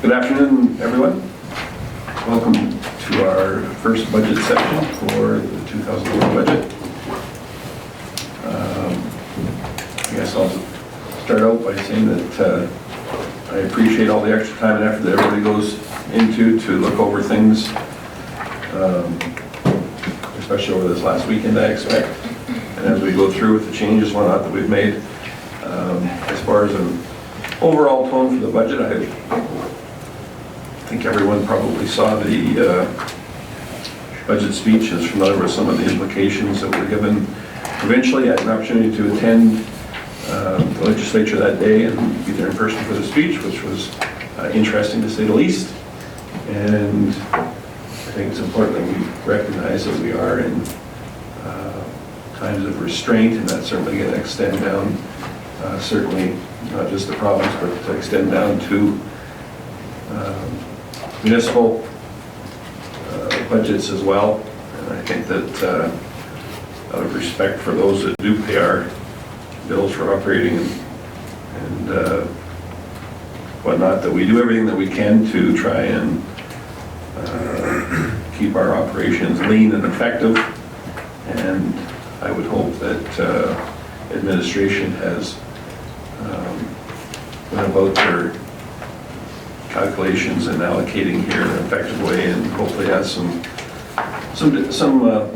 Good afternoon, everyone. Welcome to our first budget session for the 2011 budget. I guess I'll start out by saying that I appreciate all the extra time and effort that everybody goes into to look over things, especially over this last weekend, I expect. And as we go through with the changes, whatnot that we've made, as far as an overall tone for the budget, I think everyone probably saw the budget speech and is familiar with some of the implications that were given. Eventually, I had an opportunity to attend the legislature that day and be there in person for the speech, which was interesting to say the least. And I think it's important that we recognize that we are in times of restraint, and that's certainly going to extend down, certainly not just the province, but to extend down to municipal budgets as well. And I think that out of respect for those that do pay our bills for operating and whatnot, that we do everything that we can to try and keep our operations lean and effective. And I would hope that administration has went about their calculations and allocating here in an effective way, and hopefully has some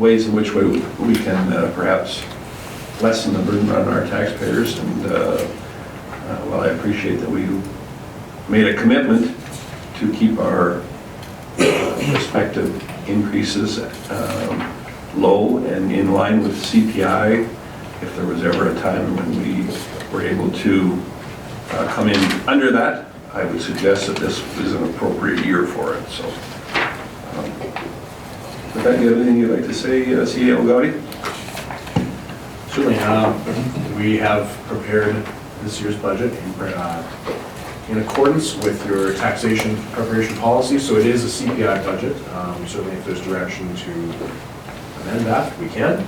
ways in which we can perhaps lessen the burden on our taxpayers. And while I appreciate that we made a commitment to keep our respective increases low and in line with CPI, if there was ever a time when we were able to come in under that, I would suggest that this is an appropriate year for it. So, with that, do you have anything you'd like to say, CEO Gowdy? Certainly. We have prepared this year's budget in accordance with your taxation preparation policy. So it is a CPI budget. Certainly, if there's direction to amend that, we can.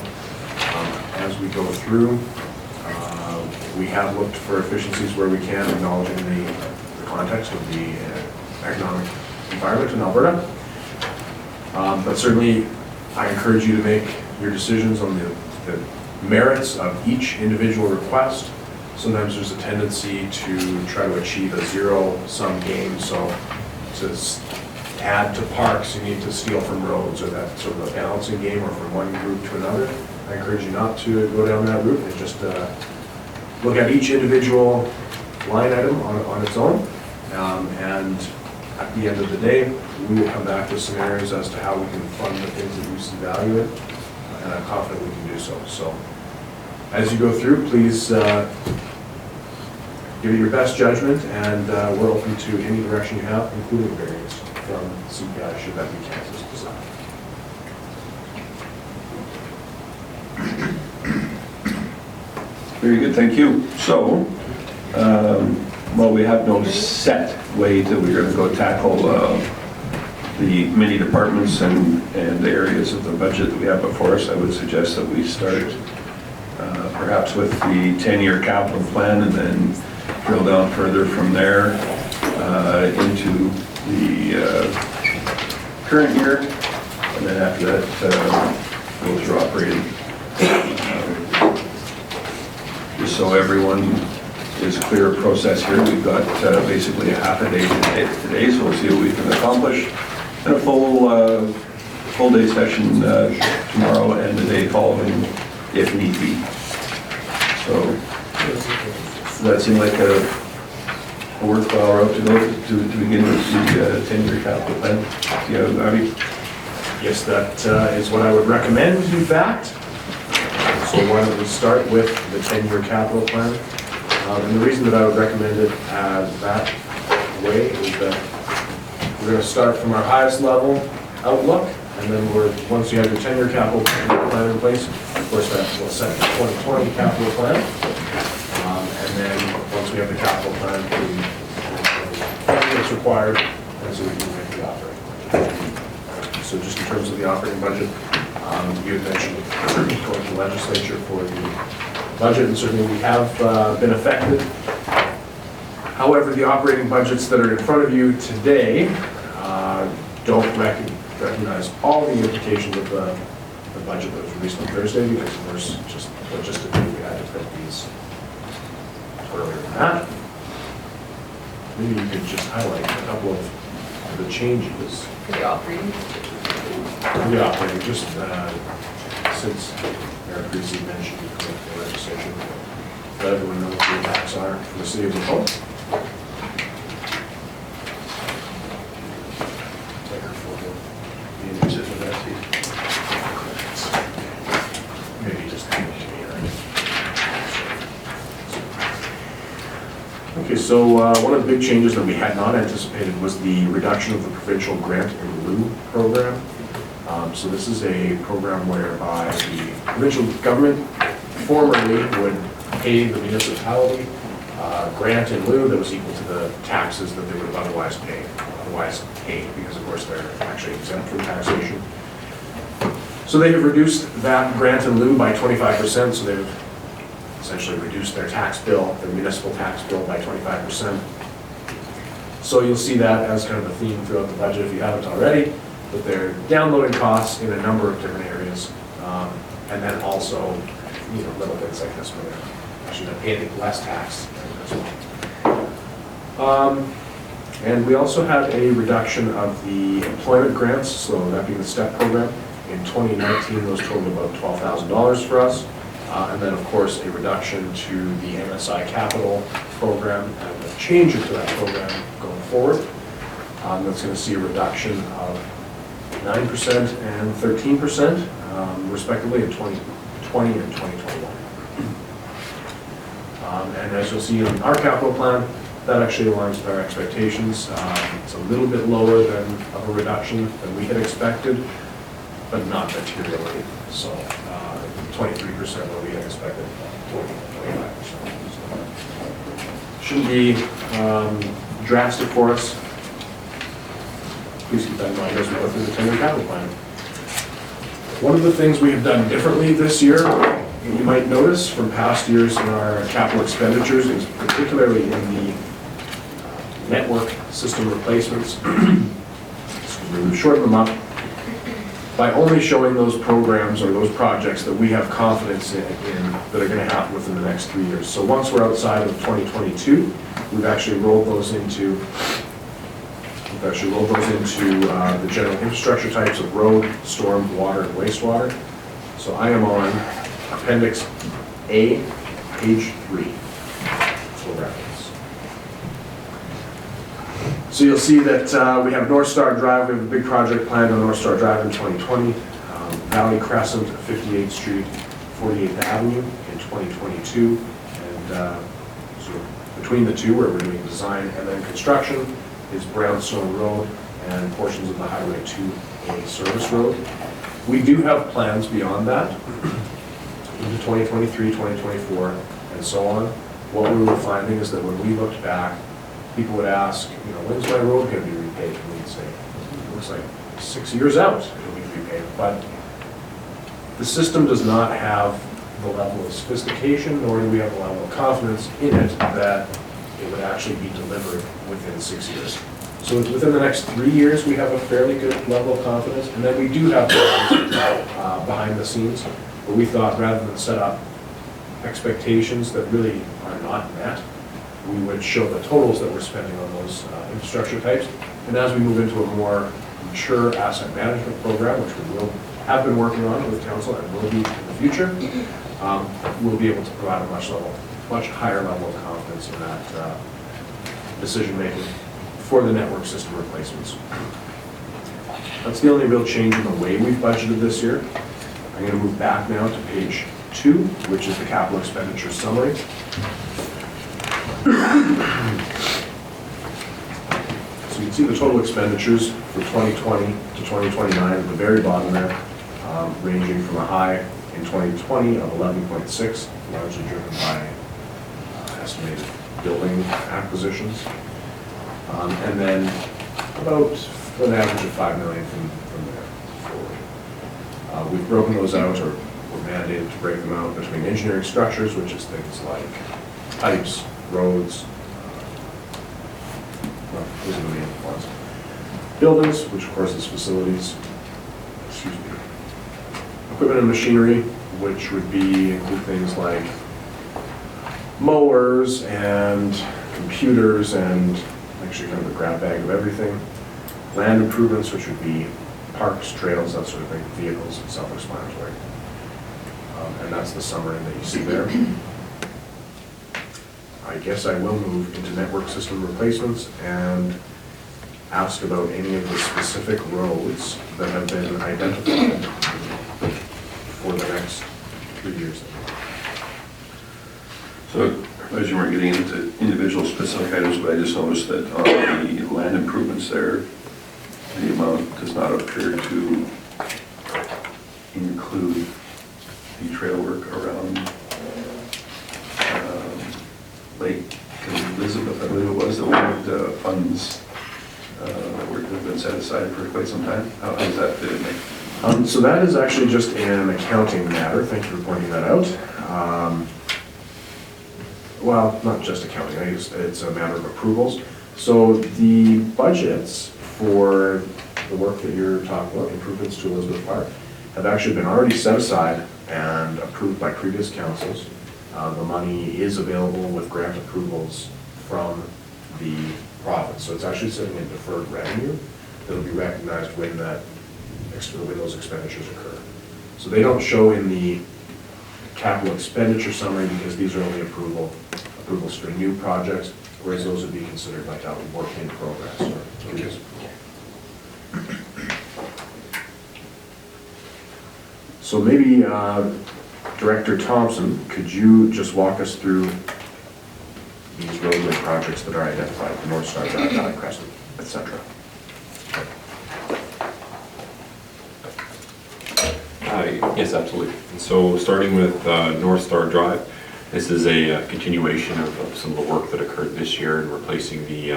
As we go through, we have looked for efficiencies where we can, acknowledging the context of the economic environment in Alberta. But certainly, I encourage you to make your decisions on the merits of each individual request. Sometimes there's a tendency to try to achieve a zero-sum game. So to add to parks, you need to steal from roads, or that sort of a balancing game, or from one group to another. I encourage you not to go down that route and just look at each individual line item on its own. And at the end of the day, we will come back with scenarios as to how we can fund the things that you see value in, and I'm confident we can do so. So as you go through, please give it your best judgment, and we're open to any direction you have, including variance from CPI, should that be Kansas desired. Very good, thank you. So, well, we have no set way that we're going to go tackle the many departments and areas of the budget that we have before us. I would suggest that we start perhaps with the 10-year capital plan, and then drill down further from there into the current year, and then after that go through operating. Just so everyone is clear process here, we've got basically a half a day today, so we'll see what we can accomplish. And a full day session tomorrow and the day following, if need be. So, does that seem like a worthwhile route to go to begin with the 10-year capital plan? Yeah, Gowdy? Yes, that is what I would recommend, in fact. So why don't we start with the 10-year capital plan? And the reason that I would recommend it that way is that we're going to start from our highest level outlook, and then once you have your 10-year capital plan in place, of course that will set the 2020 capital plan. And then once we have the capital plan, it's required, and so we can make the operating budget. So just in terms of the operating budget, you had mentioned going to the legislature for the budget, and certainly we have been affected However, the operating budgets that are in front of you today don't recognize all the implications of the budget that was released on Thursday, because of course, just logistically, we had to print these earlier than that. Maybe you could just highlight a couple of the changes. For the operating? The operating, just since Mayor Creasy mentioned the legislation, let everyone know what the impacts are for the city of Macomb. Maybe just hand it to me, right? Okay, so one of the big changes that we had not anticipated was the reduction of the provincial grant in lieu program. So this is a program whereby the provincial government formerly would pay the municipality grant in lieu that was equal to the taxes that they would have otherwise paid, because of course they're actually exempt from taxation. So they have reduced that grant in lieu by 25%, so they've essentially reduced their tax bill, their municipal tax bill by 25%. So you'll see that as kind of a theme throughout the budget if you haven't already, that they're downloading costs in a number of different areas. And then also, little things like this where they're actually paying less tax as well. And we also had a reduction of the employment grants, so that being the STEP program. In 2019, those totaled about $12,000 for us. And then, of course, a reduction to the MSI Capital program and a change to that program going forward. That's going to see a reduction of 9% and 13%, respectively, in 2020 and 2021. And as you'll see in our capital plan, that actually aligns with our expectations. It's a little bit lower than of a reduction than we had expected, but not materially. So 23% what we had expected, 25%. Shouldn't be drastic for us. Please keep that in mind as we go through the 10-year capital plan. One of the things we have done differently this year, you might notice from past years in our capital expenditures, is particularly in the network system replacements. We've shortened them up by only showing those programs or those projects that we have confidence in that are going to happen within the next 3 years. So once we're outside of 2022, we've actually rolled those into the general infrastructure types of road, storm, water, and wastewater. So I am on Appendix A, page 3 for reference. So you'll see that we have North Star Drive. We have a big project planned on North Star Drive in 2020. Valley Crescent, 58th Street, 48th Avenue in 2022. And so between the two, where we're doing design and then construction, is Brownstone Road and portions of the Highway 2A service road. We do have plans beyond that, into 2023, 2024, and so on. What we were finding is that when we looked back, people would ask, when's my road going to be repaid? And we'd say, it looks like 6 years out it'll be repaid. But the system does not have the level of sophistication, nor do we have the level of confidence in it that it would actually be delivered within 6 years. So within the next 3 years, we have a fairly good level of confidence, and then we do have plans behind the scenes, where we thought rather than set up expectations that really are not met, we would show the totals that we're spending on those infrastructure types. And as we move into a more mature asset management program, which we have been working on with council and will be in the future, we'll be able to provide a much higher level of confidence in that decision-making for the network system replacements. That's the only real change in the way we've budgeted this year. I'm going to move back now to page 2, which is the capital expenditure summary. So you can see the total expenditures for 2020 to 2029 at the very bottom there, ranging from a high in 2020 of 11.6, largely driven by estimated building acquisitions, and then about an average of $5 million from there forward. We've broken those out, or we're mandated to break them out between engineering structures, which is things like pipes, roads, Those are the main ones. Buildings, which of course is facilities, excuse me. Equipment and machinery, which would include things like mowers and computers and actually kind of a grab bag of everything. Land improvements, which would be parks, trails, that sort of thing, vehicles, self-explanatory. And that's the summary that you see there. I guess I will move into network system replacements and ask about any of the specific roads that have been identified for the next 3 years. So, as you weren't getting into individual specific items, but I just noticed that on the land improvements there, the amount does not appear to include the trail work around Lake Elizabeth, I believe it was, that wanted funds that have been set aside for quite some time. How does that fit in there? So that is actually just an accounting matter. Thank you for pointing that out. Well, not just accounting, it's a matter of approvals. So the budgets for the work that you're talking about, improvements to Elizabeth Park, have actually been already set aside and approved by previous councils. The money is available with grant approvals from the province. So it's actually sitting in deferred revenue that will be recognized when those expenditures occur. So they don't show in the capital expenditure summary because these are only approvals for new projects, whereas those would be considered like a work in progress or previous. So maybe Director Thompson, could you just walk us through these roadway projects that are identified, the North Star Drive, Valley Crescent, etc.? Yes, absolutely. And so starting with North Star Drive, this is a continuation of some of the work that occurred this year in replacing the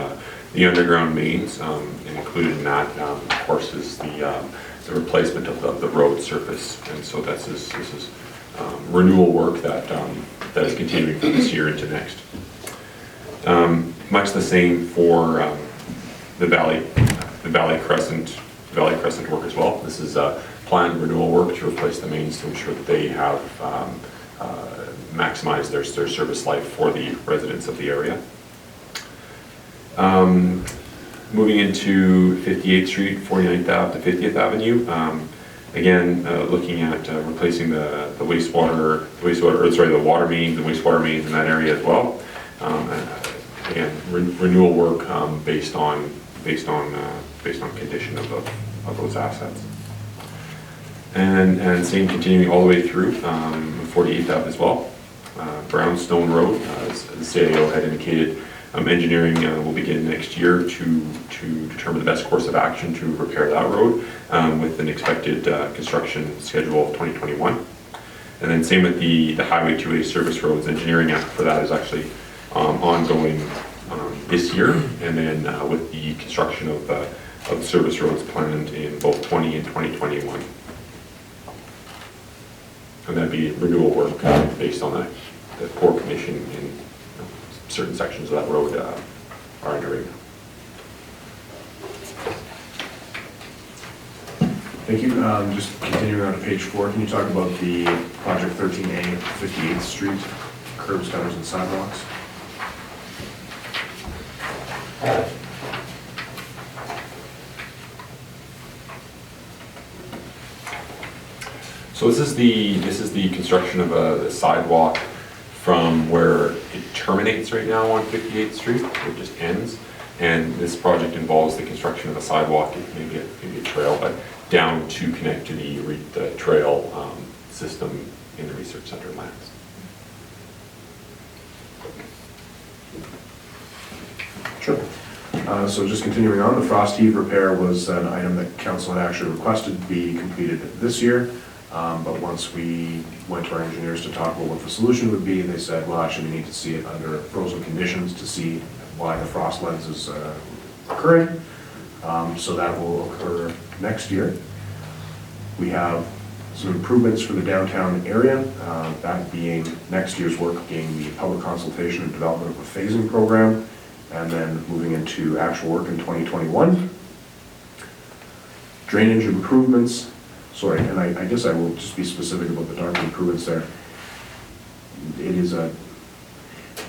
underground mains. And included in that, of course, is the replacement of the road surface. And so this is renewal work that is continuing from this year into next. Much the same for the Valley Crescent work as well. This is planned renewal work to replace the mains to ensure that they have maximized their service life for the residents of the area. Moving into 58th Street, 49th Ave to 50th Avenue. Again, looking at replacing the water mains and wastewater mains in that area as well. Again, renewal work based on condition of those assets. And same continuing all the way through 48th Ave as well. Brownstone Road, as the CAO had indicated, engineering will begin next year to determine the best course of action to repair that road with an expected construction schedule of 2021. And then same with the Highway 2A service roads. Engineering for that is actually ongoing this year, and then with the construction of service roads planned in both 20 and 2021. And that'd be renewal work based on the poor condition in certain sections of that road are underway. Thank you. Just continuing on to page 4, can you talk about the project 13A, 58th Street, curbs, gutters, and sidewalks? So this is the construction of a sidewalk from where it terminates right now on 58th Street. It just ends, and this project involves the construction of a sidewalk, maybe a trail, but down to connect to the trail system in the research center lands. Sure. So just continuing on, the frost heave repair was an item that council had actually requested to be completed this year. But once we went to our engineers to talk about what the solution would be, they said, well, actually, we need to see it under frozen conditions to see why the frost lens is occurring. So that will occur next year. We have some improvements for the downtown area, that being next year's work being the public consultation and development of a phasing program And then moving into actual work in 2021. Drainage improvements, sorry, and I guess I will just be specific about the dark improvements there. It is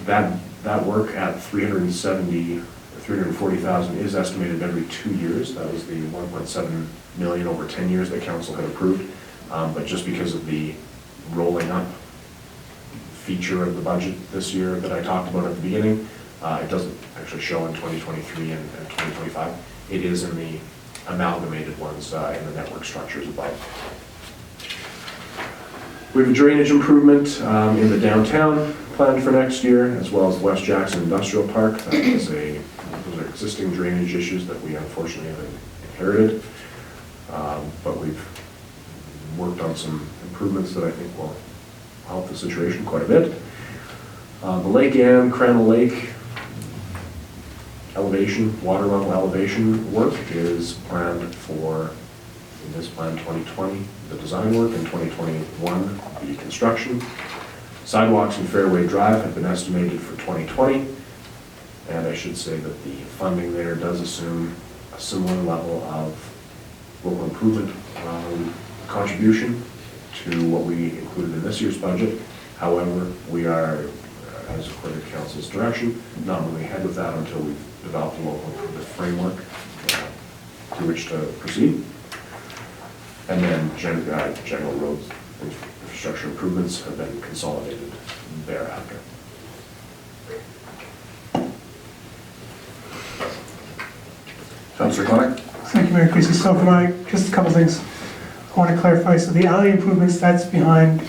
that work at 340,000 is estimated every 2 years. That was the 1.7 million over 10 years that council had approved. But just because of the rolling up feature of the budget this year that I talked about at the beginning, it doesn't actually show in 2023 and 2025. It is in the amalgamated ones in the network structures above. We have a drainage improvement in the downtown planned for next year, as well as West Jackson Industrial Park. Those are existing drainage issues that we unfortunately have inherited, but we've worked on some improvements that I think will help the situation quite a bit. The Lake Anne, Crandall Lake elevation, water level elevation work is planned for, in this plan, 2020, the design work, and 2021, the construction. Sidewalks and Fairway Drive have been estimated for 2020, and I should say that the funding there does assume a similar level of local improvement contribution to what we included in this year's budget. However, we are, as according to council's direction, not moving ahead with that until we've developed a local improvement framework through which to proceed. And then general roads infrastructure improvements have been consolidated thereafter. Councillor Conick? Thank you, Mayor Creasy. So can I, just a couple things I want to clarify. So the alley improvements, that's behind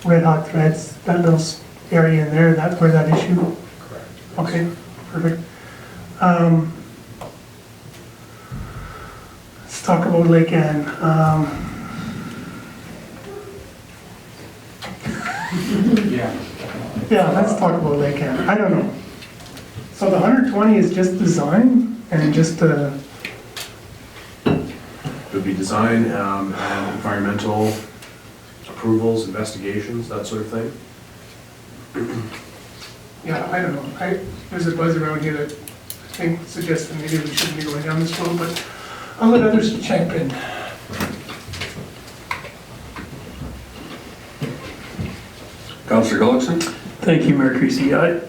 Red Hot Threads, that little area in there, that's where that issue? Correct. Okay, perfect. Let's talk about Lake Anne. Yeah, let's talk about Lake Anne. I don't know. So the 120 is just design and just It would be design and environmental approvals, investigations, that sort of thing. yeah, I don't know. There's a buzz around here that I think suggests that maybe we shouldn't be going down this road, but I'll let others check in. Councillor Gullickson? Thank you, Mayor Creasy. I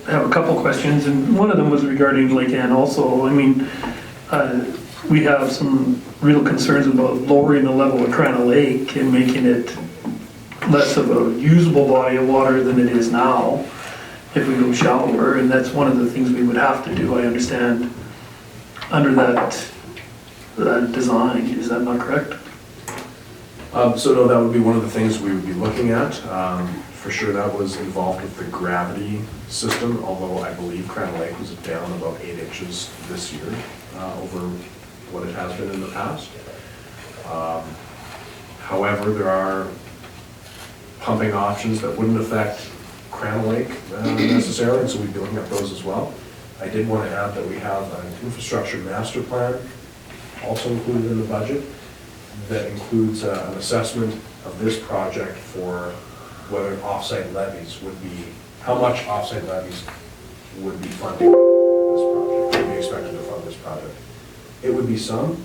have a couple questions, and one of them was regarding Lake Anne also. I mean, we have some real concerns about lowering the level of Crandall Lake and making it less of a usable body of water than it is now if we go shallower, and that's one of the things we would have to do, I understand, under that design. Is that not correct? So no, that would be one of the things we would be looking at. For sure that was involved with the gravity system, although I believe Crandall Lake was down about 8 inches this year over what it has been in the past. However, there are pumping options that wouldn't affect Crandall Lake necessarily, and so we'd be looking at those as well. I did want to add that we have an infrastructure master plan also included in the budget that includes an assessment of this project for whether offsite levies would be, how much offsite levies would be funding this project, would be expected to fund this project. It would be some.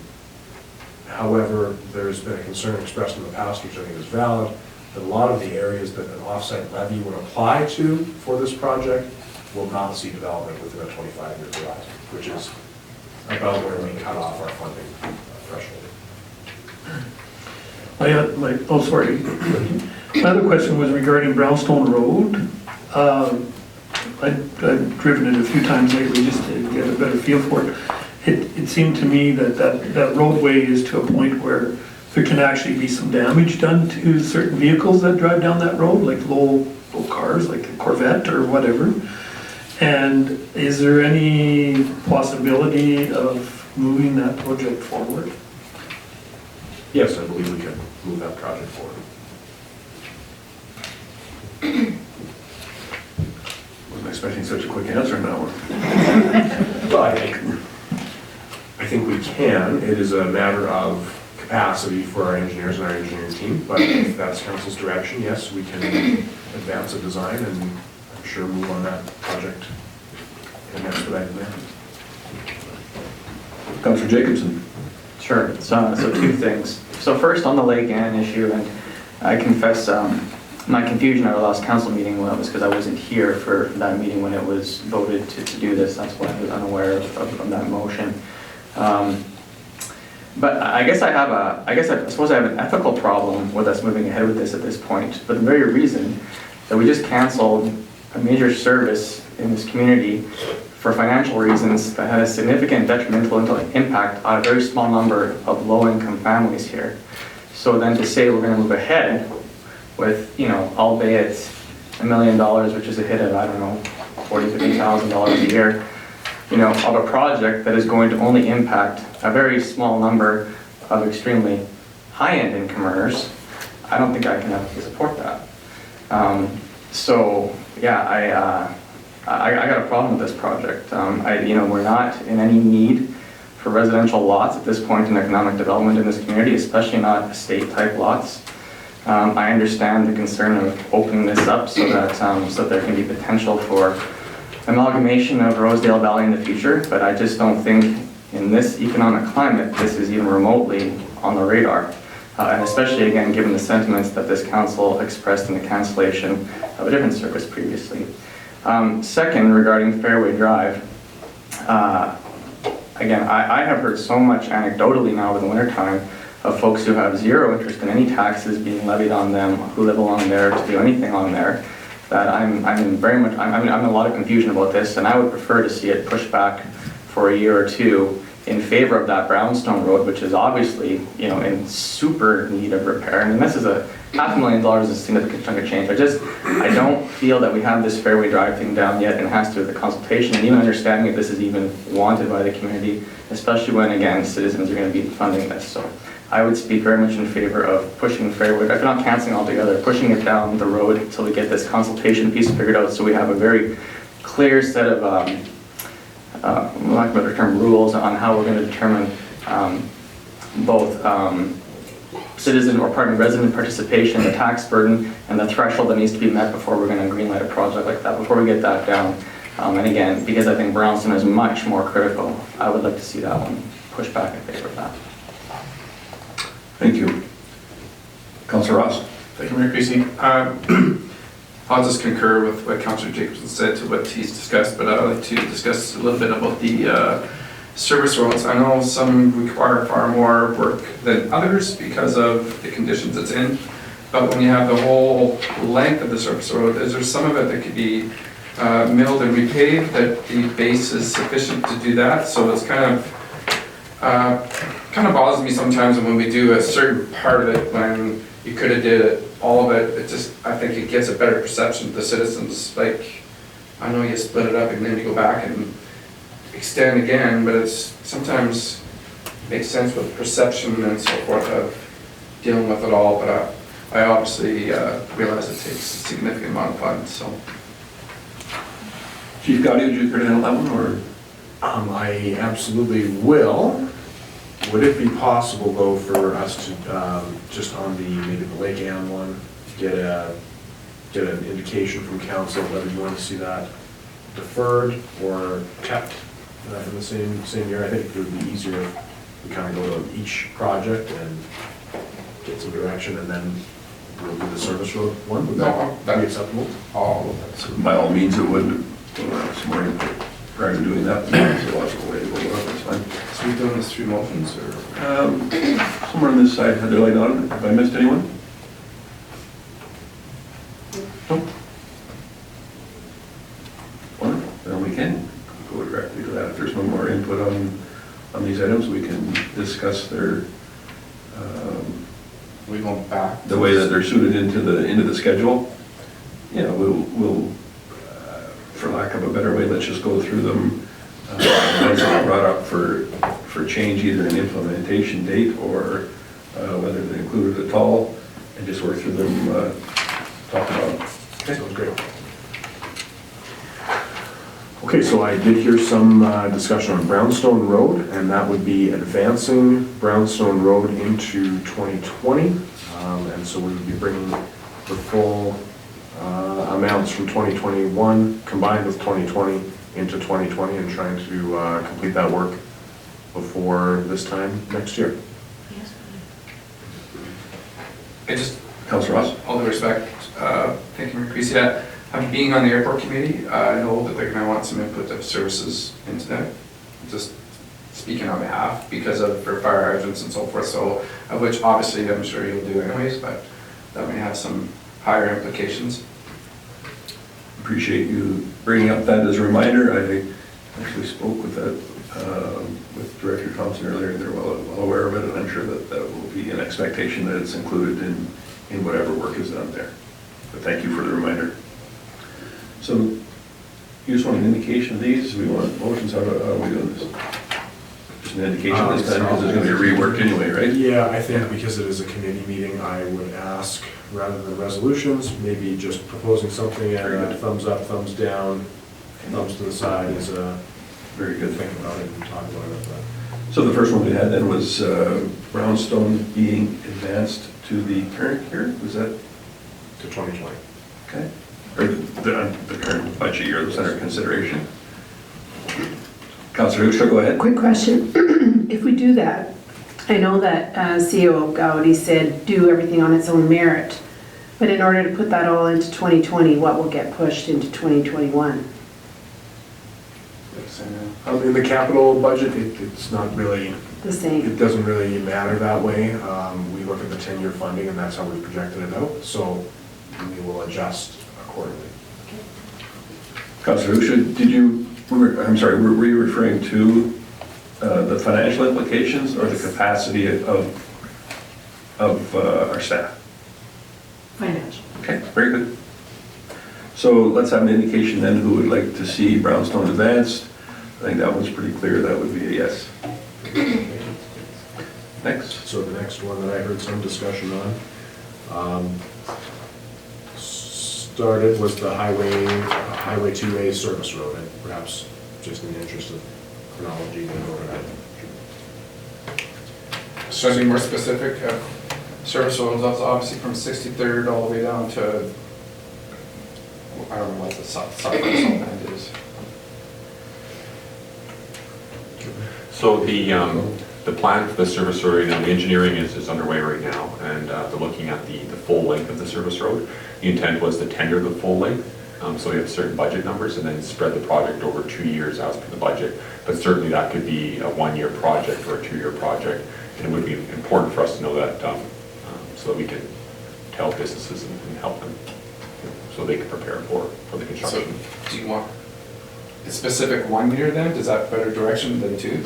However, there's been a concern expressed in the past, which I think is valid, that a lot of the areas that an offsite levy would apply to for this project will not see development within a 25-year horizon, which is about where we cut off our funding threshold. My other question was regarding Brownstone Road. I've driven it a few times lately just to get a better feel for it. It seemed to me that roadway is to a point where there can actually be some damage done to certain vehicles that drive down that road, like low cars, like a Corvette or whatever. And is there any possibility of moving that project forward? Yes, I believe we can move that project forward. Wasn't expecting such a quick answer on that one. But I think we can. It is a matter of capacity for our engineers and our engineering team, but if that's council's direction, yes, we can advance a design and I'm sure move on that project and expedite there. Councillor Jacobson. Sure, so two things. So first on the Lake Ann issue, and I confess my confusion at our last council meeting was because I wasn't here for that meeting when it was voted to do this. That's why I was unaware of that motion. But I suppose I have an ethical problem with us moving ahead with this at this point, for the very reason that we just canceled a major service in this community for financial reasons that had a significant detrimental impact on a very small number of low-income families here. So then to say we're going to move ahead with, albeit $1 million, which is a hit of, I don't know, $40,000, $50,000 a year, of a project that is going to only impact a very small number of extremely high-end income earners, I don't think I can ethically support that. I got a problem with this project. We're not in any need for residential lots at this point in economic development in this community, especially not estate-type lots. I understand the concern of opening this up so that there can be potential for amalgamation of Rosedale Valley in the future, but I just don't think in this economic climate this is even remotely on the radar. And especially again, given the sentiments that this council expressed in the cancellation of a different service previously. Second, regarding Fairway Drive, again, I have heard so much anecdotally now over the wintertime of folks who have zero interest in any taxes being levied on them, who live along there to do anything on there, that I'm in a lot of confusion about this, and I would prefer to see it pushed back for a year or two in favor of that Brownstone Road, which is obviously, in super need of repair. I mean, this is a $500,000 is a significant chunk of change. I don't feel that we have this Fairway Drive thing down yet, and it has to do with the consultation and even understanding if this is even wanted by the community, especially when, again, citizens are going to be funding this. So I would speak very much in favor of pushing Fairway, if not canceling altogether, pushing it down the road until we get this consultation piece figured out so we have a very clear set of lack of a better term, rules on how we're going to determine both resident participation, the tax burden, and the threshold that needs to be met before we're going to greenlight a project like that, before we get that down. And again, because I think Brownstone is much more critical, I would like to see that one pushed back in favor of that. Thank you. Councillor Ross. Thank you, Mayor Creasy. I'll just concur with what Councillor Jacobson said to what he's discussed, but I'd like to discuss a little bit about the service roads. I know some require far more work than others because of the conditions it's in, but when you have the whole length of the service road, is there some of it that could be milled and repaved, that the base is sufficient to do that? So it's kind of bothers me sometimes when we do a certain part of it when you could have did it, all of it. I think it gives a better perception to the citizens. Like, I know you split it up and then you go back and extend again, but it's sometimes makes sense with perception and so forth of dealing with it all. But I obviously realize it takes a significant amount of funds. So, Chief Gotti, would you care to handle that one, or? I absolutely will. Would it be possible, though, for us to, just on maybe the Lake Ann one, get an indication from council whether you want to see that deferred or kept in the same year? I think it would be easier if we kind of go to each project and get some direction, and then we'll do the service road one. Would that be acceptable? By all means, it would. Some more input prior to doing that. It's a logical way to go about it. That's fine. So we're doing this through motions, or? Somewhere on this side had their light on. Have I missed anyone? No. Well, then we can go directly to that. If there's no more input on these items, we can discuss their We going back? the way that they're suited into the schedule. Yeah, we'll for lack of a better way, let's just go through them. Ones that are brought up for change, either an implementation date or whether they're included at all, and just work through them, talk about. Okay, sounds great. Okay, so I did hear some discussion on Brownstone Road, and that would be advancing Brownstone Road into 2020. And so we would be bringing the full amounts from 2021 combined with 2020 into 2020 and trying to complete that work before this time next year. I just, Councillor Ross? all due respect, thank you, Mayor Creasy, that being on the airport committee, I know that they're gonna want some input of services into that. Just speaking on behalf, because of, for fire hydrants and so forth, so, of which obviously I'm sure you'll do anyways, but that may have some higher implications. Appreciate you bringing up that as a reminder. I actually spoke with that, with Director Thompson earlier, and they're well aware of it, and I'm sure that that will be an expectation that it's included in whatever work is done there. But thank you for the reminder. So you just want an indication of these? We want motions, how are we doing this? Just an indication this time, because it's going to be reworked anyway, right? Yeah, I think because it is a committee meeting, I would ask, rather than resolutions, maybe just proposing something and thumbs up, thumbs down, thumbs to the side is a Very good. think about it and talk about it. So the first one we had then was Brownstone being advanced to the current year, was that, To 2020. okay? Or the current budget year that's under consideration? Councillor Hoekstra, go ahead. Quick question. If we do that, I know that CEO Gowdy said do everything on its own merit, but in order to put that all into 2020, what will get pushed into 2021? In the capital budget, it's not really, The same? it doesn't really matter that way. We look at the 10-year funding and that's how we projected it out, so we will adjust accordingly. Councillor Hoekstra, did you, I'm sorry, were you referring to the financial implications or the capacity of our staff? Financial. Okay, very good. So let's have an indication then who would like to see Brownstone advanced. I think that one's pretty clear, that would be a yes. Next. So the next one that I heard some discussion on, started was the Highway 2A service road, and perhaps just in the interest of chronology, we go over that. So to be more specific, service roads, that's obviously from 63rd all the way down to, I don't know what the south end is. So the plan for the service road, the engineering is underway right now, and they're looking at the full length of the service road. The intent was to tender the full length, so we have certain budget numbers, and then spread the project over 2 years as per the budget. But certainly that could be a 1-year project or a 2-year project, and it would be important for us to know that, so that we can tell businesses and help them, so they can prepare for the So construction. do you want a specific 1 year then? Does that better direction than 2?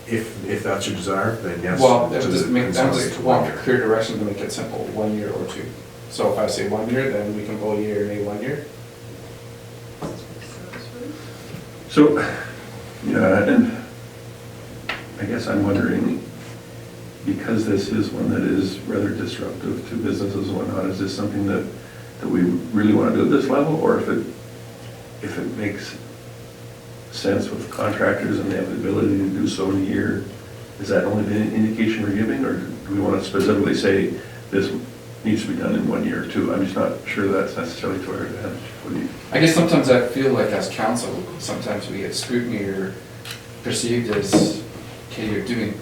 If that's your desire, then yes. Well, to I'm just consolidate to 1 want year. clear direction to make it simple, 1 year or 2. So if I say 1 year, then we can go a year, maybe 1 year. So, yeah, and I guess I'm wondering, because this is one that is rather disruptive to businesses and whatnot, is this something that we really want to do at this level? Or if it makes sense with contractors and they have the ability to do so in a year, is that only the indication we're giving? Or do we want to specifically say this needs to be done in 1 year or 2? I'm just not sure that's necessarily to our advantage. What do you? I guess sometimes I feel like as council, sometimes we get scrutiny or perceived as, okay, you're doing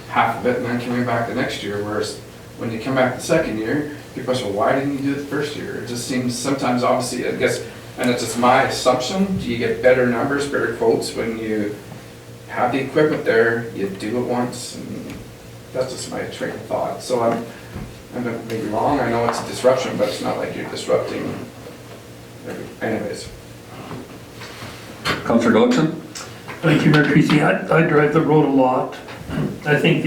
half of it and then coming back the next year, whereas when you come back the second year, people say, well, why didn't you do it the first year? It just seems sometimes, obviously, I guess, and it's just my assumption, do you get better numbers, better quotes when you have the equipment there, you do it once, and that's just my train of thought. So I'm maybe wrong, I know it's a disruption, but it's not like you're disrupting, anyways. Councillor Gullickson? Thank you, Mayor Creasy. I drive the road a lot. I think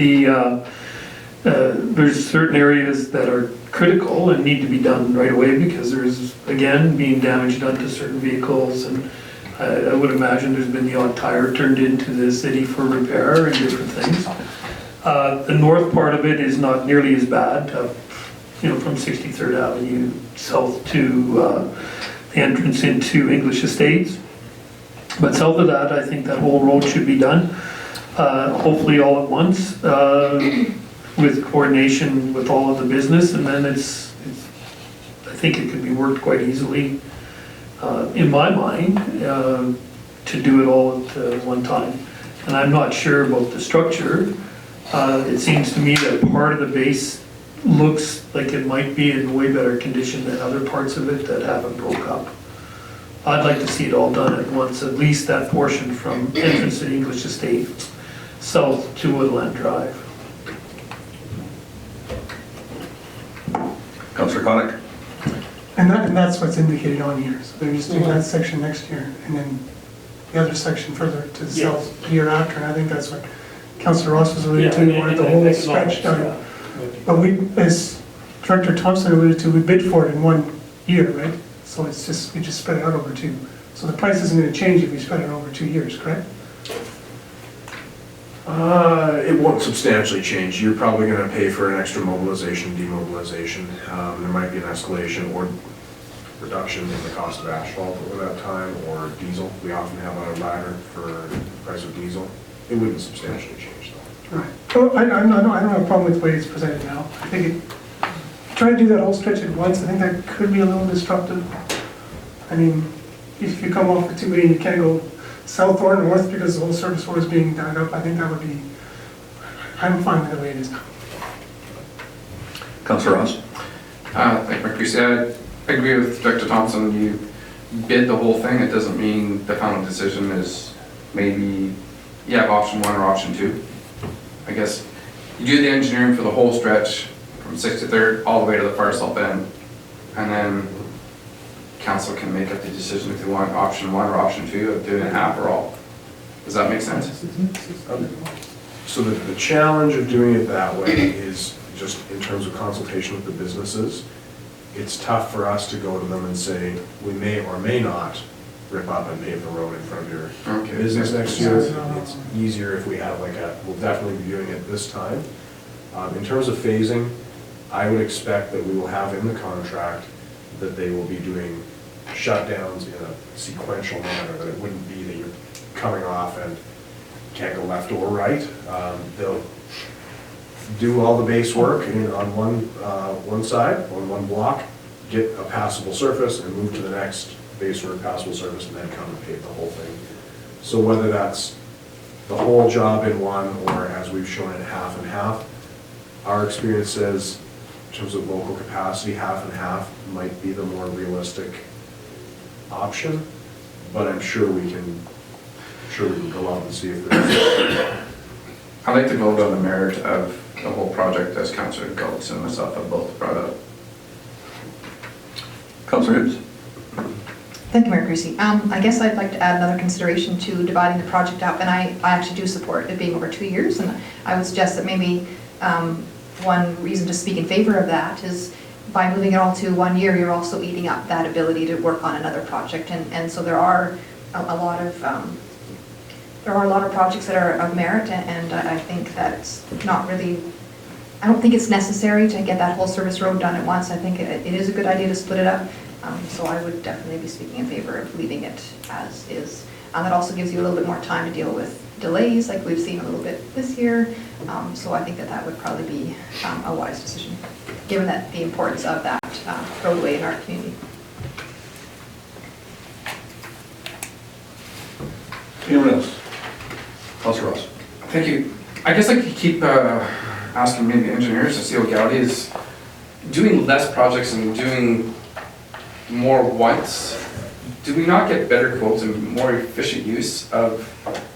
there's certain areas that are critical and need to be done right away because there's, again, being damage done to certain vehicles, and I would imagine there's been the odd tire turned into the city for repair and different things. The north part of it is not nearly as bad, from 63rd Avenue south to the entrance into English Estates. But south of that, I think that whole road should be done, hopefully all at once, with coordination with all of the business, and then I think it could be worked quite easily in my mind, to do it all at one time. And I'm not sure about the structure. It seems to me that part of the base looks like it might be in way better condition than other parts of it that haven't broke up. I'd like to see it all done at once, at least that portion from entrance to English Estate south to Woodland Drive. Councillor Conick? And that's what's indicated on here, so they're just doing that section next year, and then the other section further to the south the year after, and I think that's what Councillor Ross was alluding to, we wanted the whole stretch done. But we, as Director Thompson alluded to, we bid for it in 1 year, right? So it's just, we just spread it out over 2. So the price isn't gonna change if we spread it over 2 years, correct? It won't substantially change. You're probably gonna pay for an extra mobilization, demobilization. There might be an escalation or reduction in the cost of asphalt over that time, or diesel. We often have a rider for the price of diesel. It wouldn't substantially change though. Right. Oh, I don't have a problem with the way it's presented now. I think trying to do that whole stretch at once, I think that could be a little disruptive. I mean, if you come off of 280, you can't go south or north because the whole service road is being dug up. I think that would be, I'm fine with the way it is now. Councillor Ross? Like Mark said, I agree with Director Thompson. You bid the whole thing. It doesn't mean the final decision is maybe you have option 1 or option 2. I guess you do the engineering for the whole stretch from 63rd all the way to the far south end, and then council can make up the decision if they want option 1 or option 2 of doing it half or all. Does that make sense? So the challenge of doing it that way is just in terms of consultation with the businesses. It's tough for us to go to them and say, we may or may not rip up and pave the road in front of your business next year. It's easier if we have we'll definitely be doing it this time. In terms of phasing, I would expect that we will have in the contract that they will be doing shutdowns in a sequential manner, that it wouldn't be that you're coming off and can't go left or right. They'll do all the base work on one side, on one block, get a passable surface and move to the next base work, passable surface, and then come and pave the whole thing. So whether that's the whole job in one, or as we've shown it, half and half, our experience says, in terms of local capacity, half and half might be the more realistic option, but I'm sure we can go out and see if there's. I'd like to vote on the merit of the whole project as Councillor Gultz and myself have both brought up. Councillor Hibbs? Thank you, Mayor Creasy. I guess I'd like to add another consideration to dividing the project up, and I actually do support it being over 2 years, and I would suggest that maybe one reason to speak in favor of that is by moving it all to 1 year, you're also eating up that ability to work on another project, and so there are a lot of projects that are of merit, and I think that it's not really, I don't think it's necessary to get that whole service road done at once. I think it is a good idea to split it up. So I would definitely be speaking in favor of leaving it as is. That also gives you a little bit more time to deal with delays like we've seen a little bit this year. So I think that would probably be a wise decision, given that the importance of that roadway in our community. Anyone else? Councillor Ross? Thank you. I guess I could keep asking maybe engineers to see what Gowdy is doing less projects and doing more once. Do we not get better quotes and more efficient use of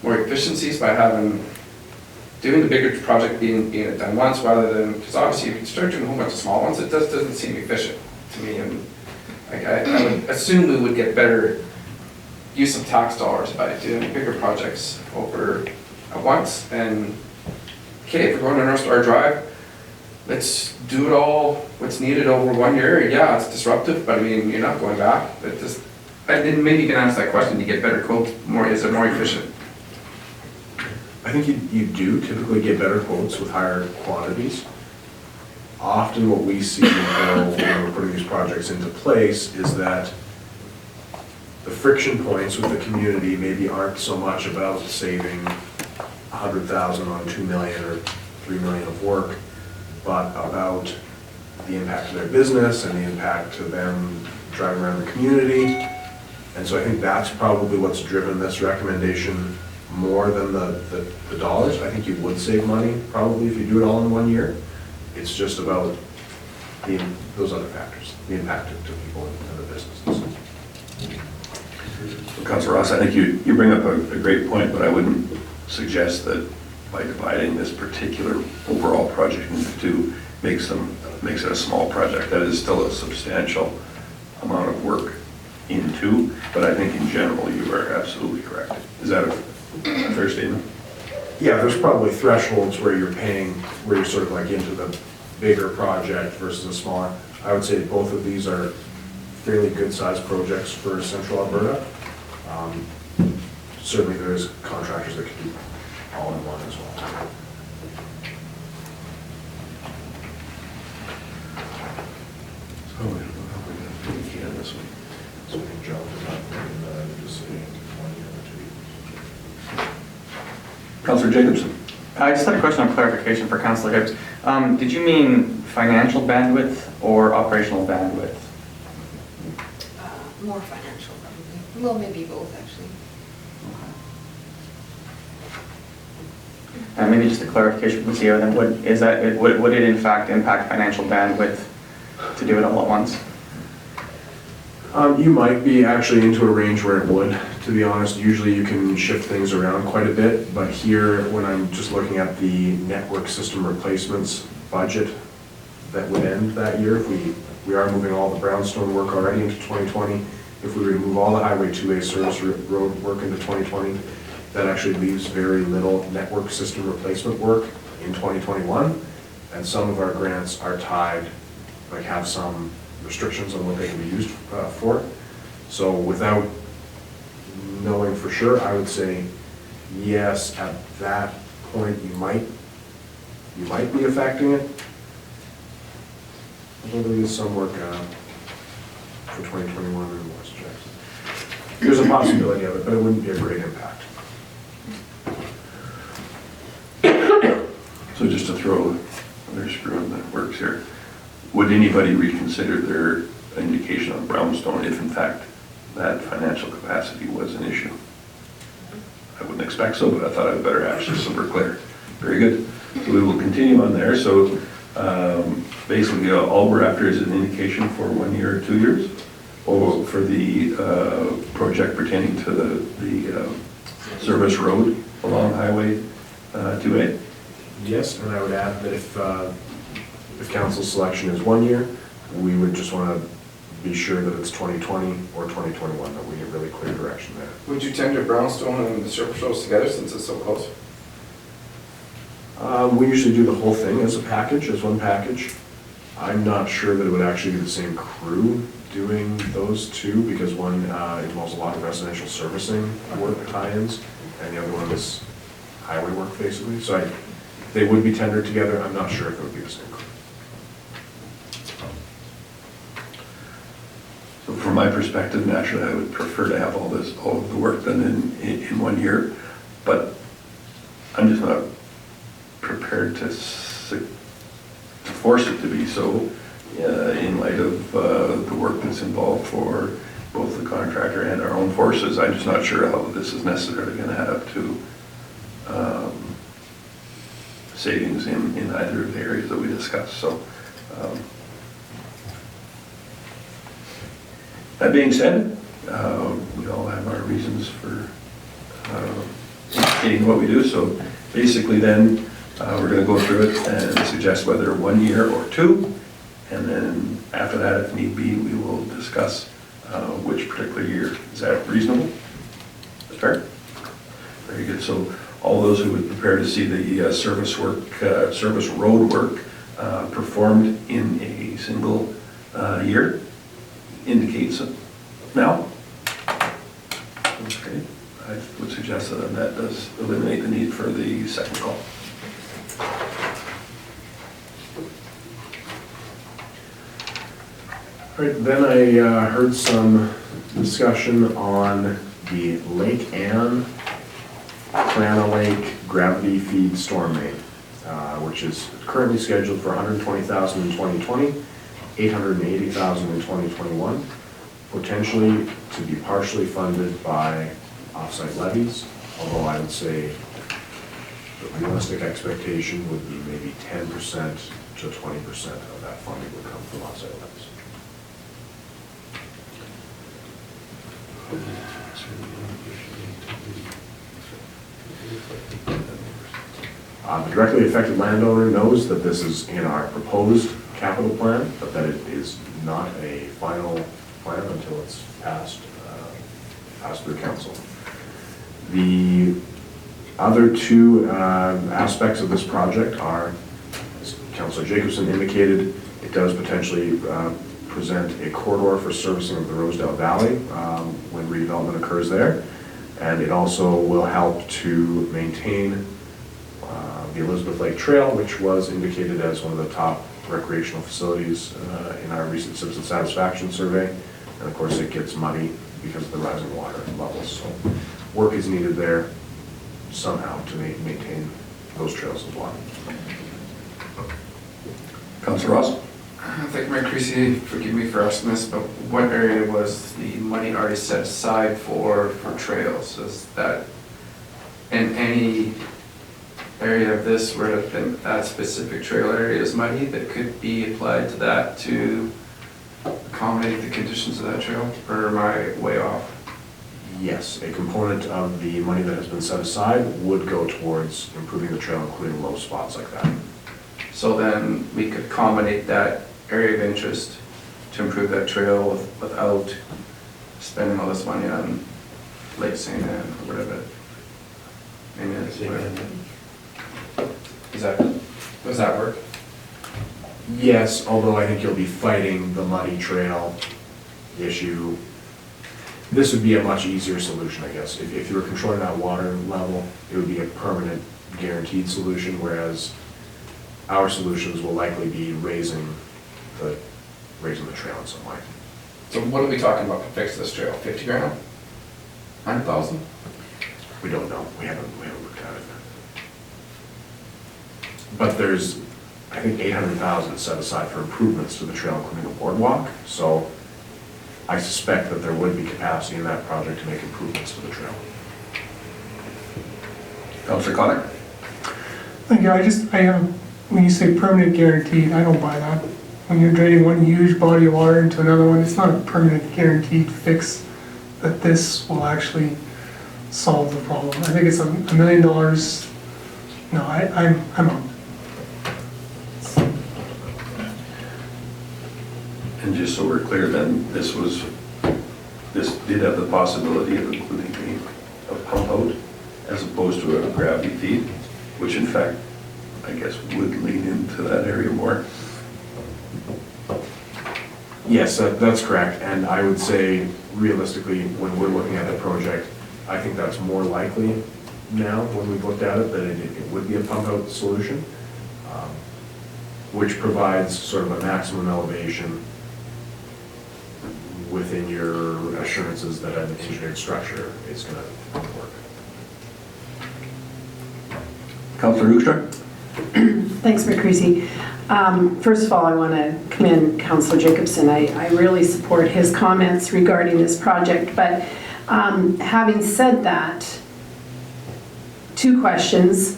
more efficiencies by doing the bigger project being it done once rather than, because obviously if you start doing a whole bunch of small ones, it just doesn't seem efficient to me. And I would assume we would get better use of tax dollars by doing bigger projects over at once. And okay, if we're going to North Star Drive, let's do it all what's needed over 1 year. Yeah, it's disruptive, but I mean, you're not going back. And then maybe you can ask that question, you get better quotes, is it more efficient? I think you do typically get better quotes with higher quantities. Often what we see though, when we're putting these projects into place is that the friction points with the community maybe aren't so much about saving 100,000 on 2 million or 3 million of work, but about the impact to their business and the impact to them driving around the community. And so I think that's probably what's driven this recommendation more than the dollars. I think you would save money probably if you do it all in 1 year. It's just about those other factors, the impact to people and the businesses. Councilor Ross, I think you bring up a great point, but I wouldn't suggest that by dividing this particular overall project into two makes it a small project. That is still a substantial amount of work in two, but I think in general you are absolutely correct. Is that a fair statement? Yeah, there's probably thresholds where you're paying, where you're sort of like into the bigger project versus a smaller. I would say both of these are fairly good-sized projects for Central Alberta. Certainly there's contractors that can do all in one as well. So I don't know how we're going to communicate on this one. So we can jump to that and just say 1 year or 2 years. Councilor Jacobson. I just had a question of clarification for Councillor Hibbs. Did you mean financial bandwidth or operational bandwidth? More financial, probably. Well, maybe both, actually. And maybe just a clarification from CEO, then would it in fact impact financial bandwidth to do it all at once? You might be actually into a range where it would, to be honest. Usually you can shift things around quite a bit, but here, when I'm just looking at the network system replacements budget that would end that year, if we are moving all the brownstone work already into 2020, if we were to move all the Highway 2A service road work into 2020, that actually leaves very little network system replacement work in 2021, and some of our grants are tied, like have some restrictions on what they can be used for. So without knowing for sure, I would say yes, at that point you might be affecting it. Although there is some work for 2021 in West Jackson. There's a possibility of it, but it wouldn't be a great impact. So just to throw another screw in the works here, would anybody reconsider their indication on brownstone if in fact that financial capacity was an issue? I wouldn't expect so, but I thought I'd better ask just so we're clear. Very good. So we will continue on there. So basically all we're after is an indication for 1 year or 2 years, or for the project pertaining to the service road along Highway 2A. Yes, and I would add that if council's selection is 1 year, we would just want to be sure that it's 2020 or 2021, that we get really clear direction there. Would you tender brownstone and the surface roads together since it's so close? We usually do the whole thing as a package, as one package. I'm not sure that it would actually be the same crew doing those two, because one involves a lot of residential servicing work tie-ins, and the other one is highway work basically. So they would be tendered together. I'm not sure if it would be the same crew. So from my perspective, naturally, I would prefer to have all of the work done in 1 year, but I'm just not prepared to force it to be so in light of the work that's involved for both the contractor and our own forces. I'm just not sure how this is necessarily going to add up to savings in either of the areas that we discussed. So that being said, we all have our reasons for indicating what we do. So basically then, we're going to go through it and suggest whether 1 year or 2, and then after that, if need be, we will discuss which particular year. Is that reasonable? That's fair? Very good. So all those who would prepare to see the service road work performed in a single year indicates it now. Okay. I would suggest that does eliminate the need for the second call. All right, then I heard some discussion on the Lake Anne, Crana Lake gravity feed storm main, which is currently scheduled for $120,000 in 2020, $880,000 in 2021. potentially to be partially funded by offsite levies, although I would say the realistic expectation would be maybe 10% to 20% of that funding would come from offsite levies. The directly affected landowner knows that this is in our proposed capital plan, but that it is not a final plan until it's passed through council. The other two aspects of this project are, as Councillor Jacobson indicated, it does potentially present a corridor for servicing of the Rosedale Valley when redevelopment occurs there. And it also will help to maintain the Elizabeth Lake Trail, which was indicated as one of the top recreational facilities in our recent citizen satisfaction survey. And of course, it gets muddy because of the rising water levels. So work is needed there somehow to maintain those trails as well. Councillor Ross? I think Mayor Creasy, forgive me for asking this, but what area was the money already set aside for trails? Is that in any area of this where that specific trail area is muddy that could be applied to that to accommodate the conditions of that trail, or am I way off? Yes, a component of the money that has been set aside would go towards improving the trail, including low spots like that. So then we could accommodate that area of interest to improve that trail without spending all this money on Lake St. Anne or whatever. Does that work? Yes, although I think you'll be fighting the muddy trail issue. This would be a much easier solution, I guess. If you were controlling that water level, it would be a permanent guaranteed solution, whereas our solutions will likely be raising the trail in some way. So what are we talking about to fix this trail? 50 grand? 100,000? We don't know. We haven't looked at it. But there's, I think, 800,000 set aside for improvements to the trail, including a boardwalk. So I suspect that there would be capacity in that project to make improvements to the trail. Councillor Connor? Thank you, when you say permanent guaranteed, I don't buy that. When you're draining one huge body of water into another one, it's not a permanent guaranteed fix that this will actually solve the problem. I think it's $1 million. No, I'm out. And just so we're clear then, this did have the possibility of including a pump out as opposed to a gravity feed, which in fact, I guess, would lean into that area more. Yes, that's correct. And I would say realistically, when we're looking at the project, I think that's more likely now when we've looked at it, that it would be a pump out solution, which provides sort of a maximum elevation within your assurances that an engineered structure is going to work. Councillor Hoekstra? Thanks, Mayor Creasy. First of all, I want to commend Councillor Jacobson. I really support his comments regarding this project, but having said that, two questions.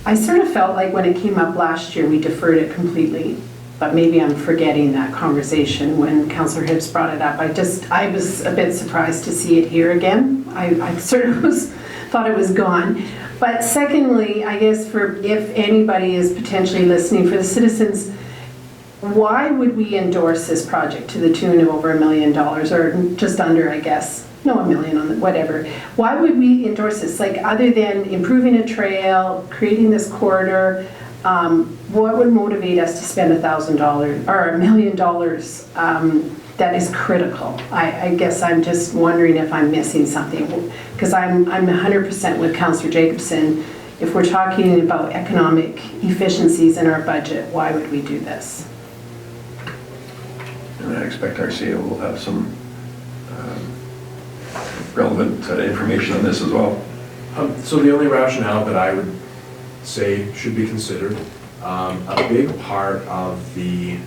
I sort of felt like when it came up last year, we deferred it completely, but maybe I'm forgetting that conversation when Councillor Hibbs brought it up. I was a bit surprised to see it here again. I sort of thought it was gone. But secondly, I guess if anybody is potentially listening, for the citizens, why would we endorse this project to the tune of over $1 million, or just under, I guess? No, $1 million, whatever. Why would we endorse this? Like, other than improving a trail, creating this corridor, what would motivate us to spend $1,000 or $1 million that is critical? I guess I'm just wondering if I'm missing something, because I'm 100% with Councillor Jacobson. If we're talking about economic efficiencies in our budget, why would we do this? And I expect our CEO will have some relevant information on this as well. So the only rationale that I would say should be considered, a big part of the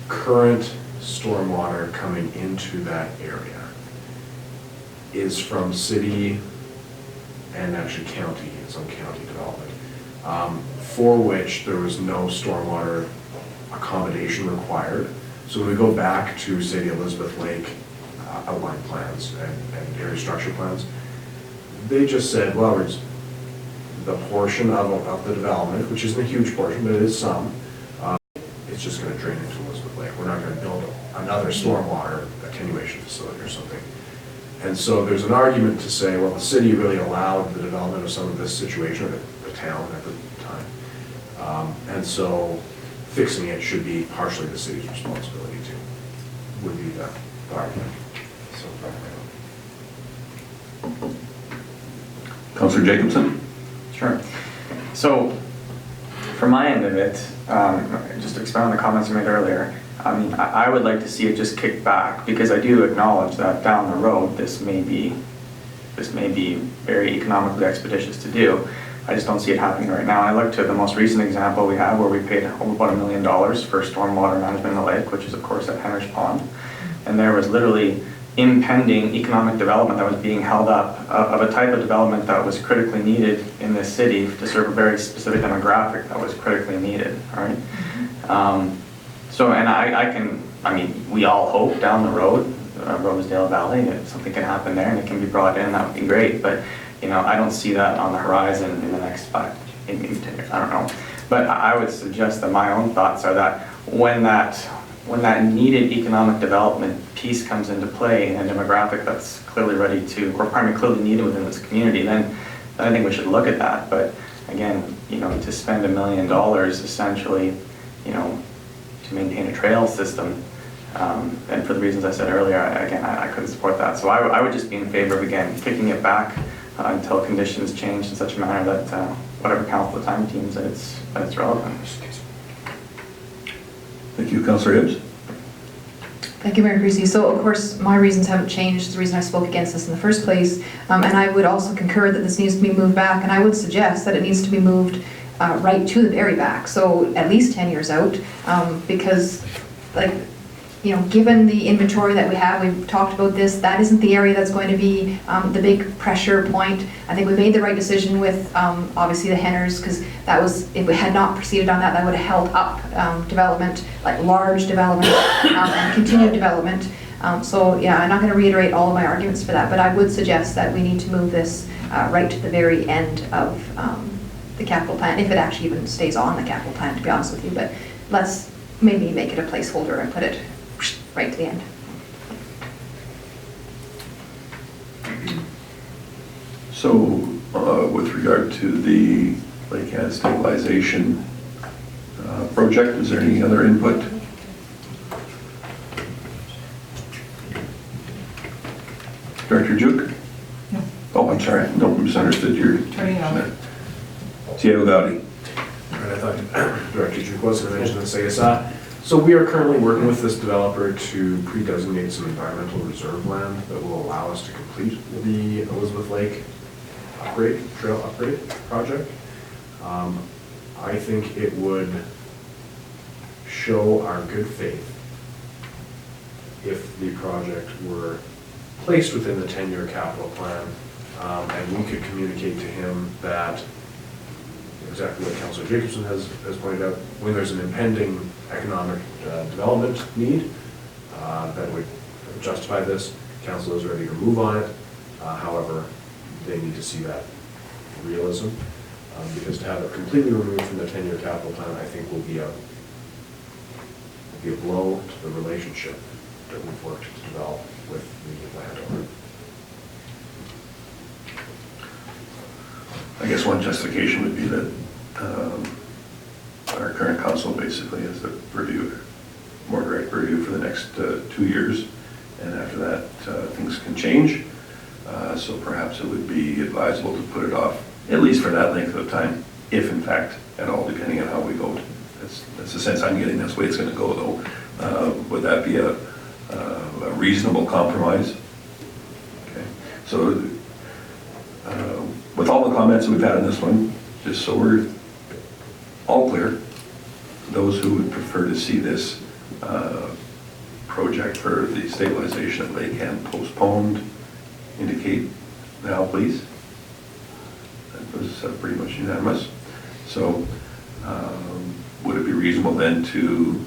current stormwater coming into that area is from city and actually county, some county development, for which there was no stormwater accommodation required. So when we go back to, say, the Elizabeth Lake outline plans and area structure plans, they just said, well, the portion of the development, which isn't a huge portion, but it is some, it's just going to drain into Elizabeth Lake. We're not going to build another stormwater attenuation facility or something. And so there's an argument to say, well, the city really allowed the development of some of this situation, or the town at the time. And so fixing it should be partially the city's responsibility too, would be the argument. So, Councillor Jacobson? Sure. So, from my end of it, just to expound on the comments you made earlier, I mean, I would like to see it just kicked back, because I do acknowledge that down the road, this may be very economically expeditious to do. I just don't see it happening right now. I look to the most recent example we have, where we paid about $1 million for stormwater management in the lake, which is of course at Henrich Pond. And there was literally impending economic development that was being held up of a type of development that was critically needed in this city to serve a very specific demographic that was critically needed, right? So, and I mean, we all hope down the road, Rosedale Valley, that something can happen there and it can be brought in, that would be great. But, you know, I don't see that on the horizon in the next 5, maybe 10 years, I don't know. But I would suggest that my own thoughts are that when that needed economic development piece comes into play in a demographic that's clearly ready to, or primarily clearly needed within this community, then I think we should look at that. But again, you know, to spend $1 million essentially, you know, to maintain a trail system, and for the reasons I said earlier, I couldn't support that. So I would just be in favor of, again, kicking it back until conditions change in such a manner that whatever council at the time deems that it's relevant. Thank you, Councillor Hibbs. Thank you, Mayor Creasy. So of course, my reasons haven't changed. It's the reason I spoke against this in the first place. And I would also concur that this needs to be moved back, and I would suggest that it needs to be moved right to the very back, so at least 10 years out, because, like, you know, given the inventory that we have, we've talked about this, that isn't the area that's going to be the big pressure point. I think we made the right decision with, obviously, the Henners, because that was, if we had not proceeded on that, that would have held up development, like large development and continued development. So yeah, I'm not going to reiterate all of my arguments for that, but I would suggest that we need to move this right to the very end of the capital plan, if it actually even stays on the capital plan, to be honest with you. But let's maybe make it a placeholder and put it right to the end. So, with regard to the Lake Ann stabilization project, is there any other input? Director Duke? No. Oh, I'm sorry. No, misunderstood your. Turning out. Diego Gaudi. And I thought Director Duke was going to mention this, I guess. So we are currently working with this developer to pre-designate some environmental reserve land that will allow us to complete the Elizabeth Lake trail upgrade project. I think it would show our good faith if the project were placed within the 10-year capital plan, and we could communicate to him that exactly what Councillor Jacobson has pointed out, when there's an impending economic development need that would justify this, council is ready to move on it. However, they need to see that realism, because to have it completely removed from the 10-year capital plan, I think will be a blow to the relationship that we've worked to develop with the landowner. I guess one justification would be that our current council basically has the review, more direct review for the next 2 years, and after that things can change. So perhaps it would be advisable to put it off, at least for that length of time, if in fact at all, depending on how we vote. That's the sense I'm getting. That's the way it's going to go, though. Would that be a reasonable compromise? Okay. So with all the comments we've had on this one, just so we're all clear, those who would prefer to see this project for the stabilization of Lake Ann postponed, indicate now, please. That was pretty much unanimous. So would it be reasonable then to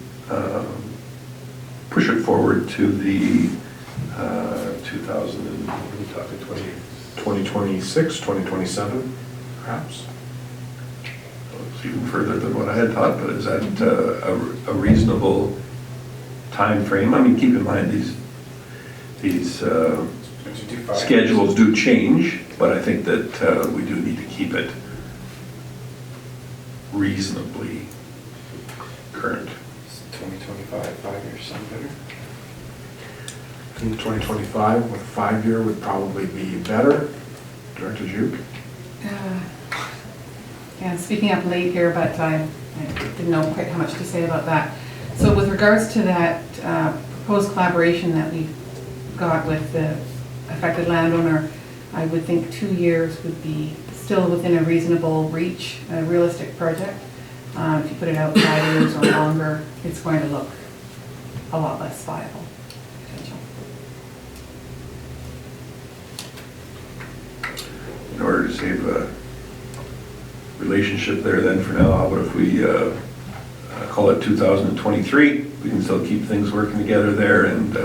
push it forward to the 2026, 2027, perhaps? It's even further than what I had thought, but is that a reasonable time frame? I mean, keep in mind these schedules do change, but I think that we do need to keep it reasonably current. 2025, 5 years, sound better? In 2025, with a 5-year would probably be better. Director Duke? Yeah, speaking up late here, but I didn't know quite how much to say about that. So with regards to that proposed collaboration that we've got with the affected landowner, I would think 2 years would be still within a reasonable reach, a realistic project. If you put it out 5 years or longer, it's going to look a lot less viable potential. In order to save a relationship there then for now, how about if we call it 2023? We can still keep things working together there and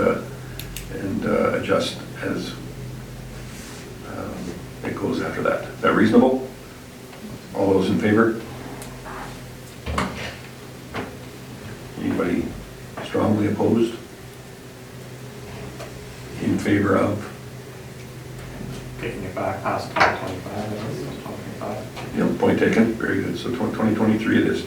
adjust as it goes after that. Is that reasonable? All those in favor? Anybody strongly opposed? In favor of? Taking it back past 2025, 2025. Yeah, point taken. Very good. So 2023 it is.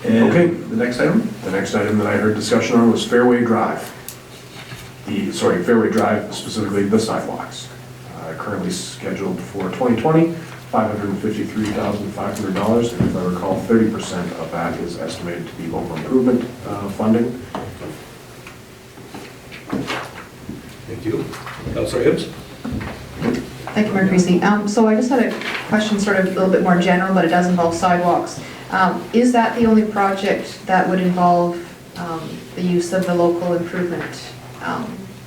And Okay. the next item? The next item that I heard discussion on was Fairway Drive. Fairway Drive, specifically the sidewalks. Currently scheduled for 2020, $553,500. And if I recall, 30% of that is estimated to be local improvement funding. Thank you. Councilor Hibbs? Thank you, Mayor Creasy. So I just had a question, sort of a little bit more general, but it does involve sidewalks. Is that the only project that would involve the use of the local improvement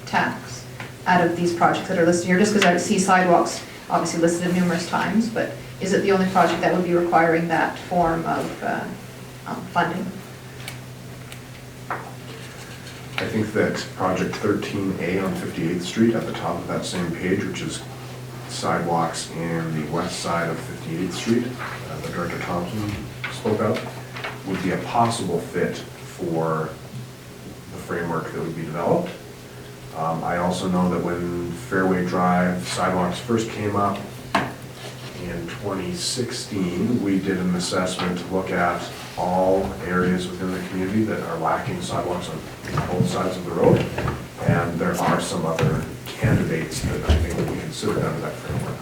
tax out of these projects that are listed here? Just because I see sidewalks obviously listed numerous times, but is it the only project that would be requiring that form of funding? I think that project 13A on 58th Street at the top of that same page, which is sidewalks in the west side of 58th Street, that Director Thompson spoke of, would be a possible fit for the framework that would be developed. I also know that when Fairway Drive sidewalks first came up in 2016, we did an assessment to look at all areas within the community that are lacking sidewalks on both sides of the road. And there are some other candidates that I think would be considered under that framework.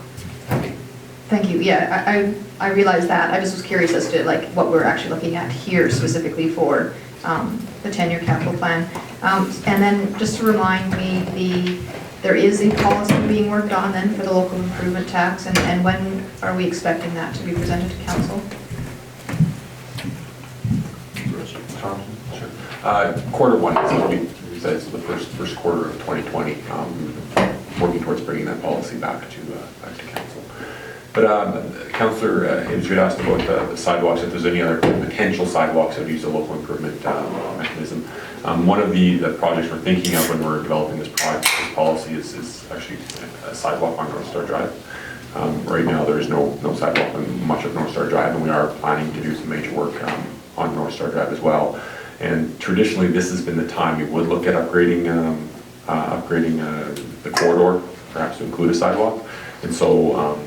Thank you. Yeah, I realize that. I just was curious as to like what we're actually looking at here specifically for the 10-year capital plan. And then just to remind me, there is a policy being worked on then for the local improvement tax, and when are we expecting that to be presented to council? Thompson? Sure. Q1, so we said it's the first quarter of 2020, working towards bringing that policy back to council. But Councillor Hibbs, you had asked about the sidewalks, if there's any other potential sidewalks that would use a local improvement mechanism. One of the projects we're thinking of when we're developing this policy is actually a sidewalk on North Star Drive. Right now, there is no sidewalk on much of North Star Drive, and we are planning to do some major work on North Star Drive as well. And traditionally, this has been the time we would look at upgrading the corridor, perhaps to include a sidewalk. And so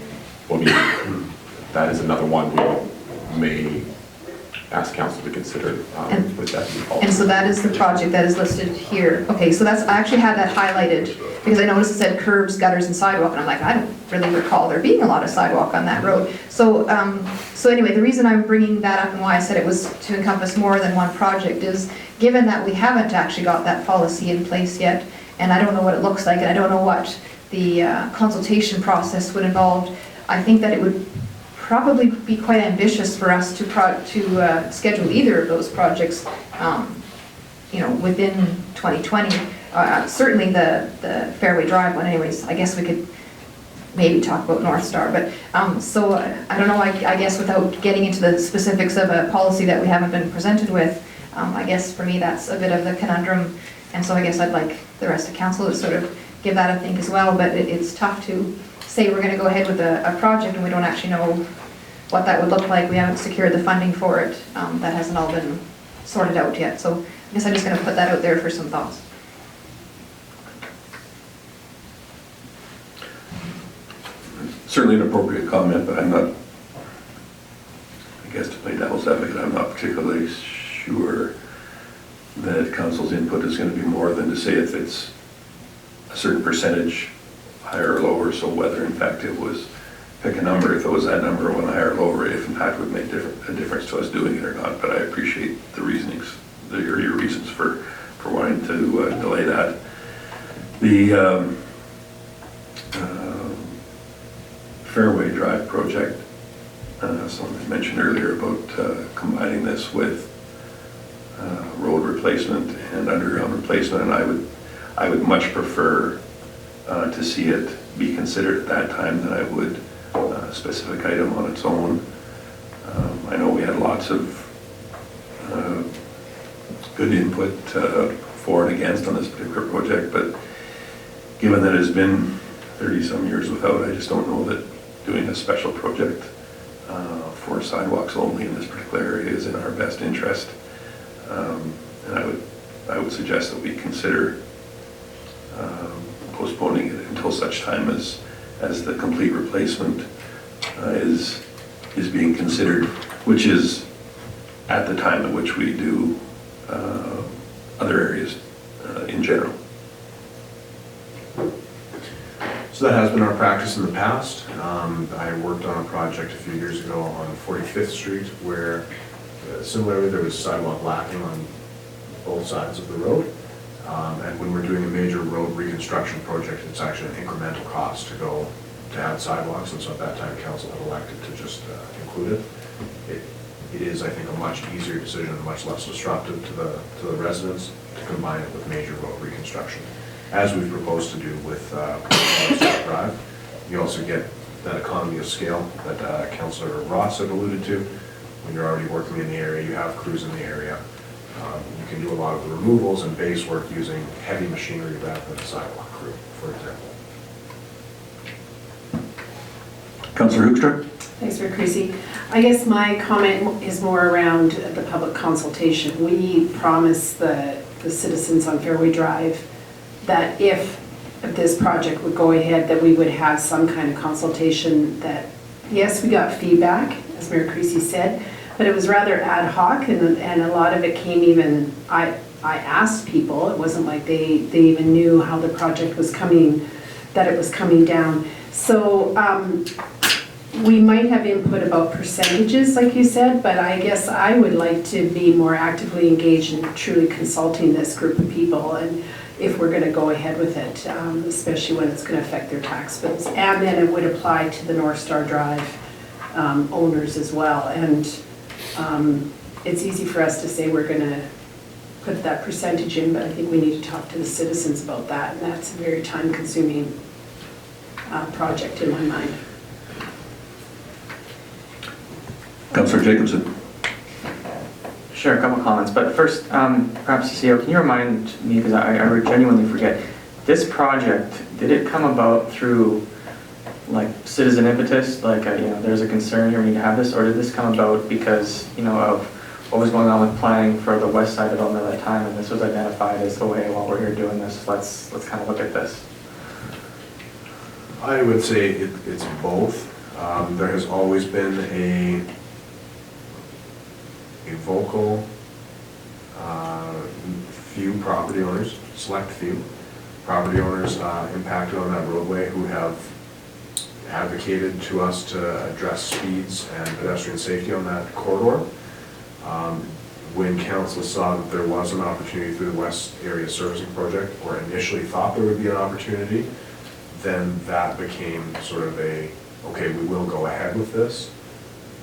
that is another one we may ask council to consider with that new policy. And so that is the project that is listed here. Okay, so that's, I actually had that highlighted because I noticed it said curbs, gutters, and sidewalk, and I'm like, I don't really recall there being a lot of sidewalk on that road. So, so anyway, the reason I'm bringing that up and why I said it was to encompass more than one project is, given that we haven't actually got that policy in place yet, and I don't know what it looks like, and I don't know what the consultation process would involve, I think that it would probably be quite ambitious for us to schedule either of those projects, within 2020. Certainly the Fairway Drive one anyways, I guess we could maybe talk about North Star, but, so I don't know, I guess without getting into the specifics of a policy that we haven't been presented with, I guess for me that's a bit of the conundrum, and so I guess I'd like the rest of council to sort of give that a think as well, but it's tough to say we're gonna go ahead with a project and we don't actually know what that would look like. We haven't secured the funding for it. That hasn't all been sorted out yet, so I guess I'm just gonna put that out there for some thoughts. Certainly an appropriate comment, but I'm not, I guess to play devil's advocate, I'm not particularly sure that council's input is going to be more than to say if it's a certain percentage higher or lower, so whether in fact it was, pick a number, if it was that number or one higher or lower, if in fact would make a difference to us doing it or not, but I appreciate the reasonings, your reasons for wanting to delay that. The Fairway Drive project, someone mentioned earlier about combining this with road replacement and underground replacement, and I would much prefer to see it be considered at that time than I would a specific item on its own. I know we had lots of good input for and against on this particular project, but given that it's been 30-some years without, I just don't know that doing a special project for sidewalks only in this particular area is in our best interest. And I would suggest that we consider postponing it until such time as the complete replacement is being considered, which is at the time at which we do other areas in general. So that has been our practice in the past. I worked on a project a few years ago on 45th Street where similarly there was sidewalk lacking on both sides of the road. And when we're doing a major road reconstruction project, it's actually an incremental cost to add sidewalks, and so at that time council had elected to just include it. It is, I think, a much easier decision and much less disruptive to the residents to combine it with major road reconstruction, as we've proposed to do with North Drive. You also get that economy of scale that Councillor Ross had alluded to. When you're already working in the area, you have crews in the area. You can do a lot of the removals and base work using heavy machinery rather than a sidewalk crew, for example. Councillor Hoekstra? Thanks, Mayor Creasy. I guess my comment is more around the public consultation. We promised the citizens on Fairway Drive that if this project would go ahead, that we would have some kind of consultation. That, yes, we got feedback, as Mayor Creasy said, but it was rather ad hoc, and a lot of it came even, I asked people, it wasn't like they even knew how the project was coming, that it was coming down. So we might have input about percentages, like you said, but I guess I would like to be more actively engaged in truly consulting this group of people, and if we're gonna go ahead with it, especially when it's gonna affect their tax bills. And then it would apply to the North Star Drive owners as well. And it's easy for us to say we're gonna put that percentage in, but I think we need to talk to the citizens about that, and that's a very time-consuming project in my mind. Councillor Jacobson. Sure, a couple comments, but first, perhaps CEO, can you remind me, because I genuinely forget, this project, did it come about through like citizen impetus, like there's a concern here, we need to have this, or did this come about because of what was going on with planning for the west side of Old Mill at that time, and this was identified as the way, while we're here doing this, let's kind of look at this? I would say it's both. There has always been a vocal few property owners, select few property owners impacted on that roadway who have advocated to us to address speeds and pedestrian safety on that corridor. When council saw that there was an opportunity through the West Area Servicing Project, or initially thought there would be an opportunity, then that became sort of a okay, we will go ahead with this,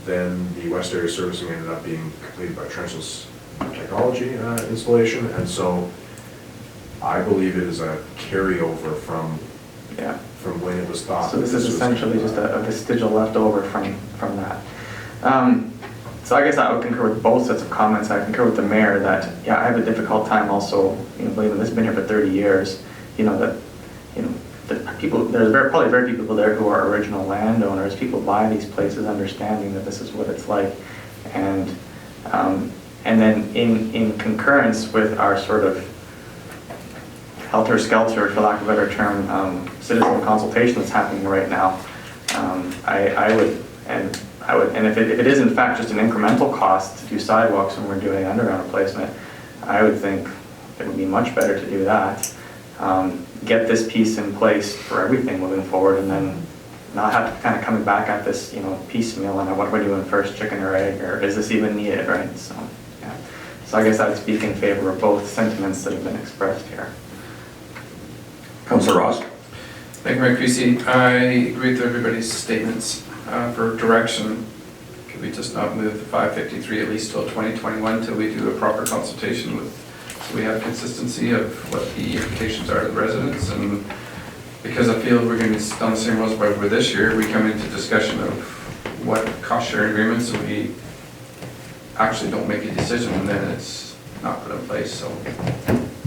then the west area servicing ended up being completed by Trenchless Technology installation, and so I believe it is a carryover from Yeah. when it was thought. So this is was- essentially just a vestigial leftover from that. So I guess I would concur with both sets of comments. I concur with the mayor that, yeah, I have a difficult time also, believing this has been here for 30 years, that people, there's probably very few people there who are original landowners. People buy these places understanding that this is what it's like. And then in concurrence with our sort of helter-skelter, for lack of a better term, citizen consultation that's happening right now, I would, and if it is in fact just an incremental cost to do sidewalks when we're doing underground replacement, I would think it would be much better to do that. Get this piece in place for everything moving forward, and then not have to kind of coming back at this, piecemeal, and what we're doing first, chicken or egg, or is this even needed, right? So, yeah. So I guess I'd speak in favor of both sentiments that have been expressed here. Councillor Ross? Thank you, Mayor Creasy. I agree with everybody's statements. For direction, could we just not move the 553 at least till 2021 till we do a proper consultation with, so we have consistency of what the implications are to the residents? And because I feel we're going to be down the same road where this year, we come into discussion of what cost sharing agreements, and we actually don't make a decision, and then it's not put in place. So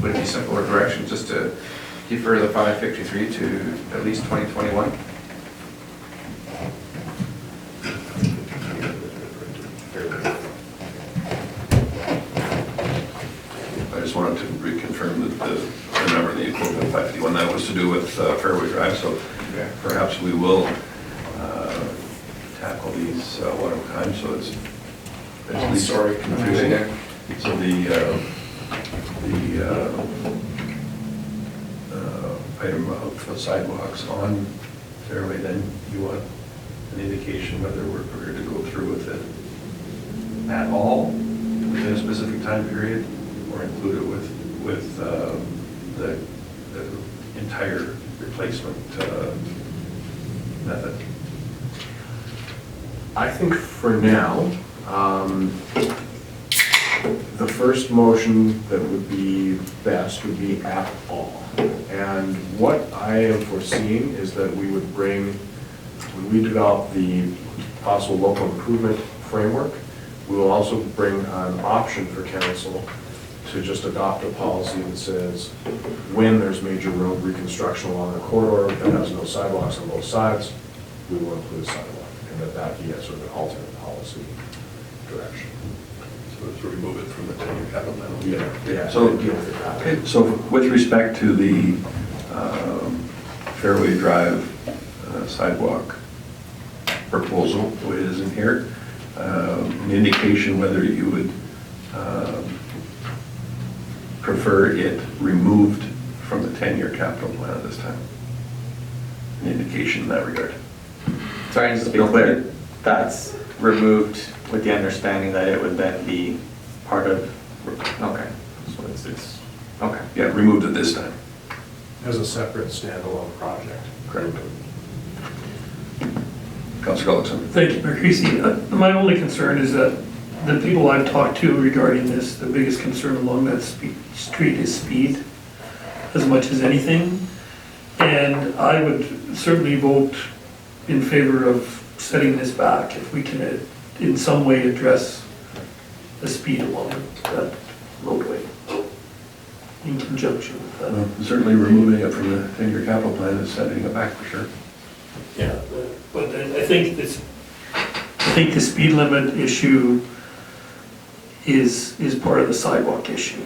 would it be simpler direction just to defer the 553 to at least 2021? I just wanted to reconfirm that the number that you quoted, 551, that was to do with Fairway Drive, so perhaps we will tackle these one at a time, so it's at least confusing. So the item of sidewalks on Fairway, then you want an indication whether we're prepared to go through with it at all within a specific time period, or include it with the entire replacement method. I think for now, the first motion that would be best would be at all. And what I am foreseeing is that we would bring, when we develop the possible local improvement framework, we will also bring an option for council to just adopt a policy that says when there's major road reconstruction along the corridor that has no sidewalks on both sides, we will include a sidewalk, and that be a sort of an alternate policy direction. So let's remove it from the 10-year capital plan. Yeah. So, deal with it that way. okay, so with respect to the Fairway Drive sidewalk proposal, the way it is in here, an indication whether you would prefer it removed from the 10-year capital plan at this time. An indication in that regard. Sorry, just to be clear, that's removed with the understanding that it would then be part of, okay, so it's okay. Yeah, removed at this time. As a separate standalone project. Correct. Councillor Gullickson. Thank you, Mayor Creasy. My only concern is that the people I've talked to regarding this, the biggest concern along that street is speed, as much as anything. And I would certainly vote in favor of setting this back if we can in some way address the speed along that roadway in conjunction with that. Certainly removing it from the 10-year capital plan is setting it back for sure. Yeah, but I think the speed limit issue is part of the sidewalk issue.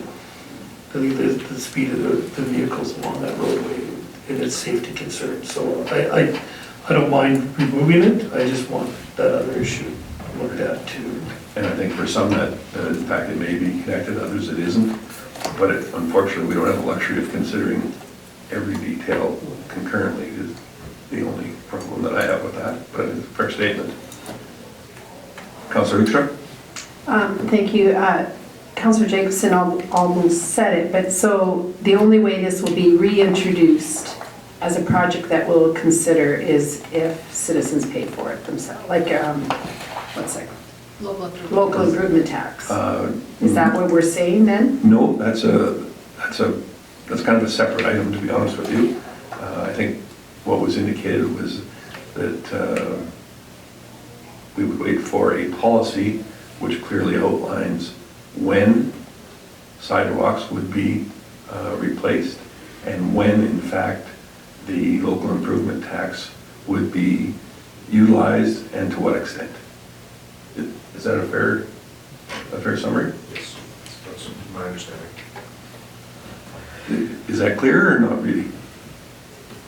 I think the speed of the vehicles along that roadway and its safety concerns. So I don't mind removing it, I just want that other issue looked at too. And I think for some that, in fact, it may be connected, others it isn't. But unfortunately, we don't have the luxury of considering every detail concurrently is the only problem that I have with that, but it's a fair statement. Councillor Hoekstra? Thank you. Councillor Jacobson almost said it, but so the only way this will be reintroduced as a project that we'll consider is if citizens pay for it themselves, like, what's that? Local improvement tax. Is that what we're saying then? No, that's kind of a separate item, to be honest with you. I think what was indicated was that we would wait for a policy which clearly outlines when sidewalks would be replaced and when, in fact, the local improvement tax would be utilized and to what extent. Is that a fair summary? Yes, that's my understanding. Is that clear or not really?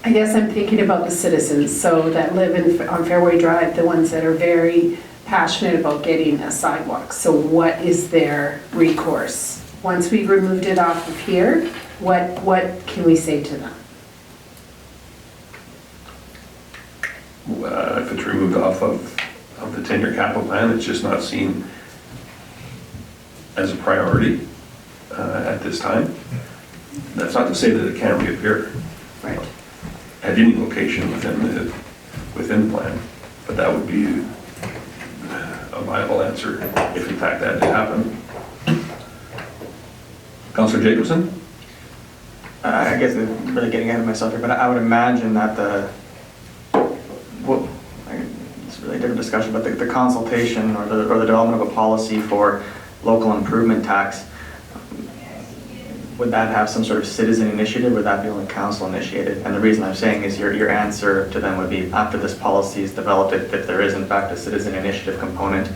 I guess I'm thinking about the citizens, so that live on Fairway Drive, the ones that are very passionate about getting a sidewalk. So what is their recourse? Once we've removed it off of here, what can we say to them? If it's removed off of the 10-year capital plan, it's just not seen as a priority at this time. That's not to say that it can't reappear. Right. At any location within the plan, but that would be a viable answer if in fact that did happen. Councillor Jacobson? I guess I'm really getting ahead of myself here, but I would imagine that it's really a different discussion, but the consultation or the development of a policy for local improvement tax, would that have some sort of citizen initiative? Would that be only council initiated? And the reason I'm saying is your answer to them would be after this policy is developed, if there is in fact a citizen initiative component,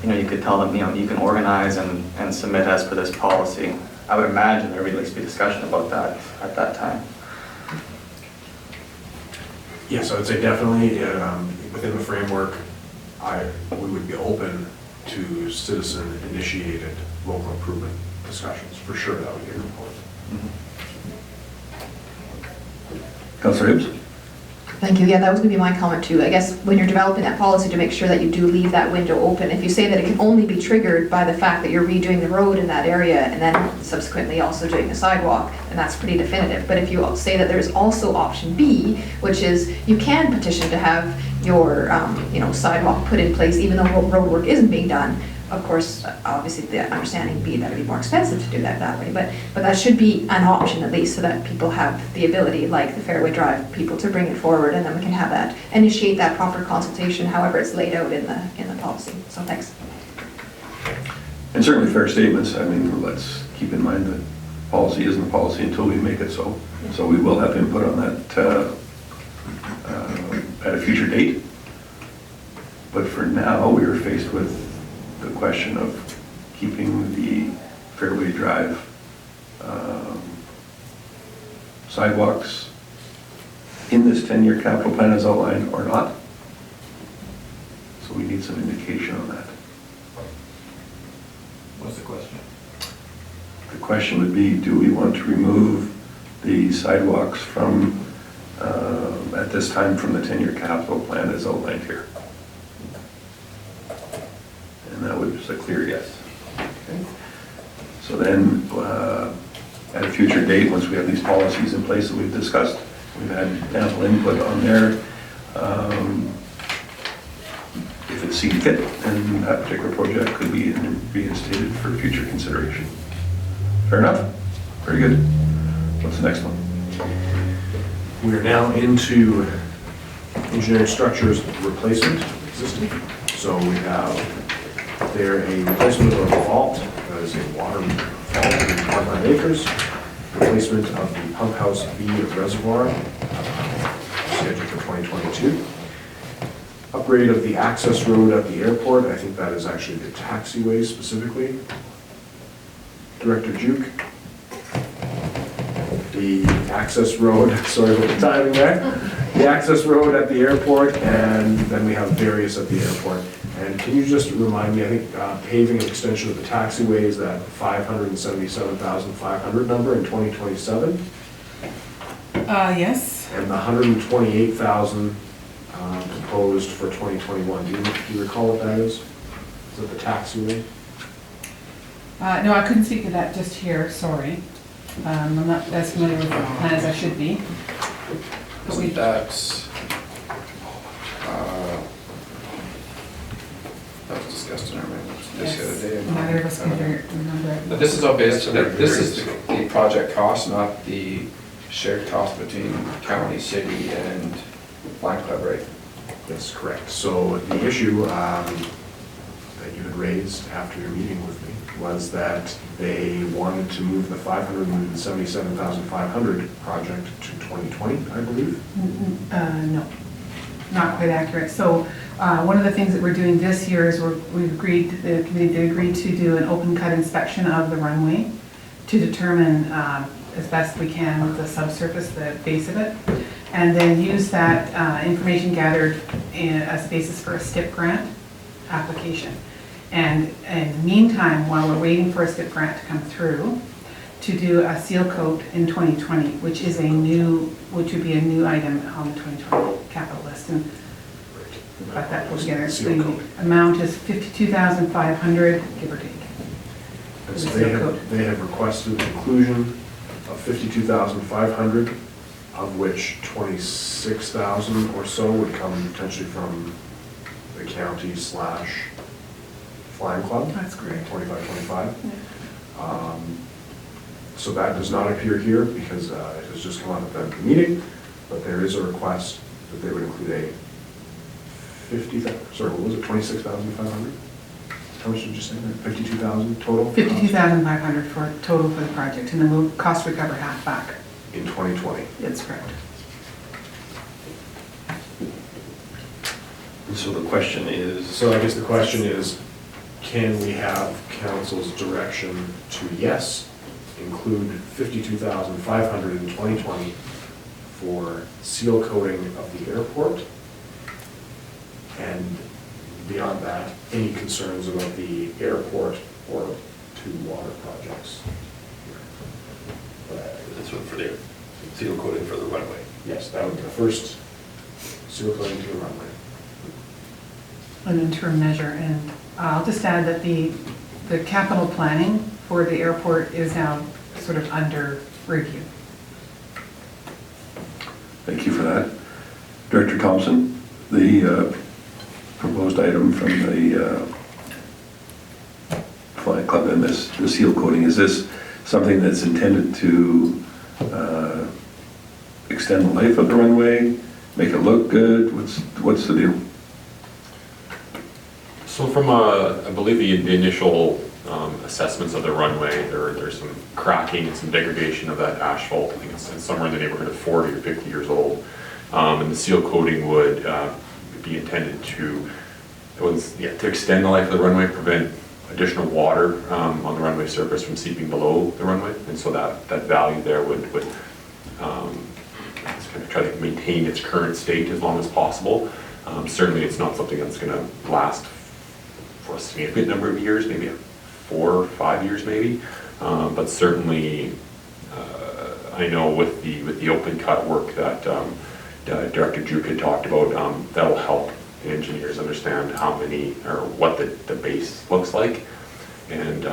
you could tell them, you can organize and submit as per this policy. I would imagine there would at least be discussion about that at that time. Yes, I would say definitely within the framework, we would be open to citizen-initiated local improvement discussions. For sure, that would be a component. Councillor Hibbs? Thank you. Yeah, that was going to be my comment too. I guess when you're developing that policy, to make sure that you do leave that window open. If you say that it can only be triggered by the fact that you're redoing the road in that area and then subsequently also doing the sidewalk, then that's pretty definitive. But if you say that there's also option B, which is you can petition to have your sidewalk put in place even though road work isn't being done, of course, obviously the understanding be that it'd be more expensive to do that way, but that should be an option at least so that people have the ability, like the Fairway Drive people, to bring it forward and then we can have that, initiate that proper consultation, however it's laid out in the policy. So thanks. And certainly fair statements. I mean, let's keep in mind that policy isn't a policy until we make it so. So we will have input on that at a future date. But for now, we are faced with the question of keeping the Fairway Drive sidewalks in this 10-year capital plan as outlined or not. So we need some indication on that. What's the question? The question would be, do we want to remove the sidewalks from, at this time, from the 10-year capital plan as outlined here? And that was a clear yes. Okay. So then, at a future date, once we have these policies in place that we've discussed, we've had ample input on there. If it's seen fit, then that particular project could be reinstated for future consideration. Fair enough? Very good. What's the next one? We are now into engineering structures replacement existing. So we have there a replacement of a vault, that is a water vault in 100 acres, replacement of the pump house B reservoir, scheduled for 2022. Upgrade of the access road at the airport, I think that is actually the taxiway specifically. Director Juke. The access road, sorry about the timing there. The access road at the airport, and then we have various at the airport. And can you just remind me, I think paving and extension of the taxiway is that 577,500 number in 2027? Yes. And the 128,000 proposed for 2021. Do you recall what that is? Is it the taxiway? No, I couldn't speak to that just here, sorry. I'm not as familiar with the plan as I should be. Isn't that, that was discussed in our minutes just the other day. Neither of us can remember it. But this is all based, this is the project cost, not the shared cost between county, city, and Lion Club, right? That's correct. So the issue that you had raised after your meeting with me was that they wanted to move the 577,500 project to 2020, I believe. No, not quite accurate. So one of the things that we're doing this year is we've agreed, the committee did agree to do an open cut inspection of the runway to determine as best we can the subsurface, the base of it, and then use that information gathered as a basis for a STIP grant application. And in the meantime, while we're waiting for a STIP grant to come through, to do a seal coat in 2020, which would be a new item on the 2020 capital list. And we've got that put together. Seal coat. The amount is $52,500, give or take. And so they have requested inclusion of 52,500, of which 26,000 or so would come potentially from the county / Flying Club. That's great. 25. So that does not appear here because it has just come out at the meeting, but there is a request that they would include a 26,500? How much did you say there? 52,000 total? 52,500 for total for the project, and then we'll cost recover half back. In 2020. That's correct. And so the question is, So I guess the question is, can we have council's direction to, yes, include 52,500 in 2020 for seal coating of the airport? And beyond that, any concerns about the airport or two water projects? That's what for the seal coating for the runway. Yes, that would be the first seal coating to the runway. An interim measure, and I'll just add that the capital planning for the airport is now sort of under review. thank you for that. Director Thompson, the proposed item from the Flying Club and the seal coating, is this something that's intended to extend the life of the runway, make it look good? What's the deal? So from, I believe the initial assessments of the runway, there's some cracking and some degradation of that asphalt. I think it's somewhere in the neighborhood of 40 or 50 years old. And the seal coating would be intended to extend the life of the runway, prevent additional water on the runway surface from seeping below the runway. And so that value there would kind of try to maintain its current state as long as possible. Certainly it's not something that's going to last for a significant number of years, maybe 4 or 5 years maybe. But certainly I know with the open cut work that Director Duke had talked about, that will help the engineers understand how many or what the base looks like, and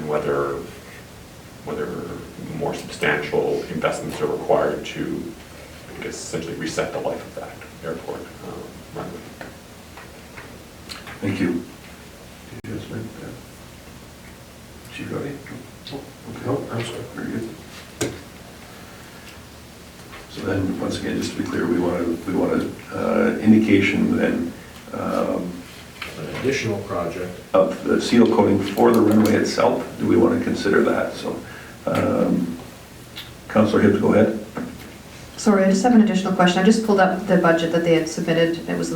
whether more substantial investments are required to, I guess, essentially reset the life of that airport runway. Thank you. Did you guys make that? Chief Cody? No, I'm sorry. Very good. So then, once again, just to be clear, we want indication then An additional project. of the seal coating for the runway itself. Do we want to consider that? So, Councillor Hibbs, go ahead. Sorry, I just have an additional question. I just pulled up the budget that they had submitted. It was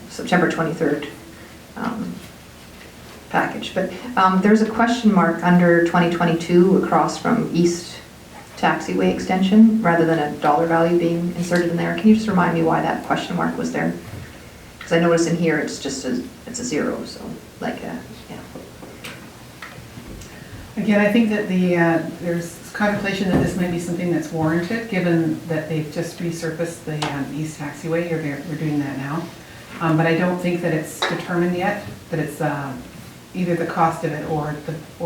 September 23rd package. But there's a question mark under 2022 across from East Taxiway Extension, rather than a dollar value being inserted in there. Can you just remind me why that question mark was there? Because I noticed in here it's just it's a zero, so like yeah. Again, I think that there's contemplation that this might be something that's warranted, given that they've just resurfaced the East Taxiway, or we're doing that now. But I don't think that it's determined yet, that it's either the cost of it or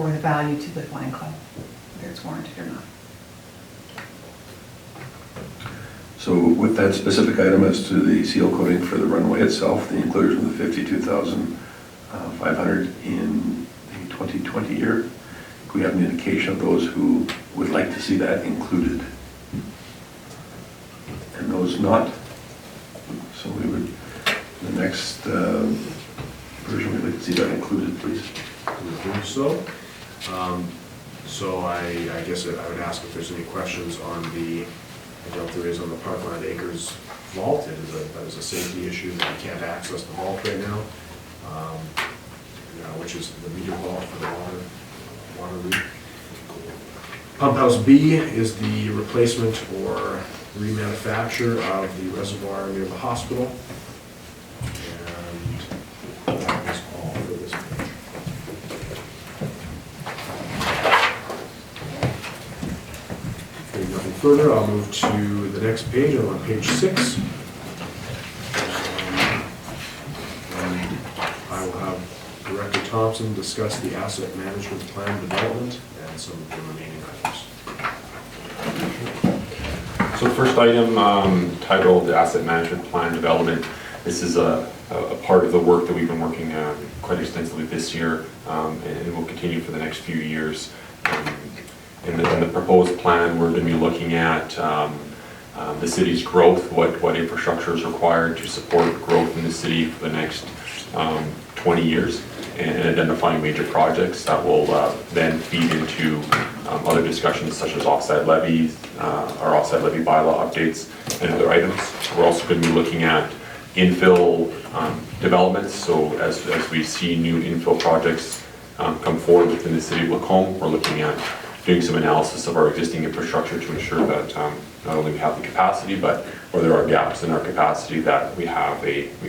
the value to the Flying Club, whether it's warranted or not. So with that specific item as to the seal coating for the runway itself, the inclusion of the 52,500 in the 2020 year, we have an indication of those who would like to see that included. And those not. So we would, the next version, we'd like to see that included, please. So I guess I would ask if there's any questions on the, I don't know if there is on the Parkland Acres vault. That is a safety issue that you can't access the vault right now, which is the meter vault for the water loop. Pump House B is the replacement or remanufacture of the reservoir near the hospital. And that is all for this page. Okay, nothing further, I'll move to the next page. I'm on page 6. And I will have Director Thompson discuss the asset management plan development and some of the remaining items. So the first item, titled the Asset Management Plan Development. This is a part of the work that we've been working quite extensively this year, and will continue for the next few years. In the proposed plan, we're going to be looking at the city's growth, what infrastructure is required to support growth in the city for the next 20 years, and identifying major projects that will then feed into other discussions such as offset levies, or offset levy bylaw updates and other items. We're also going to be looking at infill developments. So as we see new infill projects come forward within the city of Lacombe, we're looking at doing some analysis of our existing infrastructure to ensure that not only we have the capacity, but where there are gaps in our capacity, that we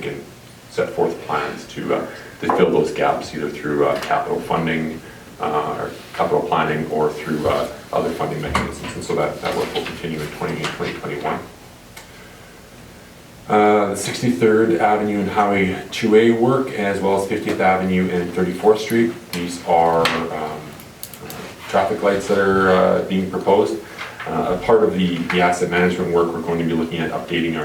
can set forth plans to fill those gaps, either through capital funding or capital planning, or through other funding mechanisms. And so that work will continue in 2021. The 63rd Avenue and Highway 2A work, as well as 50th Avenue and 34th Street. These are traffic lights that are being proposed. A part of the asset management work, we're going to be looking at updating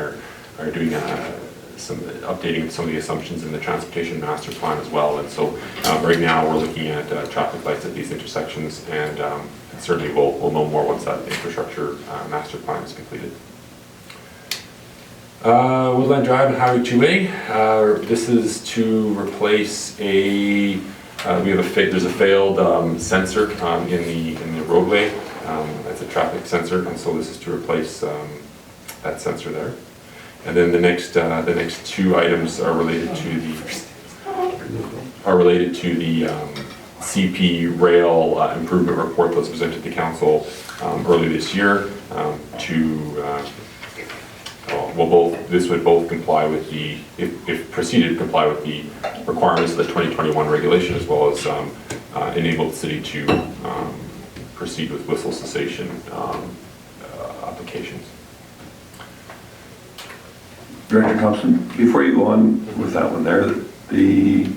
updating some of the assumptions in the transportation master plan as well. And so right now we're looking at traffic lights at these intersections, and certainly we'll know more once that infrastructure master plan is completed. Woodland Drive and Highway 2A. This is to replace there's a failed sensor in the roadway. It's a traffic sensor, and so this is to replace that sensor there. And then the next two items are related to the CP rail improvement report that was presented to council earlier this year. This would both comply with if proceeded, comply with the requirements of the 2021 regulation, as well as enable the city to proceed with whistle cessation applications. Director Thompson, before you go on with that one there, the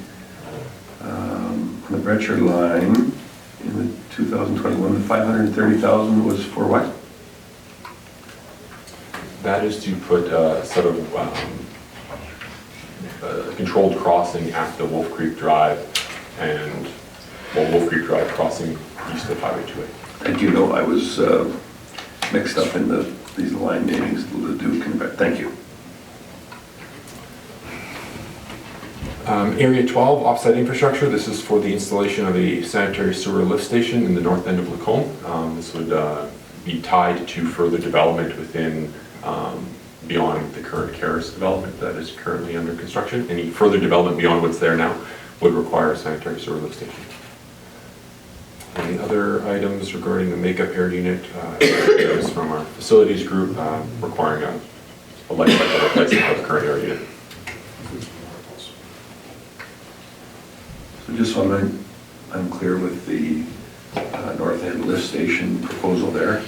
Breccia line in the 2021, the 530,000 was for what? That is to put a sort of controlled crossing at the Wolf Creek Drive and Wolf Creek Drive crossing east of Highway 2A. And you know, I was mixed up in these line namings. Thank you. Area 12, offsite infrastructure. This is for the installation of a sanitary sewer lift station in the north end of Lacombe. This would be tied to further development within beyond the current Caris development that is currently under construction. Any further development beyond what's there now would require a sanitary sewer lift station. Any other items regarding the makeup air unit is from our facilities group requiring a life cycle replacement of the current air unit. So just so I'm clear with the north end lift station proposal there.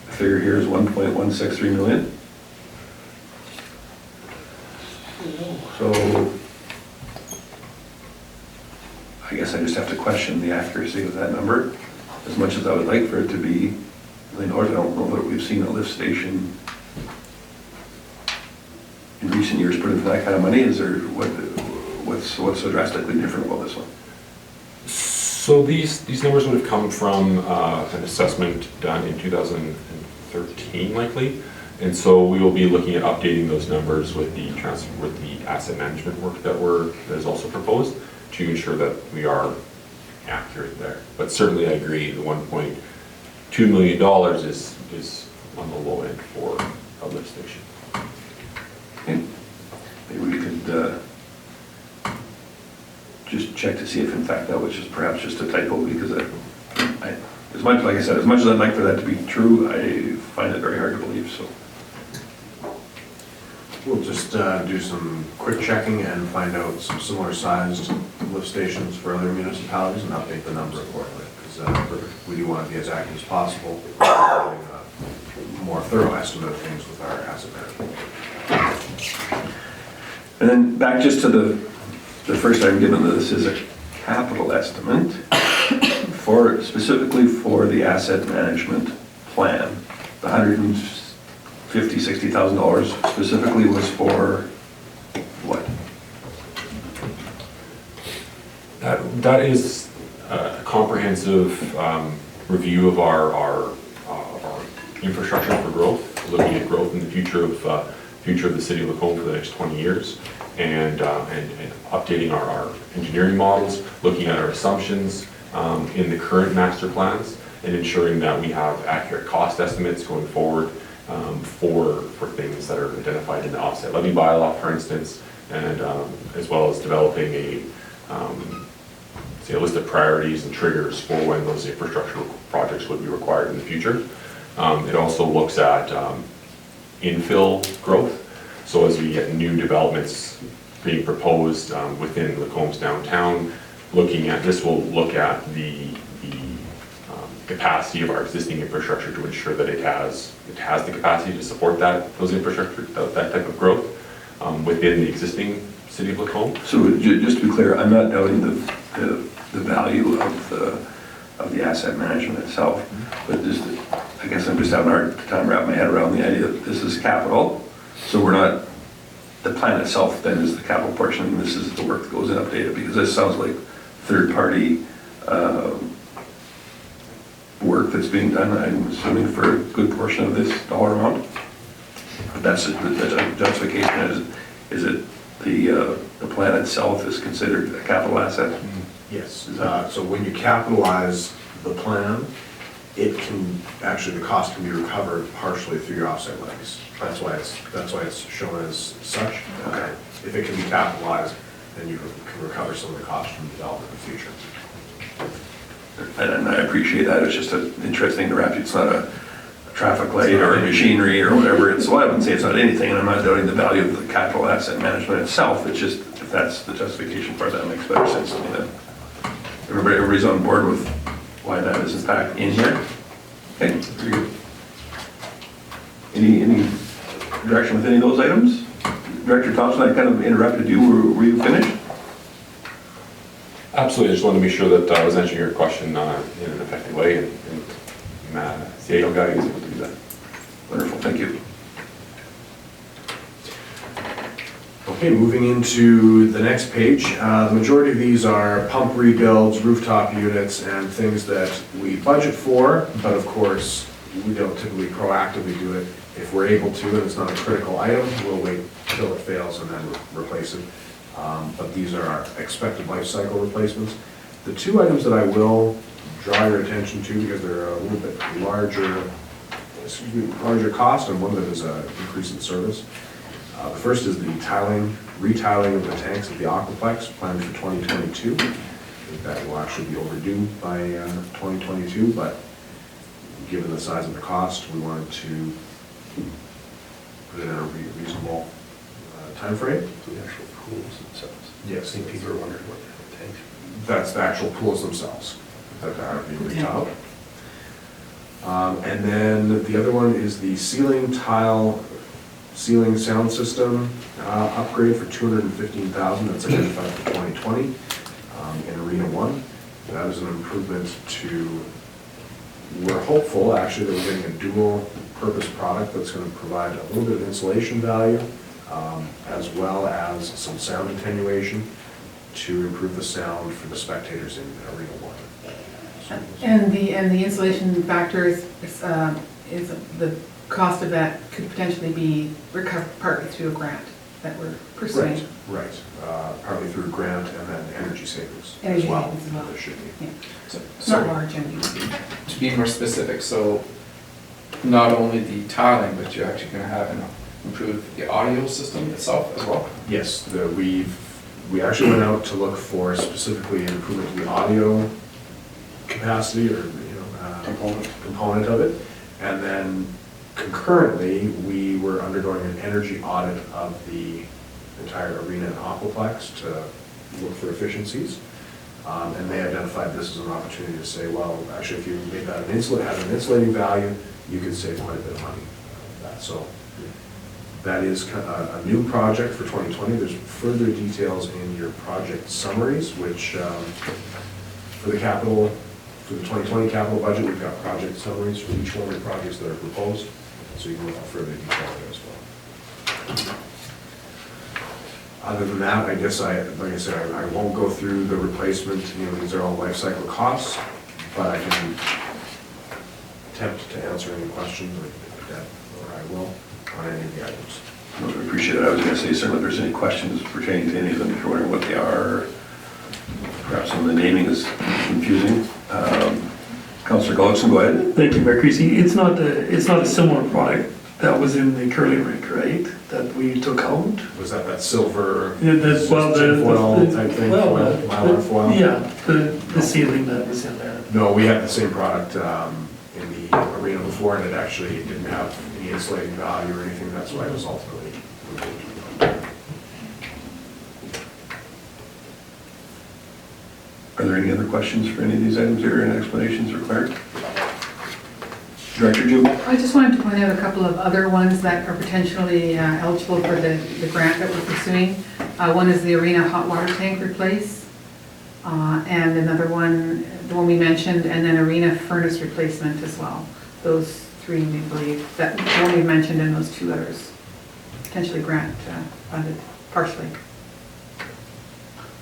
The figure here is 1.163 million. So I guess I just have to question the accuracy of that number, as much as I would like for it to be $1 million. I don't know that we've seen a lift station in recent years put in for that kind of money. Is there, what's so drastically different about this one? So these numbers would have come from an assessment done in 2013 likely. And so we will be looking at updating those numbers with the asset management work that is also proposed to ensure that we are accurate there. But certainly I agree, the $1.2 million is on the low end for a lift station. Okay. Maybe we could just check to see if in fact that was just perhaps just a typo, because as much, like I said, as much as I'd like for that to be true, I find it very hard to believe, so. We'll just do some quick checking and find out some similar sized lift stations for other municipalities and update the number accordingly, because we do want to be as accurate as possible, getting a more thorough estimate of things with our asset management. And then back just to the first item, given that this is a capital estimate specifically for the asset management plan, the $150,000-$60,000 specifically was for what? That is a comprehensive review of our infrastructure for growth, looking at growth in the future of the city of Lacombe for the next 20 years, and updating our engineering models, looking at our assumptions in the current master plans, and ensuring that we have accurate cost estimates going forward for things that are identified in the offset levy bylaw, for instance, and as well as developing a list of priorities and triggers for when those infrastructure projects would be required in the future. It also looks at infill growth. So as we get new developments being proposed within Lacombe's downtown, this will look at the capacity of our existing infrastructure to ensure that it has the capacity to support those infrastructure, that type of growth within the existing city of Lacombe. So just to be clear, I'm not doubting the value of the asset management itself, but just, I guess I'm just having a hard time wrapping my head around the idea that this is capital, so we're not, the plan itself then is the capital portion, and this is the work that goes in updated, because this sounds like third-party work that's being done, I'm assuming, for a good portion of this dollar amount. That's the justification. Is it the plan itself is considered a capital asset? Yes, so when you capitalize the plan, the cost can be recovered partially through your offset levies. That's why it's shown as such. Okay. If it can be capitalized, then you can recover some of the costs from development in the future. And I appreciate that. It's just interesting to wrap. It's not a traffic light or a machinery or whatever. So I wouldn't say it's not anything, and I'm not doubting the value of the capital asset management itself. It's just, if that's the justification for it, that makes better sense to me then. Everybody's on board with why that is in fact in here? Okay, very good. Any direction with any of those items? Director Thompson, I kind of interrupted you. Were you finished? Absolutely, I just wanted to be sure that I was answering your question in an effective way, and CAO guy is able to do that. Wonderful, thank you. Okay, moving into the next page, the majority of these are pump rebuilds, rooftop units, and things that we budget for, but of course, we don't typically proactively do it. If we're able to, and it's not a critical item, we'll wait till it fails and then replace it. But these are our expected life cycle replacements. The two items that I will draw your attention to, because they're a little bit larger cost, and one of them is an increase in service. The first is the retiling of the tanks at the Aquaplex, planned for 2022. I think that will actually be overdue by 2022, but given the size of the cost, we wanted to put it in a reasonable time frame. The actual pools themselves. Yes. I think people are wondering what the tanks. That's the actual pools themselves that are being retiled. And then the other one is the ceiling sound system upgrade for $215,000. That's identified for 2020 in Arena 1. That is an improvement to We're hopeful, actually, that we're getting a dual-purpose product that's going to provide a little bit of insulation value, as well as some sound attenuation to improve the sound for the spectators in Arena 1. And the insulation factor is the cost of that could potentially be recovered partly through a grant that we're pursuing. Right, partly through a grant and then energy savings as Energy well. savings as well. There should be. Yeah. So- It's not So, large, I mean. to be more specific, so not only the tiling, but you're actually gonna have an improve the audio system itself as well? Yes, we actually went out to look for specifically an improvement to the audio capacity or, component of it. And then concurrently, we were undergoing an energy audit of the entire arena and Aquaplex to look for efficiencies. And they identified this as an opportunity to say, well, actually, if you made that had an insulating value, you could save quite a bit of money. So that is a new project for 2020. There's further details in your project summaries, which for the 2020 capital budget, we've got project summaries for each one of the projects that are proposed, so you can look at further detail there as well. Other than that, I guess like I said, I won't go through the replacement, these are all life cycle costs, but I can attempt to answer any questions, or I will, on any of the items. I appreciate it. I was going to say, certainly if there's any questions pertaining to any of them, if you're wondering what they are, perhaps some of the naming is confusing. Councillor Gullickson, go ahead. Thank you, Mayor Creasy. It's not a similar product that was in the curling rink, right? That we took out? Was that silver, Yeah, that's, well, tinfoil type thing, well, foil, mylar foil? Yeah, the ceiling that was in there. No, we had the same product in the arena before, and it actually didn't have any insulating value or anything. That's why it was ultimately removed. Are there any other questions for any of these items here and explanations required? Director Jubal? I just wanted to point out a couple of other ones that are potentially eligible for the grant that we're pursuing. One is the arena hot water tank replace, and another one, the one we mentioned, and then arena furnace replacement as well. Those three, we believe, that the one we mentioned and those two others, potentially grant funded partially.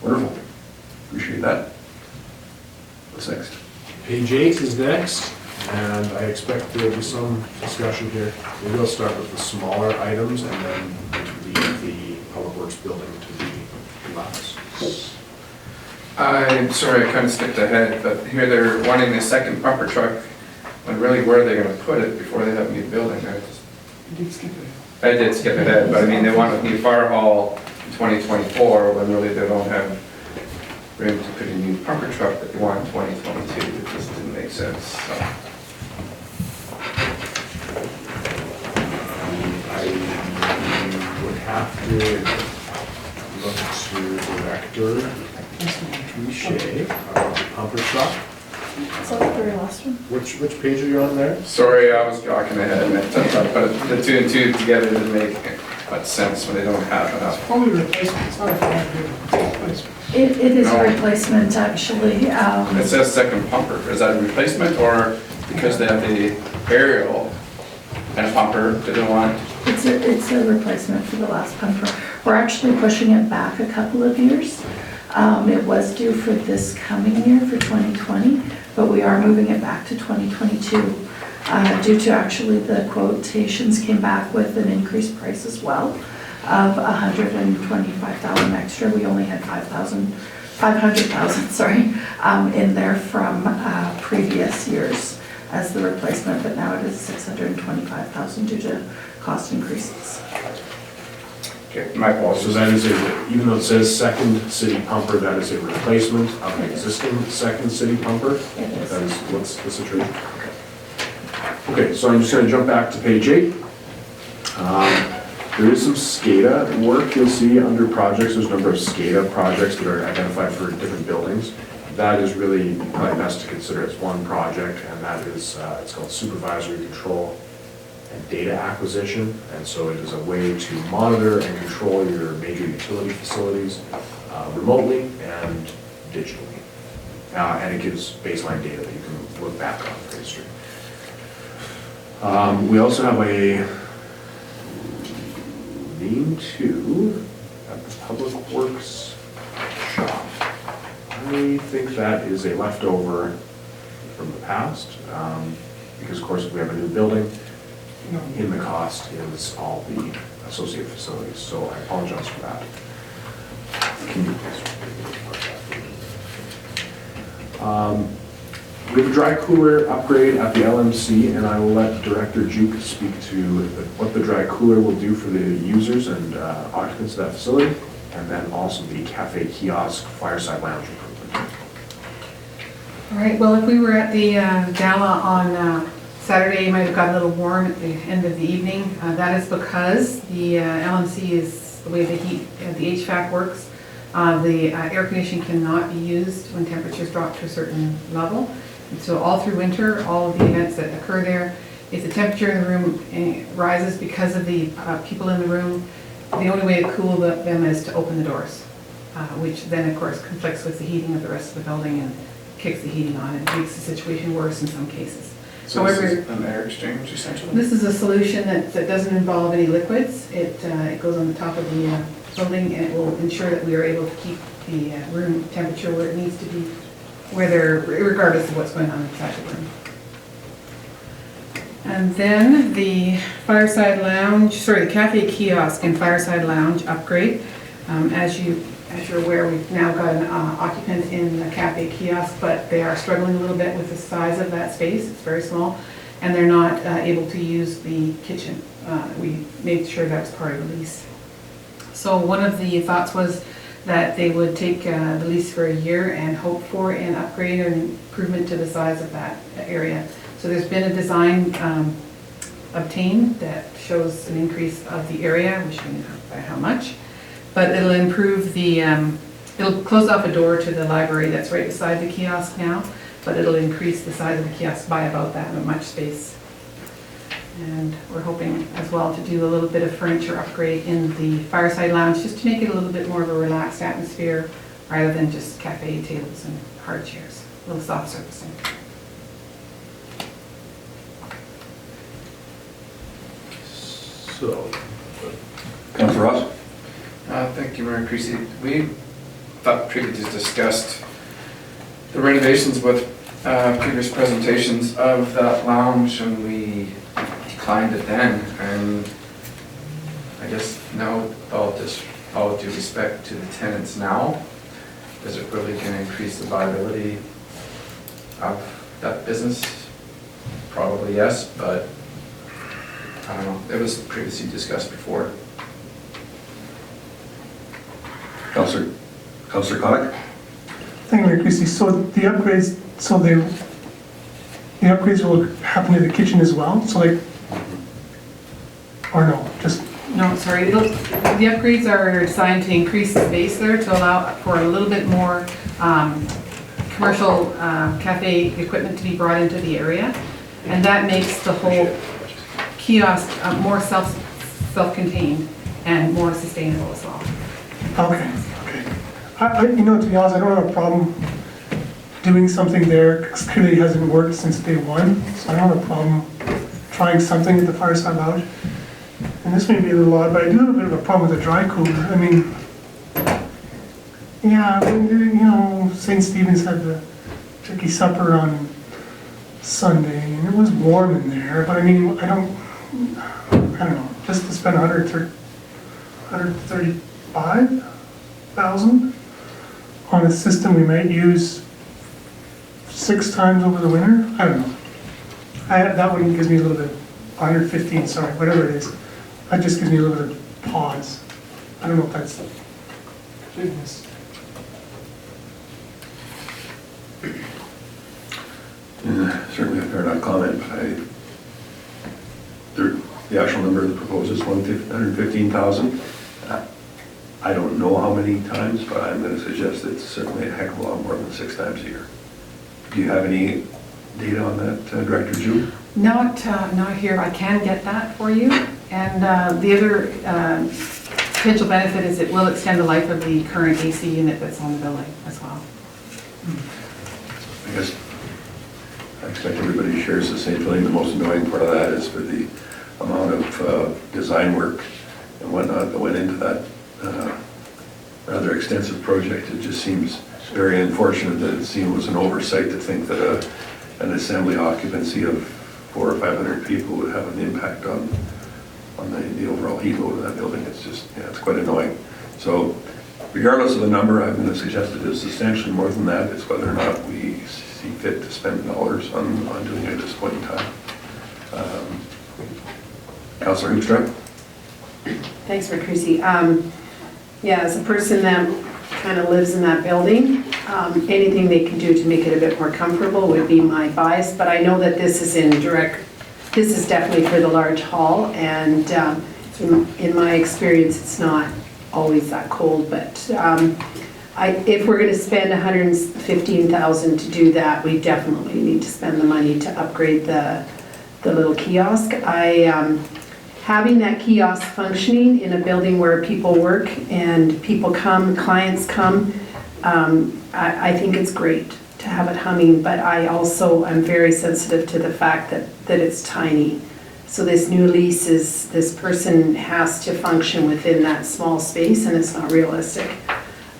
Wonderful. Appreciate that. What's next? Page 8 is next, and I expect there will be some discussion here. We will start with the smaller items and then leave the Public Works building to the last. I'm sorry, I kind of skipped ahead, but here they're wanting a second pumper truck, when really where are they gonna put it before they have a new building? I did skip ahead, but I mean, they want a new fire hall in 2024, when really they don't have room to put a new pumper truck that they want in 2022. It just didn't make sense, so. I would have to look to Director Touche, pumper truck. Is that the very last one? Which page are you on there? Sorry, I was talking ahead, but the two and two together doesn't make much sense when they don't have enough. Probably replacement, it's not a replacement. It is No. a replacement, actually. It says second pumper. Is that a replacement or because they have the aerial and a pumper, they don't want? It's a replacement for the last pumper. We're actually pushing it back a couple of years. It was due for this coming year, for 2020, but we are moving it back to 2022 due to actually the quotations came back with an increased price as well of 125,000 extra. We only had 500,000, sorry, in there from previous years as the replacement, but now it is 625,000 due to cost increases. Okay, my So apologies. that is even though it says second city pumper, that is a replacement of an existing second city pumper? It is. That is what's the situation? Okay, so I'm just going to jump back to page 8. There is some SCADA work you'll see under projects. There's a number of SCADA projects that are identified for different buildings. That is really probably best to consider as one project, and that is, it's called supervisory control and data acquisition. And so it is a way to monitor and control your major utility facilities remotely and digitally. And it gives baseline data that you can look back on for history. We also have a lean-to at the Public Works shop. I think that is a leftover from the past, because of course if we have a new building, in the cost is all the associated facilities, so I apologize for that. Can you please we have a dry cooler upgrade at the LMC, and I will let Director Juke speak to what the dry cooler will do for the users and occupants of that facility, and then also the cafe kiosk fireside lounge improvement. All right, well, if we were at the gala on Saturday, you might have got a little warm at the end of the evening. That is because the LMC is the way the heat, the HVAC works. The air conditioning cannot be used when temperatures drop to a certain level. And so all through winter, all of the events that occur there, if the temperature in the room rises because of the people in the room, the only way to cool them is to open the doors, which then of course conflicts with the heating of the rest of the building and kicks the heating on and makes the situation worse in some cases. So this is an air exchange essentially? This is a solution that doesn't involve any liquids. It goes on the top of the building, and it will ensure that we are able to keep the room temperature where it needs to be, regardless of what's going on inside the room. And then the the cafe kiosk and fireside lounge upgrade. As you're aware, we've now got an occupant in the cafe kiosk, but they are struggling a little bit with the size of that space. It's very small, and they're not able to use the kitchen. We made sure that was part of the lease. So one of the thoughts was that they would take the lease for a year and hope for an upgrade or an improvement to the size of that area. So there's been a design obtained that shows an increase of the area, which we know by how much. But it'll improve the, it'll close off a door to the library that's right beside the kiosk now, but it'll increase the size of the kiosk by about that much space. And we're hoping as well to do a little bit of furniture upgrade in the fireside lounge, just to make it a little bit more of a relaxed atmosphere, rather than just cafe tables and hard chairs, a little soft surfacing. So, Councilor Ross? Thank you, Mayor Creasy. We thought previously discussed the renovations with previous presentations of that lounge, and we declined it then. And I guess now, all due respect to the tenants now, is it really going to increase the viability of that business? Probably yes, but I don't know. It was previously discussed before. Councilor Connick? Thank you, Mayor Christie. So the upgrades, the upgrades will happen to the kitchen as well? So like, or no, just? No, sorry, the upgrades are designed to increase the space there to allow for a little bit more commercial cafe equipment to be brought into the area. And that makes the whole kiosk more self-contained and more sustainable as well. Okay. You know, to be honest, I don't have a problem doing something there, because clearly it hasn't worked since day one, so I don't have a problem trying something at the fireside lounge. And this may be a little odd, but I do have a bit of a problem with the dry cooler. I mean, yeah, you know, St. Stephen's had the turkey supper on Sunday, and it was warm in there, but I mean, I don't know, just to spend $135,000 on a system we might use 6 times over the winter? I don't know. That one gives me a little bit, 115, sorry, whatever it is. That just gives me a little bit of pause. I don't know if that's goodness. Certainly a fair enough comment, but the actual number of the proposed is 115,000. I don't know how many times, but I'm going to suggest it's certainly a heck of a lot more than 6 times a year. Do you have any data on that, Director Ju? Not here. I can get that for you. And the other potential benefit is it will extend the life of the current AC unit that's on the building as well. I guess I expect everybody shares the same feeling. The most annoying part of that is for the amount of design work and whatnot that went into that rather extensive project. It just seems very unfortunate that it seemed was an oversight to think that an assembly occupancy of 400 or 500 people would have an impact on the overall heat load of that building. It's just, yeah, it's quite annoying. So regardless of the number, I'm going to suggest it is substantially more than that. It's whether or not we see fit to spend dollars on doing it at this point in time. Councillor Hoopstra? Thanks, Mayor Creasy. Yeah, as a person that kind of lives in that building, anything they can do to make it a bit more comfortable would be my bias, but I know that this is this is definitely for the large hall, and in my experience, it's not always that cold, but if we're going to spend $115,000 to do that, we definitely need to spend the money to upgrade the little kiosk. Having that kiosk functioning in a building where people work and people come, clients come, I think it's great to have it humming, but I also am very sensitive to the fact that it's tiny. So this new lease is, this person has to function within that small space, and it's not realistic.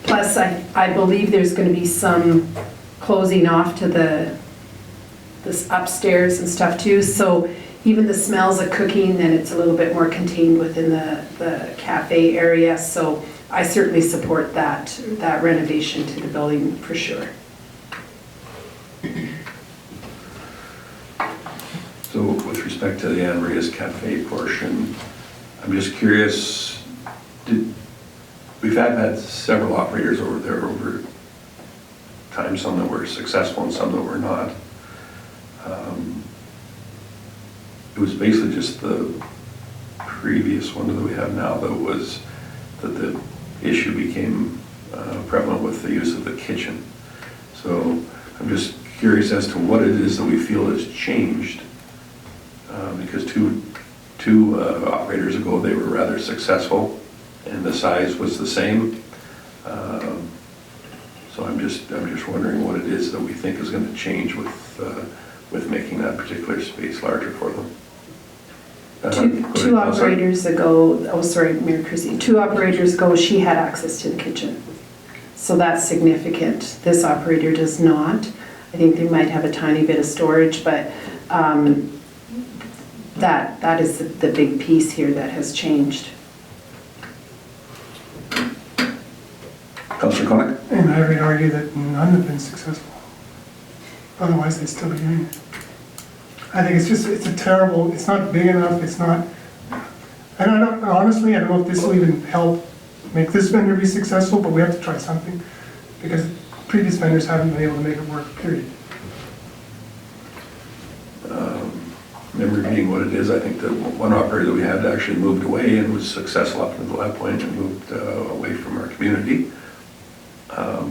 Plus, I believe there's going to be some closing off to this upstairs and stuff too, so even the smells of cooking, then it's a little bit more contained within the cafe area. So I certainly support that renovation to the building for sure. So with respect to the Anne Maria's Cafe portion, I'm just curious, we've had several operators over there over time, some that were successful and some that were not. It was basically just the previous one that we have now that the issue became prevalent with the use of the kitchen. So I'm just curious as to what it is that we feel has changed, because two operators ago they were rather successful and the size was the same. So I'm just wondering what it is that we think is going to change with making that particular space larger for them. Two operators ago, oh sorry, Mayor Creasy, 2 operators ago she had access to the kitchen. So that's significant. This operator does not. I think they might have a tiny bit of storage, but that is the big piece here that has changed. Councillor Connick? And I would argue that none have been successful. Otherwise, they'd still be doing it. I think it's not big enough, it's not, and honestly, I don't know if this will even help make this vendor be successful, but we have to try something, because previous vendors haven't been able to make it work, period. Remember being what it is, I think that one operator that we had actually moved away and was successful up until that point and moved away from our community. I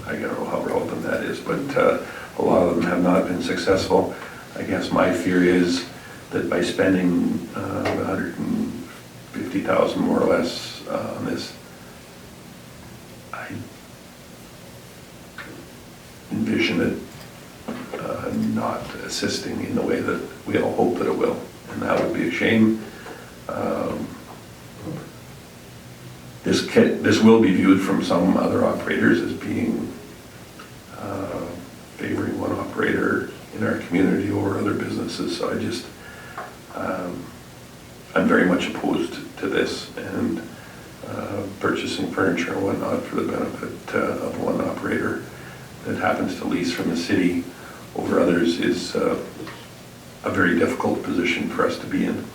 don't know how relevant that is, but a lot of them have not been successful. I guess my fear is that by spending $150,000 more or less on this, I envision it not assisting in the way that we all hope that it will, and that would be a shame. This will be viewed from some other operators as being favoring one operator in our community over other businesses, so I'm very much opposed to this, and purchasing furniture and whatnot for the benefit of one operator that happens to lease from the city over others is a very difficult position for us to be in.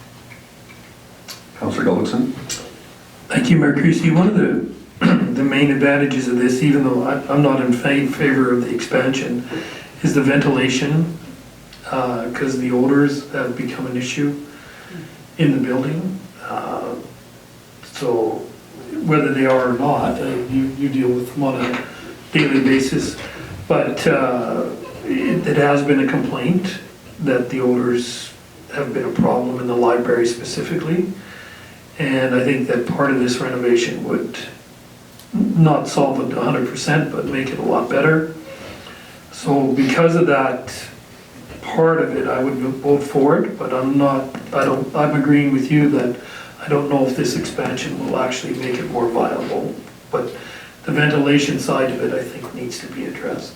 Councillor Gullickson? Thank you, Mayor Creasy. One of the main advantages of this, even though I'm not in favor of the expansion, is the ventilation, because the odors have become an issue in the building. So whether they are or not, you deal with them on a daily basis, but it has been a complaint that the odors have been a problem in the library specifically. And I think that part of this renovation would not solve it 100%, but make it a lot better. So because of that part of it, I would vote for it, but I'm agreeing with you that I don't know if this expansion will actually make it more viable. But the ventilation side of it, I think, needs to be addressed.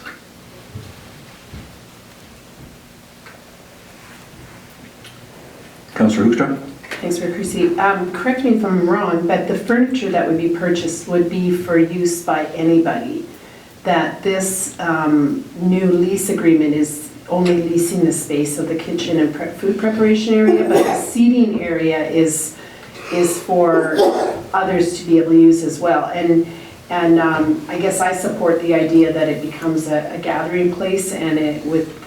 Councillor Hoekstra? Thanks, Mayor Creasy. Correct me if I'm wrong, but the furniture that would be purchased would be for use by anybody. That this new lease agreement is only leasing the space of the kitchen and food preparation area, but the seating area is for others to be able to use as well. And I guess I support the idea that it becomes a gathering place, and it with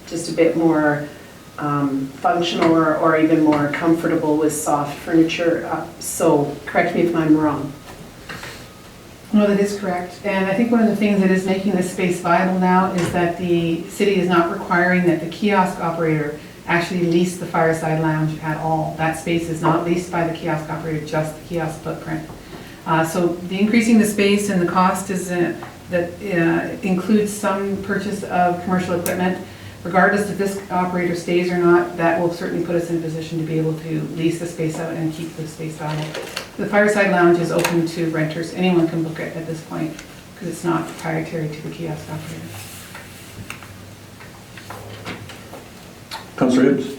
just a bit more functional or even more comfortable with soft furniture. So correct me if I'm wrong. No, that is correct. And I think one of the things that is making this space viable now is that the city is not requiring that the kiosk operator actually lease the Fireside Lounge at all. That space is not leased by the kiosk operator, just the kiosk footprint. So the increasing the space and the cost is that includes some purchase of commercial equipment. Regardless if this operator stays or not, that will certainly put us in a position to be able to lease the space out and keep the space viable. The Fireside Lounge is open to renters. Anyone can book it at this point because it's not proprietary to the kiosk operator. Councillor Hibbs?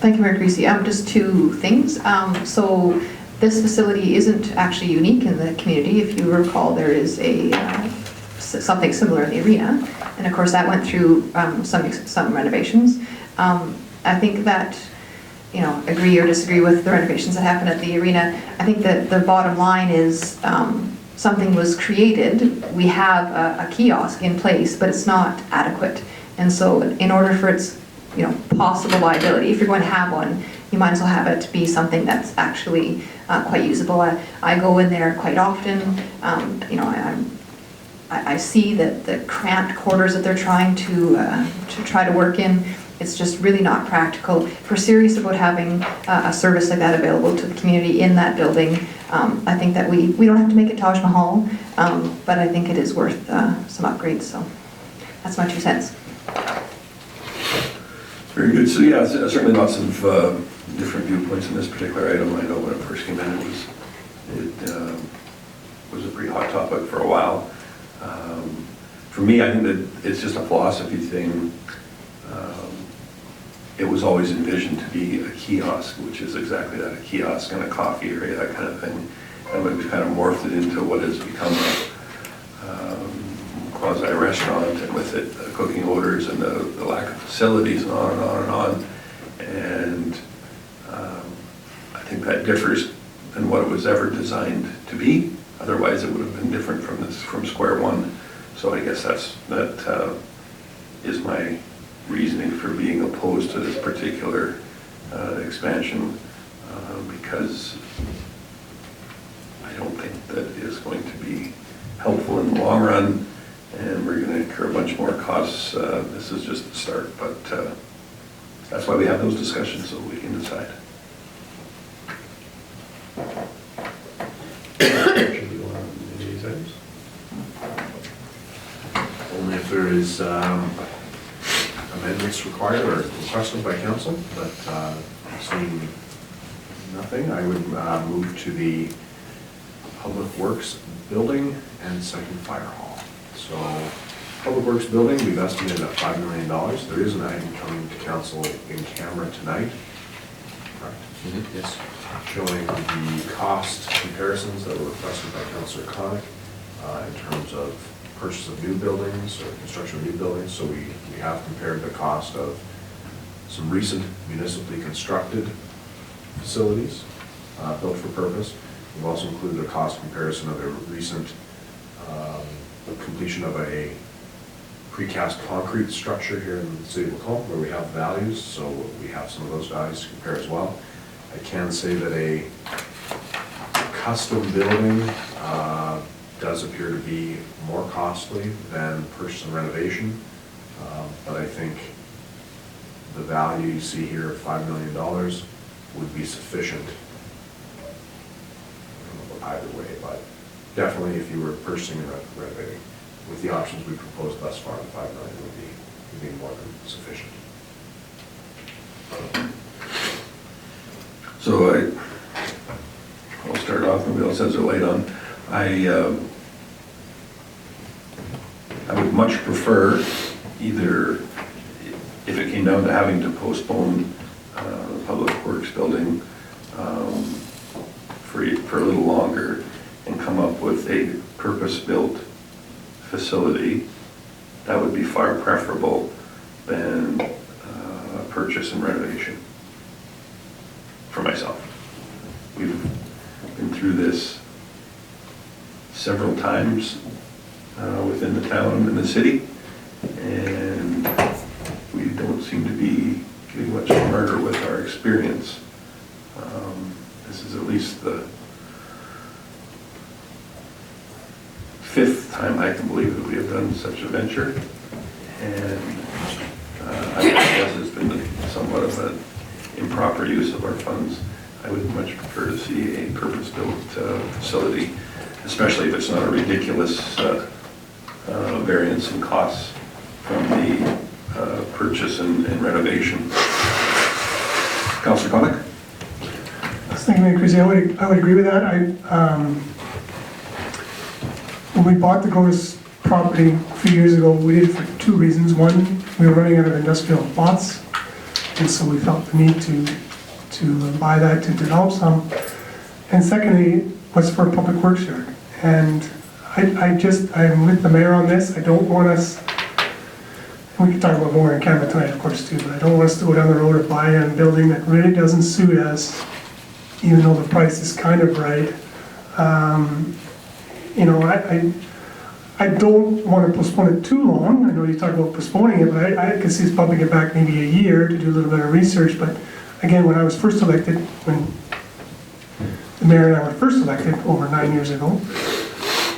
Thank you, Mayor Creasy. Just two things. So this facility isn't actually unique in the community. If you recall, there is something similar in the arena. And of course, that went through some renovations. I think that, agree or disagree with the renovations that happened at the arena. I think that the bottom line is something was created. We have a kiosk in place, but it's not adequate. And so in order for its possible viability, if you're going to have one, you might as well have it be something that's actually quite usable. I go in there quite often. I see that the cramped quarters that they're trying to work in, it's just really not practical. If we're serious about having a service like that available to the community in that building, I think that we don't have to make it Taj Mahal, but I think it is worth some upgrades. So that's my 2 cents. Very good. So yeah, certainly lots of different viewpoints in this particular item. I know when it first came in, it was a pretty hot topic for a while. For me, I think that it's just a philosophy thing. It was always envisioned to be a kiosk, which is exactly that, a kiosk and a coffee area, that kind of thing. And we've kind of morphed it into what has become a quasi-restaurant, and with it, the cooking odors and the lack of facilities and on and on and on. And I think that differs than what it was ever designed to be. Otherwise, it would have been different from square one. So I guess that is my reasoning for being opposed to this particular expansion, because I don't think that is going to be helpful in the long run, and we're going to incur a bunch more costs. This is just the start, but that's why we have those discussions, so we can decide. Only if there is amendments required or requested by council, but seeing nothing, I would move to the Public Works Building and second fire hall. So, Public Works Building, we've estimated at $5 million. There is an item coming to council in camera tonight. Correct? Mm-hmm. Yes. Showing the cost comparisons that were requested by Councillor Connick in terms of purchase of new buildings or construction of new buildings. So we have compared the cost of some recent municipally constructed facilities built for purpose. We've also included a cost comparison of a recent completion of a precast concrete structure here in the city of Macomb, where we have values, so we have some of those values to compare as well. I can say that a custom building does appear to be more costly than purchase and renovation, but I think the value you see here of $5 million would be sufficient. I don't know either way, but definitely if you were purchasing and renovating, with the options we proposed thus far, the 5 million would be more than sufficient. So I'll start off, nobody else has their light on. I would much prefer either, if it came down to having to postpone the Public Works building for a little longer and come up with a purpose-built facility, that would be far preferable than purchase and renovation for myself. We've been through this several times within the town and the city, and we don't seem to be getting much smarter with our experience. This is at least the 5th time I can believe that we have done such a venture, and I guess it's been somewhat of an improper use of our funds. I would much prefer to see a purpose-built facility, especially if it's not a ridiculous variance in costs from the purchase and renovation. Councillor Koenig? Thank you, Chrissy. I would agree with that. When we bought the Gross property a few years ago, we did it for 2 reasons. One, we were running out of industrial lots, and so we felt the need to buy that to develop some. And secondly, was for a public works yard. And I'm with the mayor on this. I don't want us, we can talk about more in Canada tonight, of course, too, but I don't want us to go down the road of buying a building that really doesn't suit us, even though the price is kind of right. You know, I don't want to postpone it too long. I know you talk about postponing it, but I could see us bumping it back maybe a year to do a little bit of research. But again, when I was first elected, when the mayor and I were first elected over 9 years ago,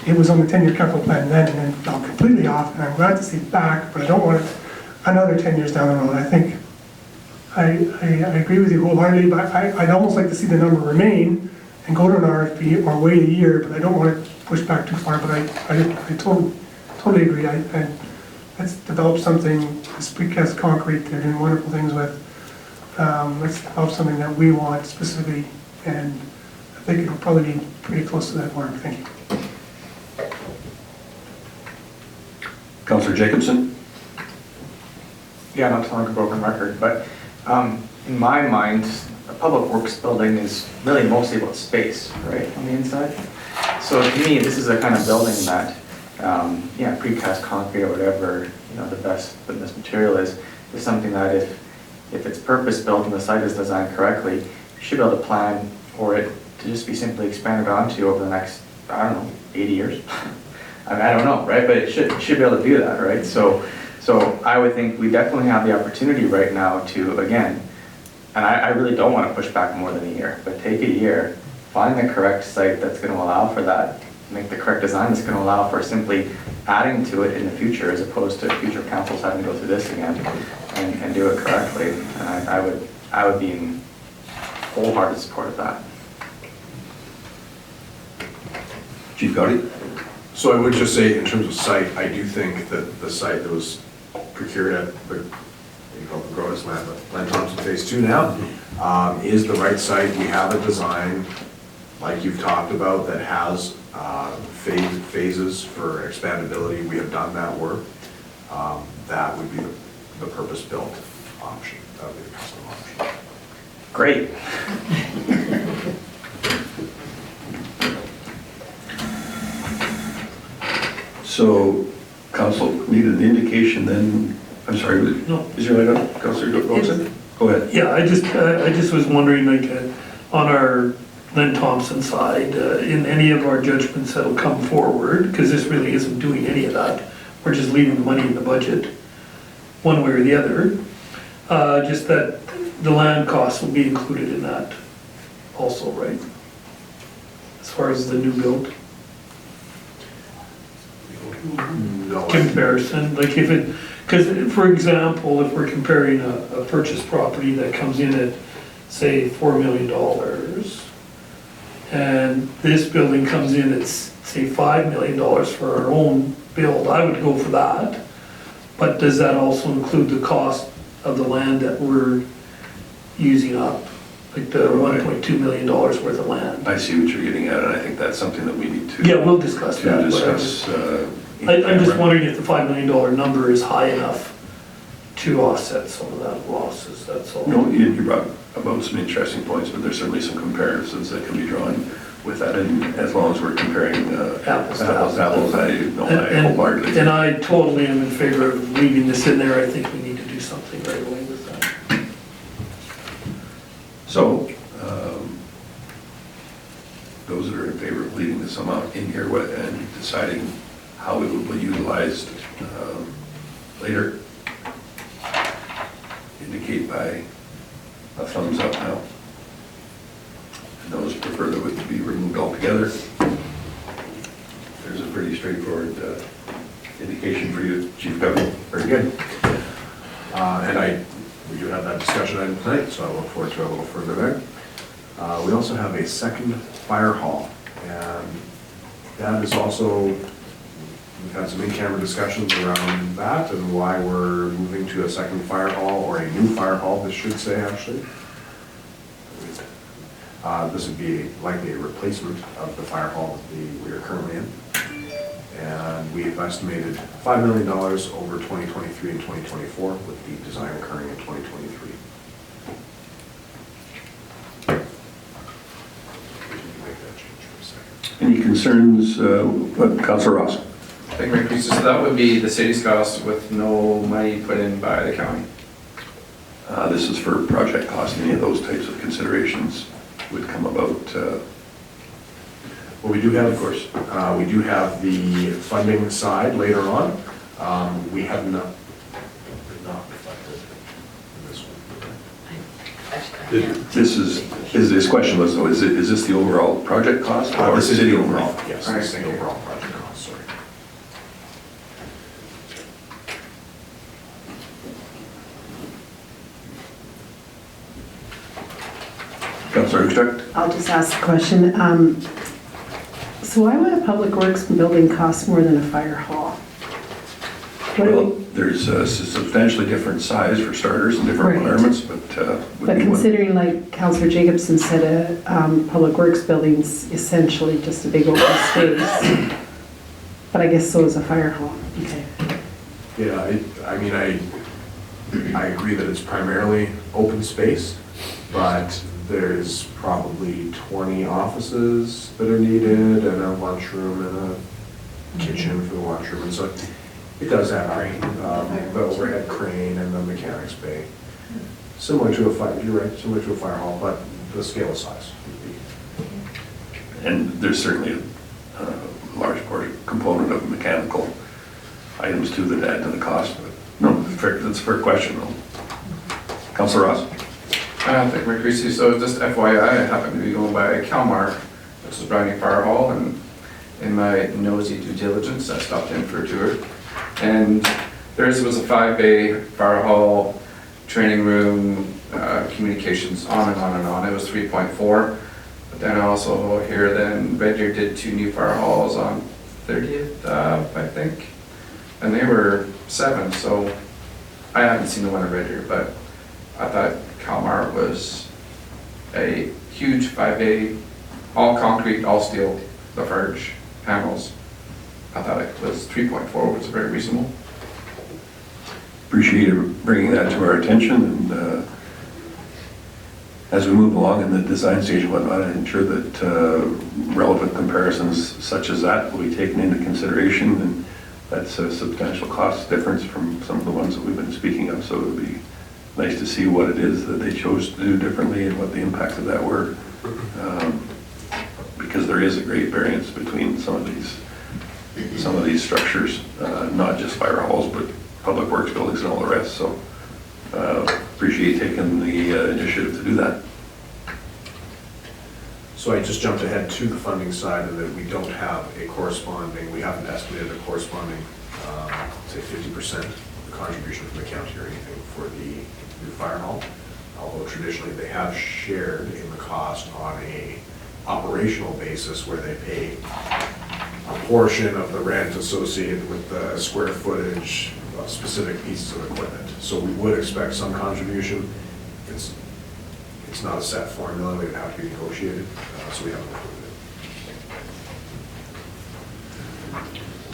it was on the 10-year capital plan then, and then fell completely off. And I'm glad to see it back, but I don't want it another 10 years down the road. I think I agree with you wholeheartedly, but I'd almost like to see the number remain and go to an RFP or wait a year, but I don't want to push back too far. But I totally agree. Let's develop something, this precast concrete they're doing wonderful things with. Let's develop something that we want specifically, and I think it'll probably be pretty close to that mark. Thank you. Councillor Jacobson? Yeah, not to sound like a broken record, but in my mind, a public works building is really mostly about space, right, on the inside. So to me, this is a kind of building that, yeah, precast concrete or whatever, you know, the best material is something that if it's purpose built and the site is designed correctly, you should be able to plan for it to just be simply expanded onto over the next, I don't know, 80 years. I mean, I don't know, right? But it should be able to do that, right? So I would think we definitely have the opportunity right now to, again, and I really don't want to push back more than a year, but take a year, find the correct site that's going to allow for that, make the correct design that's going to allow for simply adding to it in the future, as opposed to future councils having to go through this again and do it correctly. And I would be in wholehearted support of that. Chief Gowdy? So I would just say, in terms of site, I do think that the site that was procured at the Grotus Len Thompson Phase 2 now is the right site. We have a design, like you've talked about, that has phases for expandability. We have done that work. That would be the purpose-built option. That would be the custom option. Great. So, council needed an indication then, I'm sorry, No. is your light on? Councillor Goldson? Go ahead. Yeah, I just was wondering, like, on our Len Thompson side, in any of our judgments that'll come forward, because this really isn't doing any of that, we're just leaving the money in the budget, one way or the other, just that the land costs will be included in that also, right? As far as the new build No. comparison, like if it, because for example, if we're comparing a purchase property that comes in at, say, $4 million, and this building comes in at say $5 million for our own build, I would go for that. But does that also include the cost of the land that we're using up? Like the $1.2 million worth of land? I see what you're getting at, and I think that's something that we need to. Yeah, we'll discuss To that. discuss. I'm just wondering if the $5 million number is high enough to offset some of that losses, that's all. No, you brought about some interesting points, but there's certainly some comparisons that can be drawn with that, and as long as we're comparing Apples to apples, I wholeheartedly. And I totally am in favor of leaving this in there. I think we need to do something right away with that. So, those that are in favor of leaving this amount in here and deciding how it will be utilized later, indicate by a thumbs up now. And those prefer that it to be removed altogether. There's a pretty straightforward indication for you, Chief Governor. Very good. And we do have that discussion item tonight, so I look forward to a little further there. We also have a second fire hall, and that is also, we've had some in-camera discussions around that and why we're moving to a second fire hall, or a new fire hall, this should say, actually. This would be likely a replacement of the fire hall that we are currently in. And we've estimated $5 million over 2023 and 2024, with the design occurring in 2023. Any concerns, Councilor Ross? Thank you, Mayor Priest. So that would be the city's cost with no money put in by the county. This is for project cost. Any of those types of considerations would come about. Well, we do have, of course, we do have the funding side later on. We have not reflected in this one. This question was though, is this the overall project cost or This is city the overall? overall, yes, All right, this is thank the you. overall project cost, sorry. Councilor Utrecht? I'll just ask a question. So why would a public works building cost more than a fire hall? What do Well, we- there's a substantially different size for starters and different Right. requirements, but would But be one. considering, like Councillor Jacobson said, public works building's essentially just a big open space. But I guess so is a fire hall. Okay. Yeah, I mean, I agree that it's primarily open space, but there's probably 20 offices that are needed, and a lunchroom and a kitchen for the lunchroom, and so it does have the overhead crane and the mechanics bay. Similar to a fire, you're right, similar to a fire hall, but the scale of size would be. And there's certainly a large component of mechanical items too that add to the cost. But no, that's a fair question though. Councilor Ross? Thank you, Mayor Priest. So just FYI, I happen to be going by Calmar, which is Browning Fire Hall, and in my nosy due diligence, I stopped in for a tour. And theirs was a 5-bay fire hall, training room, communications, on and on and on. It was 3.4. But then I also hear then Red Deer did 2 new fire halls on 30th, I think. And they were 7, so I haven't seen the one at Red Deer, but I thought Calmar was a huge 5-bay, all concrete, all steel, Lafarge panels. I thought it was 3.4, which is very reasonable. Appreciate you bringing that to our attention, and as we move along in the design stage and whatnot, I'm sure that relevant comparisons such as that will be taken into consideration, and that's a substantial cost difference from some of the ones that we've been speaking of, so it would be nice to see what it is that they chose to do differently and what the impacts of that were, because there is a great variance between some of these structures, not just fire halls, but public works buildings and all the rest. So appreciate taking the initiative to do that. So I just jumped ahead to the funding side, and that we don't have a corresponding, we haven't estimated a corresponding, say 50% contribution from the county or anything for the new fire hall. Although traditionally they have shared in the cost on a operational basis where they pay portion of the rent associated with the square footage of specific pieces of equipment. So we would expect some contribution. It's not a set formula, it would have to be negotiated, so we haven't included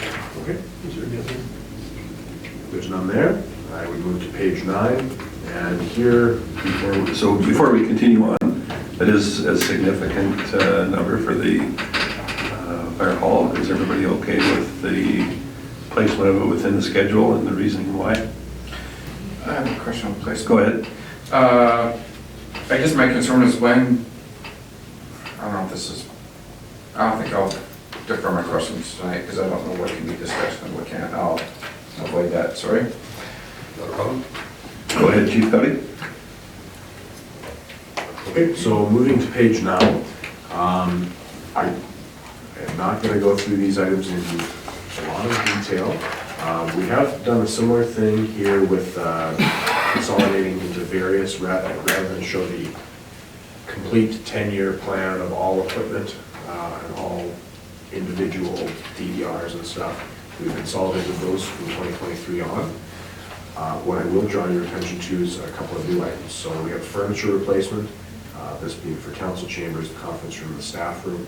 it. Okay, is there any other? There's none there. I would move to page 9, and here, Before we continue on, that is a significant number for the fire hall. Is everybody okay with the placement of it within the schedule and the reasoning why? I have a question on placement. Go ahead. I guess my concern is when, I don't know if this is, I don't think I'll defer my questions tonight because I don't know what can be discussed and what can't. I'll avoid that, sorry. Not a problem. Go ahead, Chief Cuddy. okay, so moving to page 9, I am not going to go through these items in a lot of detail. We have done a similar thing here with consolidating into various rather than show the complete 10-year plan of all equipment and all individual DVRs and stuff. We've consolidated those from 2023 on. What I will draw your attention to is a couple of new items. So we have furniture replacement, this being for council chambers, the conference room, and the staff room.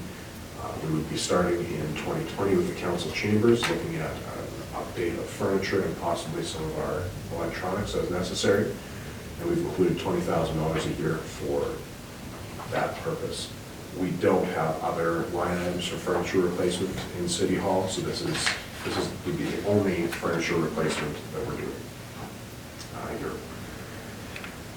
We would be starting in 2020 with the council chambers, looking at an update of furniture and possibly some of our electronics as necessary. And we've included $20,000 a year for that purpose. We don't have other line items for furniture replacement in City Hall, so this would be the only furniture replacement that we're doing here.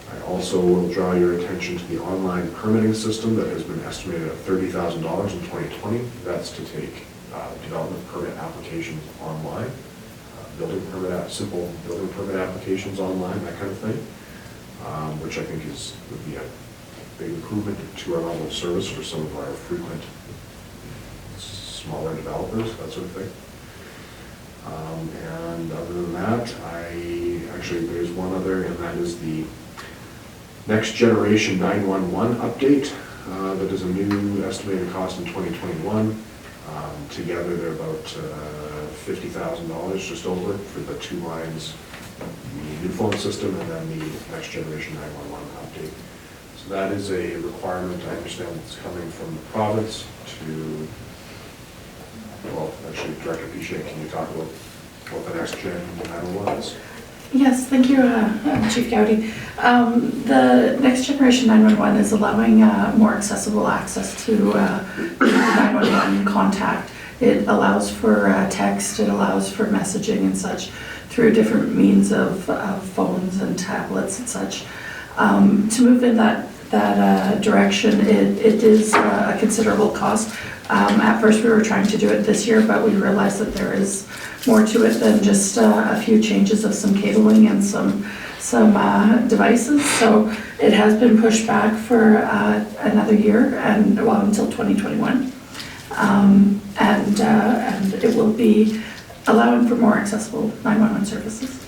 I also will draw your attention to the online permitting system that has been estimated at $30,000 in 2020. That's to take development permit applications online, simple building permit applications online, that kind of thing, which I think would be a big improvement to our level of service for some of our frequent smaller developers, that sort of thing. And other than that, there's one other, and that is the Next Generation 911 update. That is a new estimated cost in 2021. Together, they're about $50,000, just over, for the 2 lines, the new phone system and then the Next Generation 911 update. So that is a requirement, I understand, that's coming from the province to, well, actually, Director Piché, can you talk about what the Next Gen 911 is? Yes, thank you, Chief Gowdy. The Next Generation 911 is allowing more accessible access to 911 contact. It allows for text, it allows for messaging and such through different means of phones and tablets and such. To move in that direction, it is a considerable cost. At first we were trying to do it this year, but we realized that there is more to it than just a few changes of some cabling and some devices. So it has been pushed back for another year and until 2021. And it will be allowing for more accessible 911 services.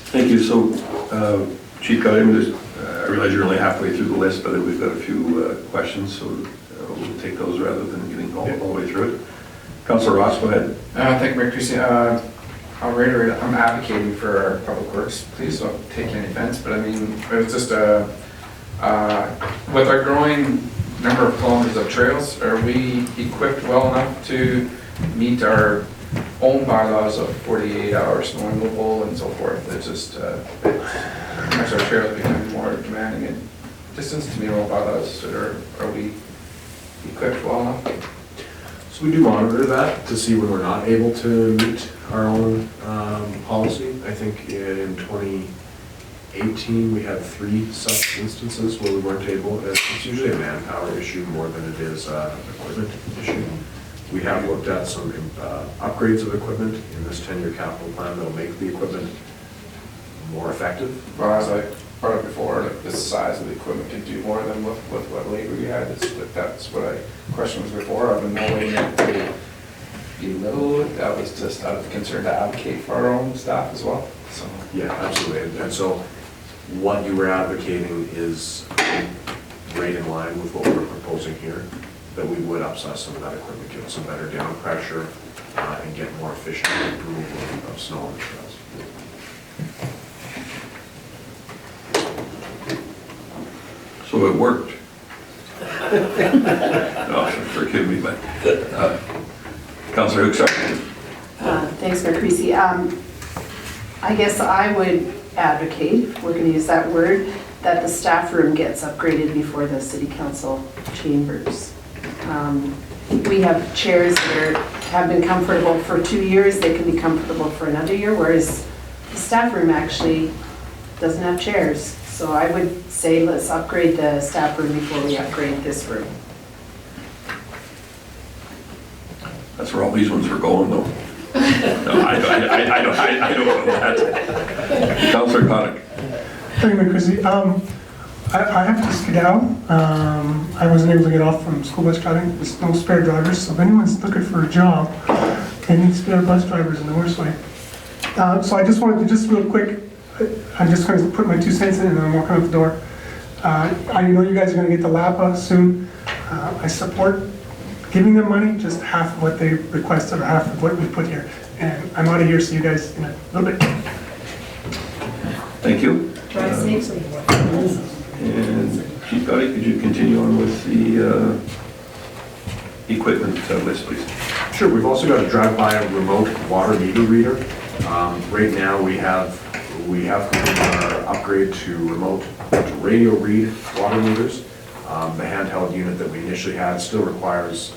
Thank you. So, Chief Cuddy, I realize you're only halfway through the list, but we've got a few questions, so we'll take those rather than getting all the way through it. Councilor Ross, go ahead. Thank you, Mayor Creasy. I'll reiterate, I'm advocating for our public works. Please don't take any offense, but I mean, it's just with our growing number of kilometers of trails, are we equipped well enough to meet our own bylaws of 48-hour snow removal and so forth? It's just, as our trails become more demanding in distance to meet our own bylaws, are we equipped well enough? So we do monitor that to see when we're not able to meet our own policy. I think in 2018, we had 3 such instances where we weren't able. It's usually a manpower issue more than it is an equipment issue. We have looked at some upgrades of equipment in this 10-year capital plan that will make the equipment more effective. Well, as I brought up before, like the size of the equipment could do more than with what labor we had. That's what I questioned was before. I've been no way to belittle it. That was just out of the concern to advocate for our own staff as well. So yeah, absolutely. And so what you were advocating is right in line with what we're proposing here. that we would upsize some of that equipment, give us a better down pressure, and get more efficient removal of snow on the trails. So it worked. No, forgive me, but, Councillor Hook, sorry. Thanks, Mayor Creasy. I guess I would advocate, if we're going to use that word, that the staff room gets upgraded before the city council chambers. We have chairs that have been comfortable for 2 years, they can be comfortable for another year, whereas the staff room actually doesn't have chairs. So I would say let's upgrade the staff room before we upgrade this room. That's where all these ones were going, though. No, I don't know that. Councillor Connick. Thank you, Mayor Christie. I have to skedaddle. I wasn't able to get off from school bus driving. There's no spare drivers, so if anyone's looking for a job, they need spare bus drivers in the worst way. So I just wanted to, just real quick, I'm just going to put my 2 cents in and then I'm walking out the door. I know you guys are going to get to LAPA soon. I support giving them money, just half of what they requested or half of what we put here. And I'm out of here, see you guys in a little bit. Thank you. Drive safely. And Chief Gotti, could you continue on with the equipment list, please? Sure, we've also got a drive-by remote water meter reader. Right now, we have completed our upgrade to remote to radio read water meters. The handheld unit that we initially had still requires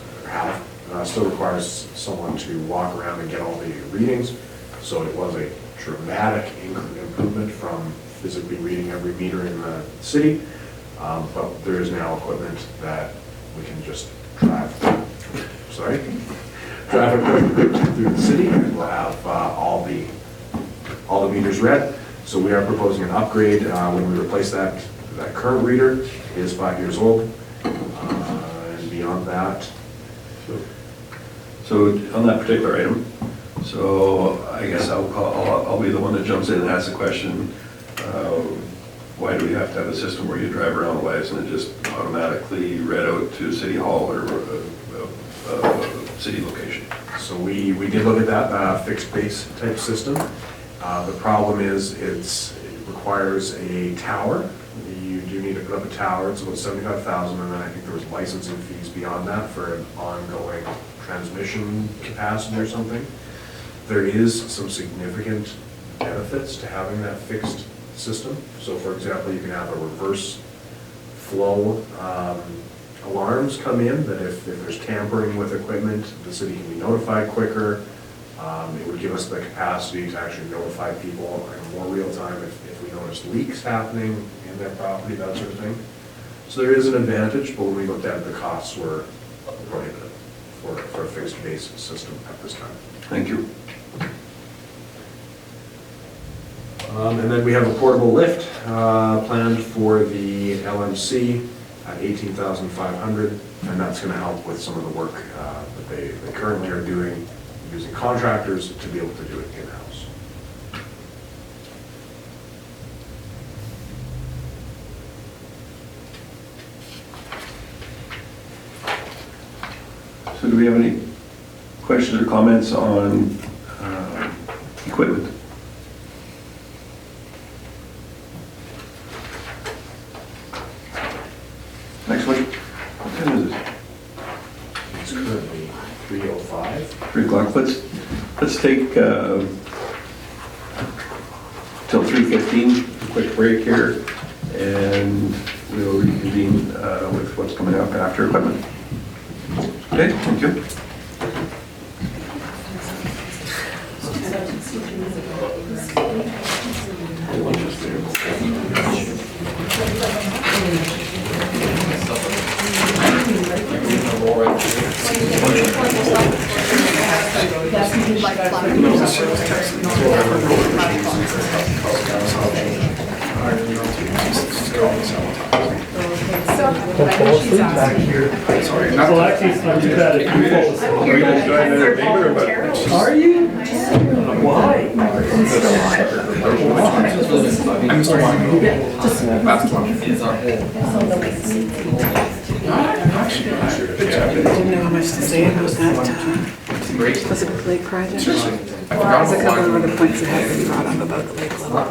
someone to walk around and get all the readings. So it was a dramatic improvement from physically reading every meter in the city. But there is now equipment that we can just drive equipment through the city, and we'll have all the meters read. So we are proposing an upgrade when we replace that current reader. It is 5 years old, and beyond that. So on that particular item, so I guess I'll be the one that jumps in and asks the question, why do we have to have a system where you drive around? Why isn't it just automatically read out to City Hall or city location? So we did look at that fixed base type system. The problem is it requires a tower. You do need to put up a tower. It's about $75,000, and then I think there was licensing fees beyond that for an ongoing transmission capacity or something. There is some significant benefits to having that fixed system. So for example, you can have a reverse flow alarms come in, that if there's tampering with equipment, the city can be notified quicker. It would give us the capacity to actually notify people in more real time if we notice leaks happening in their property, that sort of thing. So there is an advantage, but when we looked at it, the costs were prohibitive for a fixed base system at this time. Thank you. And then we have a portable lift planned for the LMC at $18,500, and that's going to help with some of the work that they currently are doing, using contractors to be able to do it in-house. So do we have any questions or comments on equipment? Next week, what time is it? It's currently 3:05. 3 o'clock. Let's take till 3:15, a quick break here, and we'll reconvene with what's coming up after equipment. Okay, thank you. Well, actually, it's not too bad if you fall asleep. Are you guys joining their neighbor or what? Are you? Why? Basketball. Didn't know how much to say about that Elizabeth Lake project. There's a couple of other points that have been brought up about the lake level.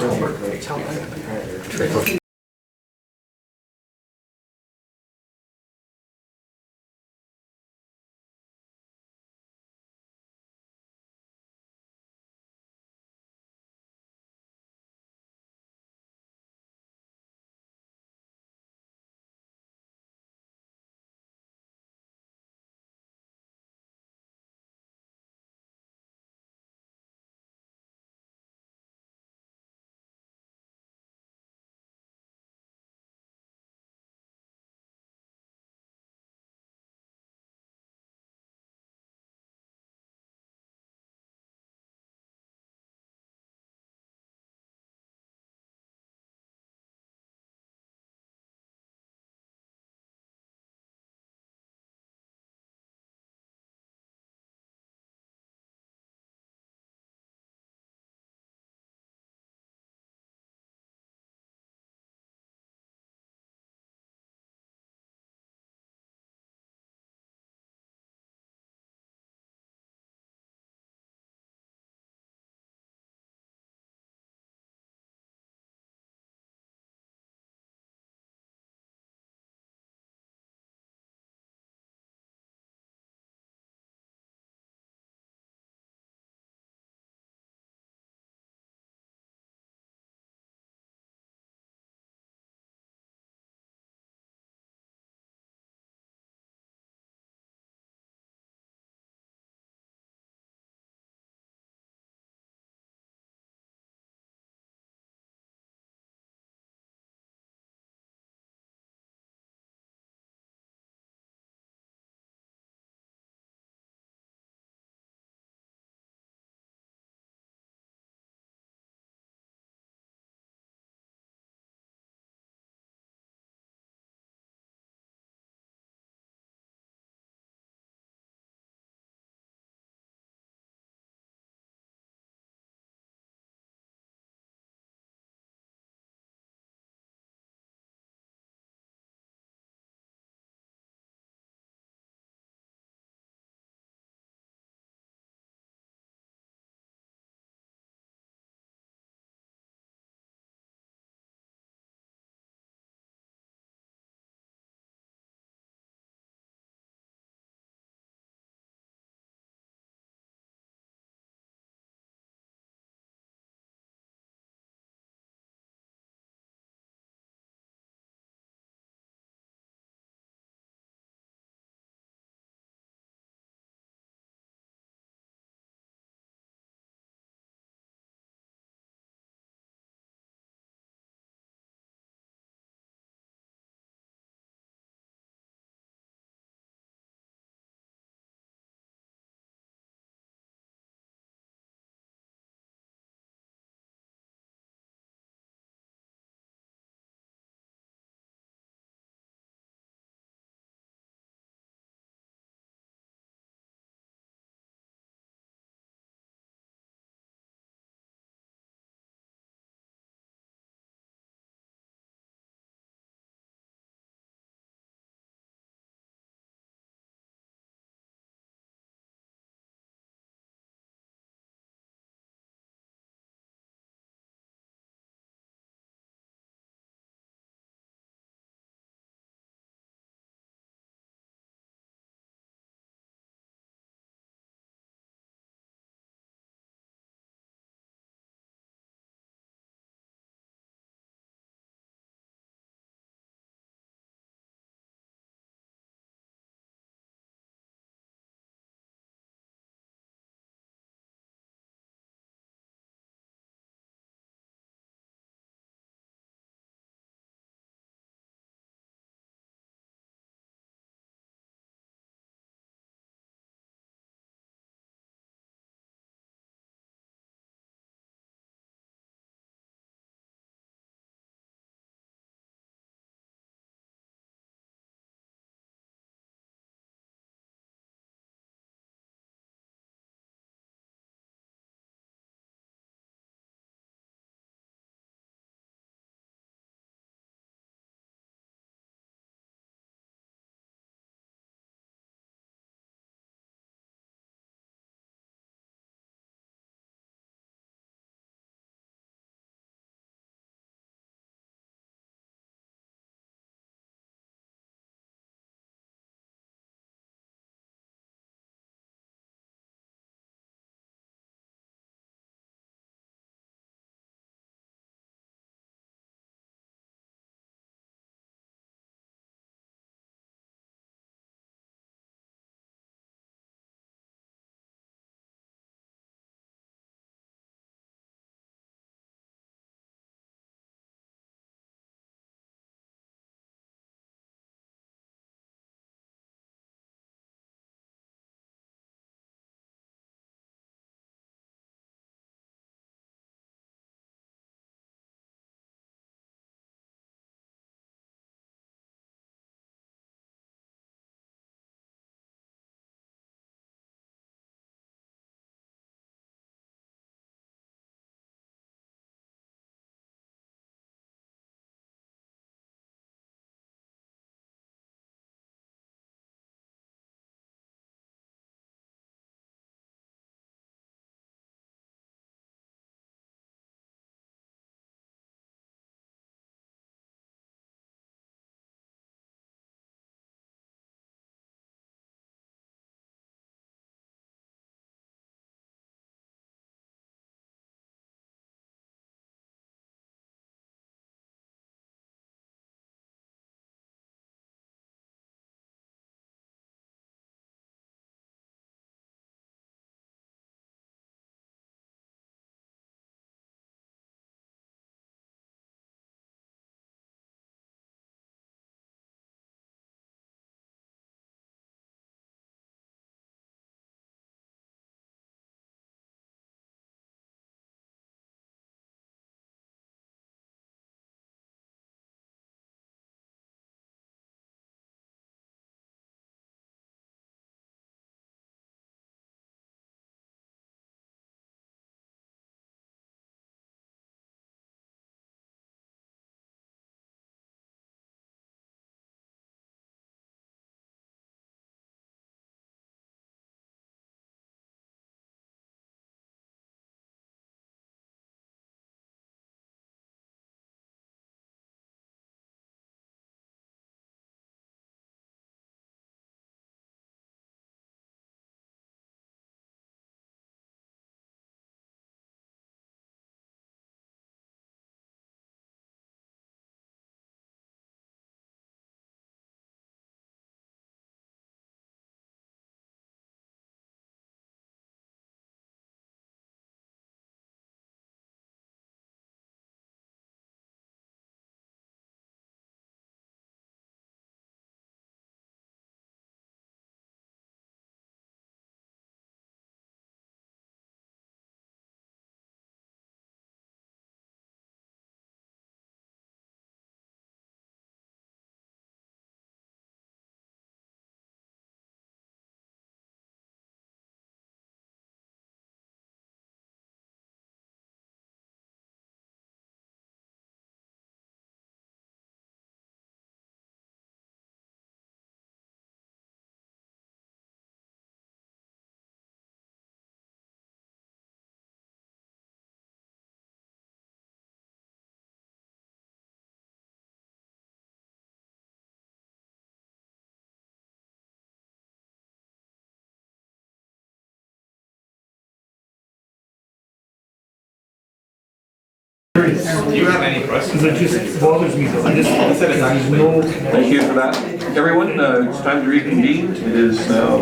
curious. Do you have any questions? Because it just bothers me, I just, there's no. Thank you for that. Everyone, it's time to reconvene. It is now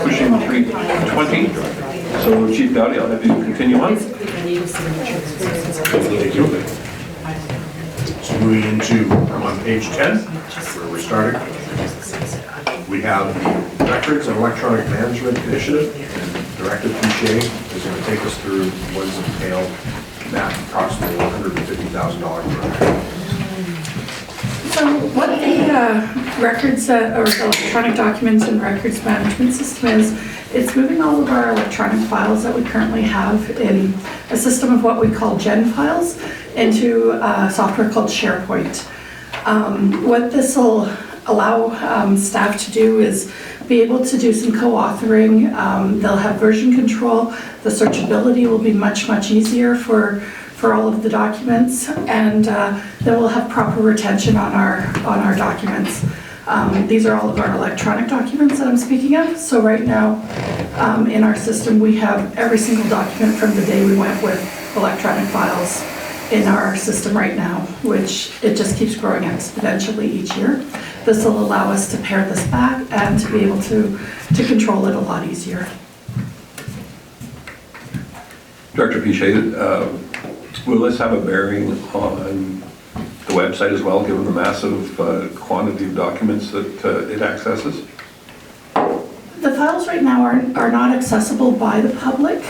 pushing 3:20. So Chief Gowdy, I'll have you continue on. Thank you. So moving into, I'm on page 10, where we're starting. We have the Records and Electronic Management Initiative, and Director Piché is going to take us through what is entailed in that approximately $150,000 project. So what the records or the electronic documents and records management system is, it's moving all of our electronic files that we currently have in a system of what we call gen files into a software called SharePoint. What this will allow staff to do is be able to do some co-authoring. They'll have version control. The searchability will be much, much easier for all of the documents, and then we'll have proper retention on our documents. These are all of our electronic documents that I'm speaking of. So right now, in our system, we have every single document from the day we went with electronic files in our system right now, which it just keeps growing exponentially each year. This will allow us to pare this back and to be able to control it a lot easier. Director Piché, will this have a bearing on the website as well, given the massive quantity of documents that it accesses? The files right now are not accessible by the public.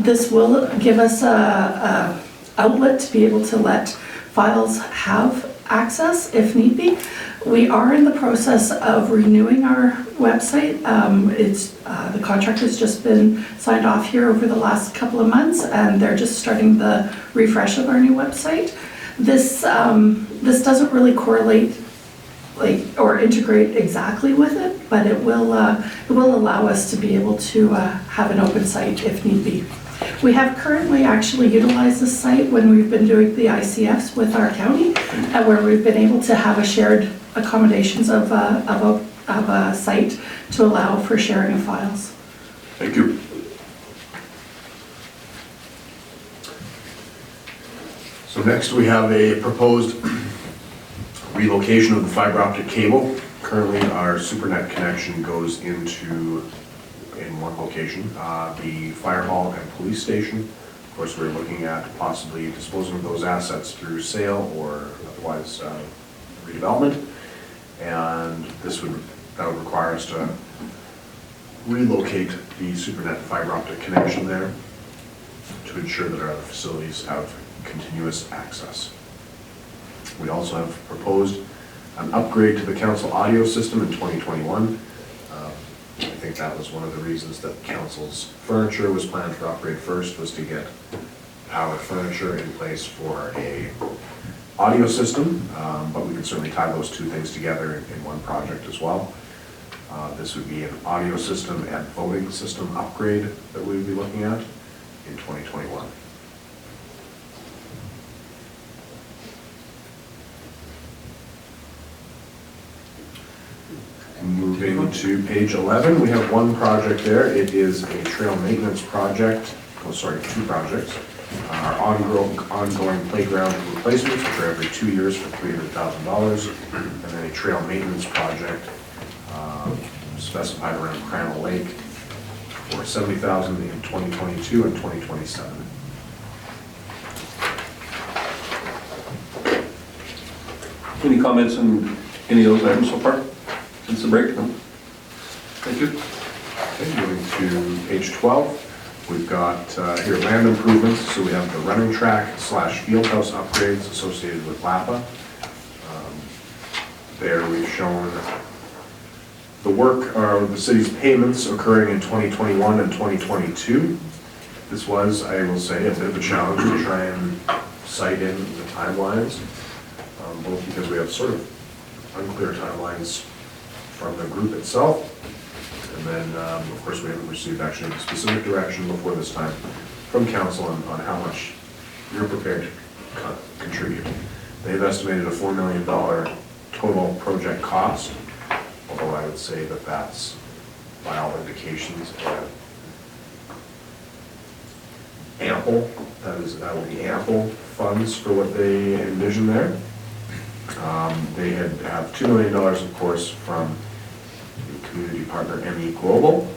This will give us a outlet to be able to let files have access if need be. We are in the process of renewing our website. The contract has just been signed off here over the last couple of months, and they're just starting the refresh of our new website. This doesn't really correlate or integrate exactly with it, but it will allow us to be able to have an open site if need be. We have currently actually utilized this site when we've been doing the ICFs with our county, where we've been able to have a shared accommodations of a site to allow for sharing of files. Thank you. So next we have a proposed relocation of the fiber optic cable. Currently our SuperNet connection goes into in one location, the fire hall and police station. Of course, we're looking at possibly disposing of those assets through sale or otherwise redevelopment. And that would require us to relocate the SuperNet fiber optic connection there to ensure that our other facilities have continuous access. We also have proposed an upgrade to the council audio system in 2021. I think that was one of the reasons that council's furniture was planned for upgrade first, was to get our furniture in place for a audio system, but we can certainly tie those two things together in one project as well. This would be an audio system and voting system upgrade that we would be looking at in 2021. Moving to page 11, we have one project there. It is a trail maintenance project, two projects. Our ongoing playground replacements, which are every 2 years for $300,000, and then a trail maintenance project specified around Crannel Lake for $70,000 in 2022 and 2027. Any comments on any of those items so far since the break? No? Thank you. Okay, moving to page 12, we've got here land improvements. So we have the running track / fieldhouse upgrades associated with LAPA. There we've shown the work, the city's payments occurring in 2021 and 2022. This was, I will say, a bit of a challenge to try and cite in the timelines, both because we have sort of unclear timelines from the group itself, and then, of course, we haven't received actually any specific direction before this time from council on how much you're prepared to contribute. They've estimated a $4 million total project cost, although I would say that that's, by all indications, ample that will be ample funds for what they envision there. They have $2 million, of course, from the community partner ME Global,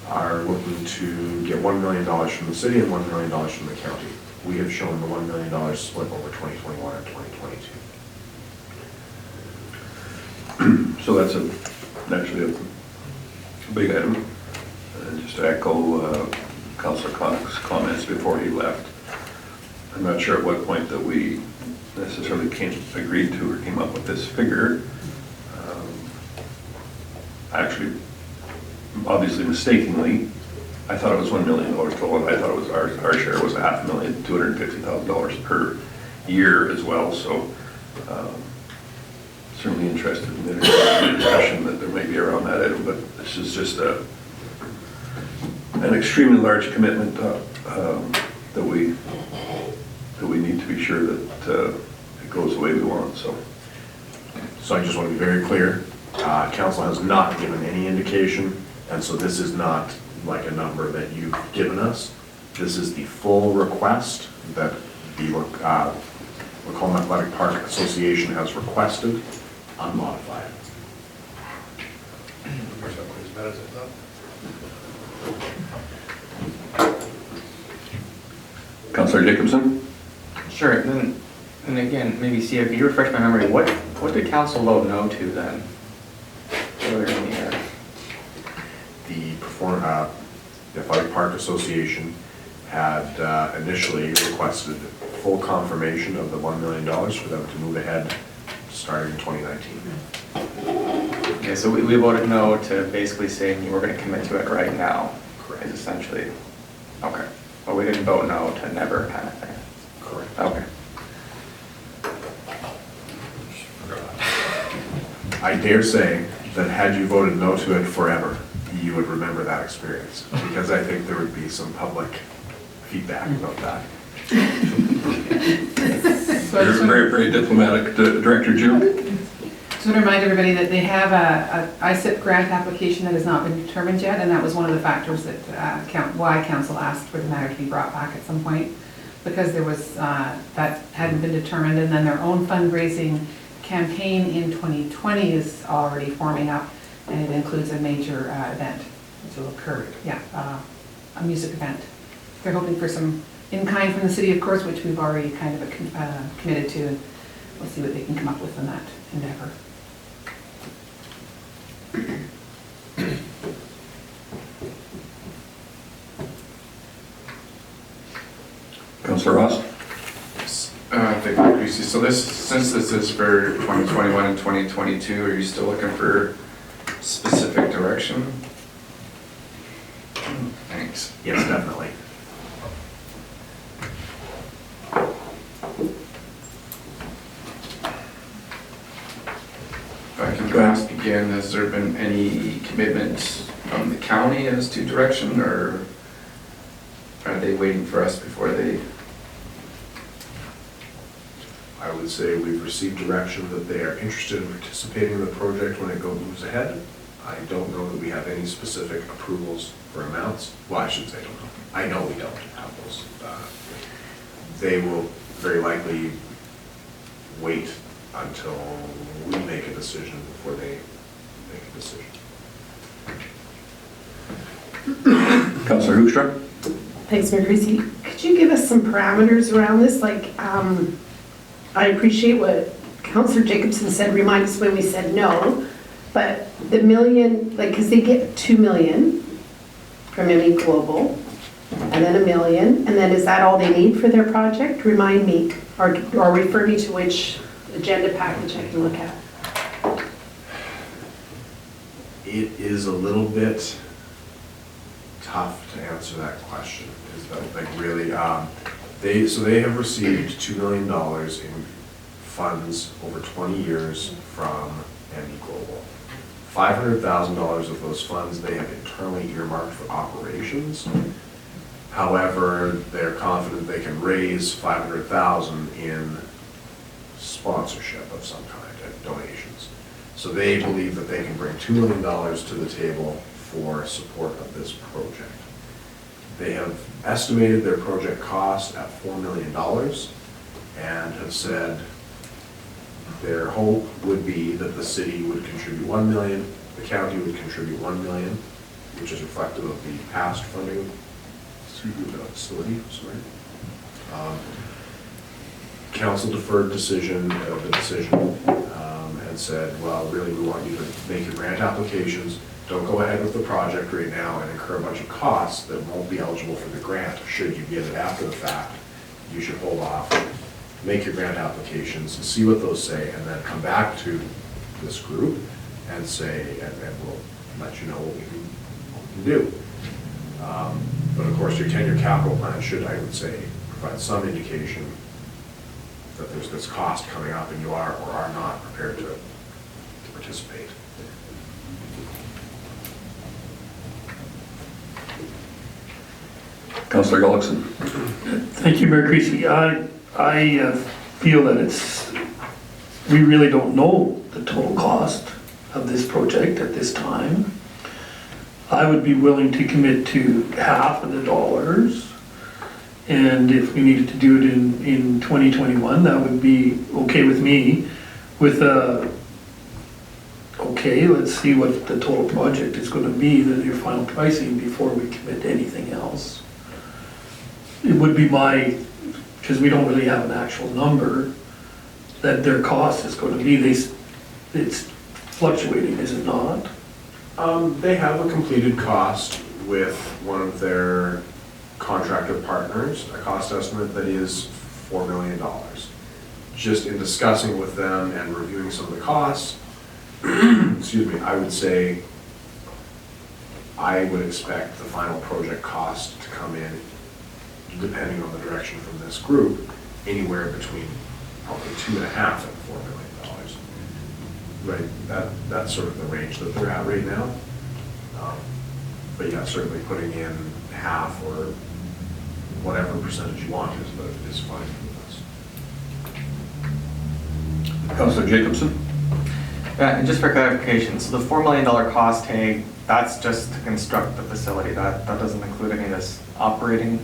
are looking to get $1 million from the city and $1 million from the county. We have shown the $1 million split over 2021 and 2022. So that's naturally a big item. Just to echo Councillor Cox's comments before he left, I'm not sure at what point that we necessarily agreed to or came up with this figure. Actually, obviously mistakenly, I thought it was $1 million total, and I thought it was our share was $500,000, $250,000 per year as well. So certainly interested in the discussion that there may be around that item, but this is just an extremely large commitment that we need to be sure that it goes the way we want. So I just want to be very clear, council has not given any indication, and so this is not like a number that you've given us. This is the full request that the Macomb Athletic Park Association has requested, unmodified. It's not quite as bad as I thought. Councillor Jacobson? Sure, and again, maybe see if you refresh my memory, what did council vote no to then? Earlier in the year. The Athletic Park Association had initially requested full confirmation of the $1 million for them to move ahead starting in 2019. Okay, so we voted no to basically saying you were going to commit to it right now. Correct. Is essentially, okay. But we didn't vote no to never kind of thing. Correct. Okay. I dare say that had you voted no to it forever, you would remember that experience, because I think there would be some public feedback about that. You're very, very diplomatic, Director June. Just want to remind everybody that they have a ISIP grant application that has not been determined yet, and that was one of the factors that why council asked for the matter to be brought back at some point, because there was, that hadn't been determined, and then their own fundraising campaign in 2020 is already forming up, and it includes a major event, which will occur, a music event. They're hoping for some in-kind from the city, of course, which we've already kind of committed to, and we'll see what they can come up with in that endeavor. Councillor Ross? Thank you, Chrissy. So since this is for 2021 and 2022, are you still looking for specific direction? Thanks. Yes, definitely. If I can ask again, has there been any commitment from the county as to direction, or are they waiting for us before they? I would say we've received direction that they are interested in participating in the project when it moves ahead. I don't know that we have any specific approvals for amounts. Well, I shouldn't say I don't know. I know we don't have those. They will very likely wait until we make a decision before they make a decision. Councillor Hoekstra? Thanks, Mayor Creasy. Could you give us some parameters around this? Like, I appreciate what Councillor Jacobson said, remind us when we said no, but the million, like, because they get 2 million from ME Global, and then $1 million, and then is that all they need for their project? Remind me, or refer me to which agenda package I can look at. It is a little bit tough to answer that question. Is that like really? They have received $2 million in funds over 20 years from ME Global. $500,000 of those funds they have internally earmarked for operations. However, they're confident they can raise $500,000 in sponsorship of some kind, and donations. So they believe that they can bring $2 million to the table for support of this project. They have estimated their project cost at $4 million and have said their hope would be that the city would contribute 1 million, the county would contribute 1 million, which is reflective of the past funding of the facility, sorry. Council deferred the decision and said, well, really, we want you to make your grant applications. Don't go ahead with the project right now and incur a bunch of costs that won't be eligible for the grant. Should you get it after the fact, you should hold off, make your grant applications, see what those say, and then come back to this group and say, and we'll let you know what we can do. But of course, your 10-year capital plan should, I would say, provide some indication that there's this cost coming up and you are or are not prepared to participate. Councillor Gullickson. Thank you, Mayor Creasy. I feel that we really don't know the total cost of this project at this time. I would be willing to commit to half of the dollars. And if we needed to do it in 2021, that would be okay with me. With okay, let's see what the total project is going to be, then your final pricing before we commit to anything else. It would be because we don't really have an actual number, that their cost is going to be. It's fluctuating, is it not? They have a completed cost with one of their contractor partners, a cost estimate that is $4 million. Just in discussing with them and reviewing some of the costs, excuse me, I would say I would expect the final project cost to come in, depending on the direction from this group, anywhere between probably $2.5 and $4 million. Right, that's sort of the range that they're at right now. But yeah, certainly putting in half or whatever percentage you want is fine with us. Councillor Jacobson. And just for clarification, so the $4 million cost tag, that's just to construct the facility. That doesn't include any of this operating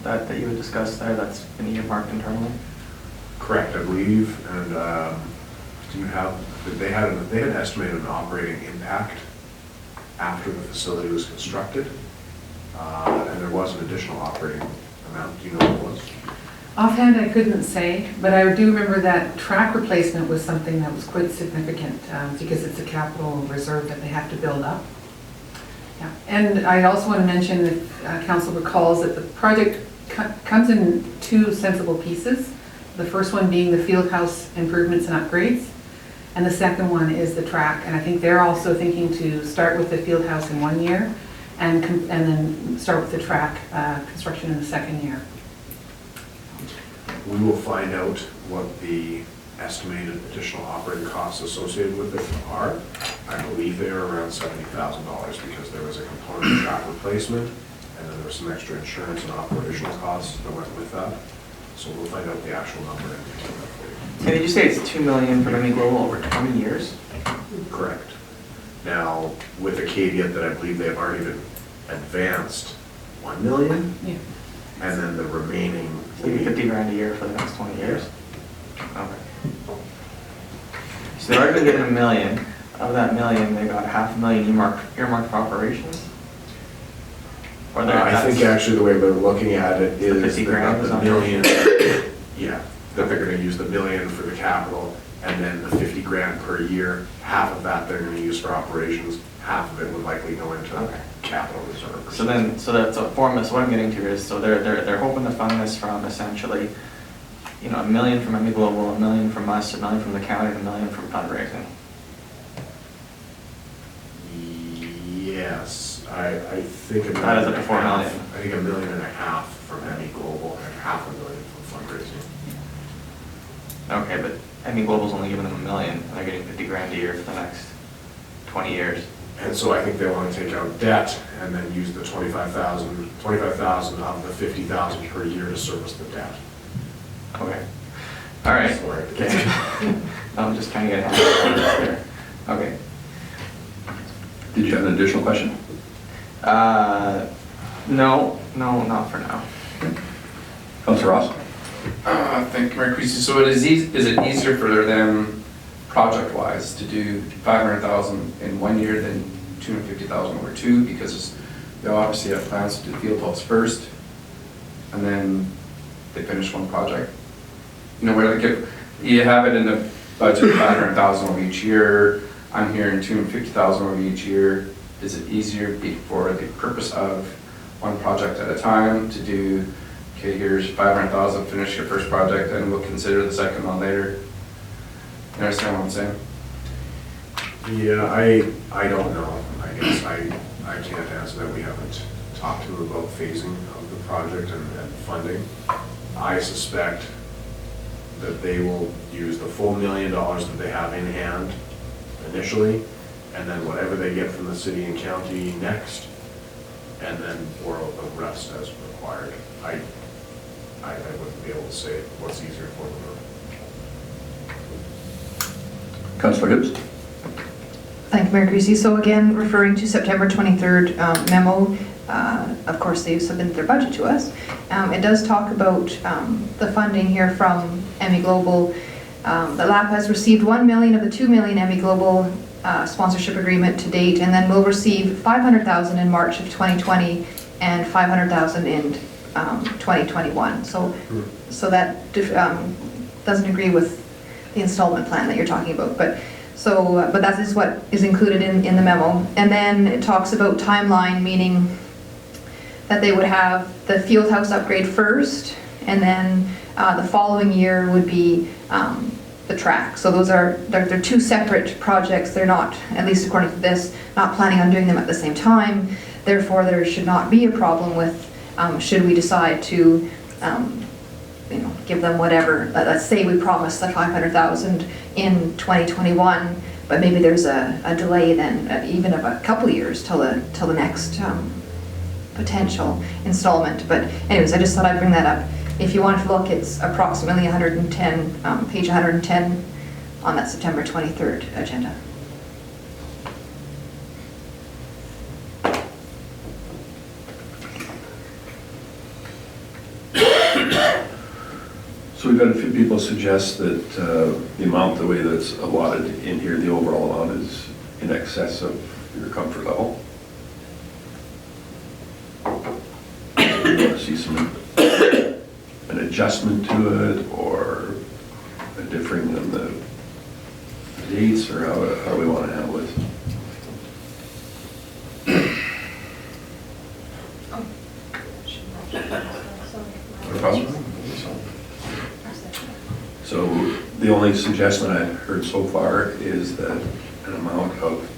that you had discussed there, that's been earmarked internally? Correct, I believe, and they had estimated an operating impact after the facility was constructed, and there was an additional operating amount. Do you know what it was? Offhand, I couldn't say, but I do remember that track replacement was something that was quite significant because it's a capital reserve that they have to build up. Yeah. And I also want to mention that council recalls that the project comes in two sensible pieces. The first one being the field house improvements and upgrades, and the second one is the track. And I think they're also thinking to start with the field house in 1 year and then start with the track construction in the second year. We will find out what the estimated additional operating costs associated with it are. I believe they are around $70,000 because there was a component of track replacement, and then there was some extra insurance and operational costs that went with that. So we'll find out the actual number and detail that for you. So did you say it's $2 million for Emmy Global over 20 years? Correct. Now, with the caveat that I believe they've already been advanced $1 million, Yeah. and then the remaining So maybe 50 grand a year for the next 20 years? Okay. So they've already been given $1 million. Of that $1 million, they got $500,000 earmarked for operations? Or I think actually the way they're looking at it is 50 they grand got is the on million, yeah, that they're gonna use the $1 million for the capital, and then the 50 grand per year, half of that they're gonna use for operations, half of it would likely go into Okay. capital reserve. So that's a form, so what I'm getting to is, so they're hoping to fund this from essentially, $1 million from Emmy Global, $1 million from us, $1 million from the county, and $1 million from fundraising. Yes, I think $1.5 That is up to $4 million. I think $1.5 million from Emmy Global and $500,000 from fundraising. Okay, but Emmy Global's only giving them $1 million, and they're getting 50 grand a year for the next 20 years. And so I think they want to take out debt and then use the 25,000 of the 50,000 per year to service the debt. Okay. All right. Sorry. Okay. I'm just trying to get a handle on this there. Okay. Did you have an additional question? No, No, not for now. Councillor Ross? Thank you, Mayor Creasy. So is it easier for them, project-wise, to do 500,000 in 1 year than 250,000 over 2? Because they obviously have plans to do field house first, and then they finish one project. You know, where like if you have it in the budget 500,000 over each year, I'm hearing 250,000 over each year. Is it easier for the purpose of one project at a time to do, okay, here's 500,000, finish your first project, and we'll consider the second one later? You understand what I'm saying? Yeah, I don't know. I guess I can't answer that. We haven't talked to them about phasing of the project and funding. I suspect that they will use the full $1 million that they have in hand initially, and then whatever they get from the city and county next, and then borrow the rest as required. I wouldn't be able to say what's easier for them. Councillor Hibbs? Thank you, Mayor Creasy. So again, referring to September 23rd memo, of course, they've submitted their budget to us. It does talk about the funding here from Emmy Global. The LAP has received 1 million of the 2 million Emmy Global sponsorship agreement to date, and then we'll receive 500,000 in March of 2020 and 500,000 in 2021. So that doesn't agree with the installment plan that you're talking about, but that is what is included in the memo. And then it talks about timeline, meaning that they would have the field house upgrade first, and then the following year would be the track. So they're two separate projects. They're not, at least according to this, not planning on doing them at the same time. Therefore, there should not be a problem with, should we decide to give them whatever. Let's say we promise the 500,000 in 2021, but maybe there's a delay then, even of a couple years till the next potential installment. But anyways, I just thought I'd bring that up. If you want to look, it's approximately 110, page 110 on that September 23rd agenda. So we've had a few people suggest that the amount, the way that's allotted in here, the overall amount is in excess of your comfort level. Do you want to see an adjustment to it, or a differing in the dates, or how we want to handle it? No problem. So the only suggestion I've heard so far is that an amount of,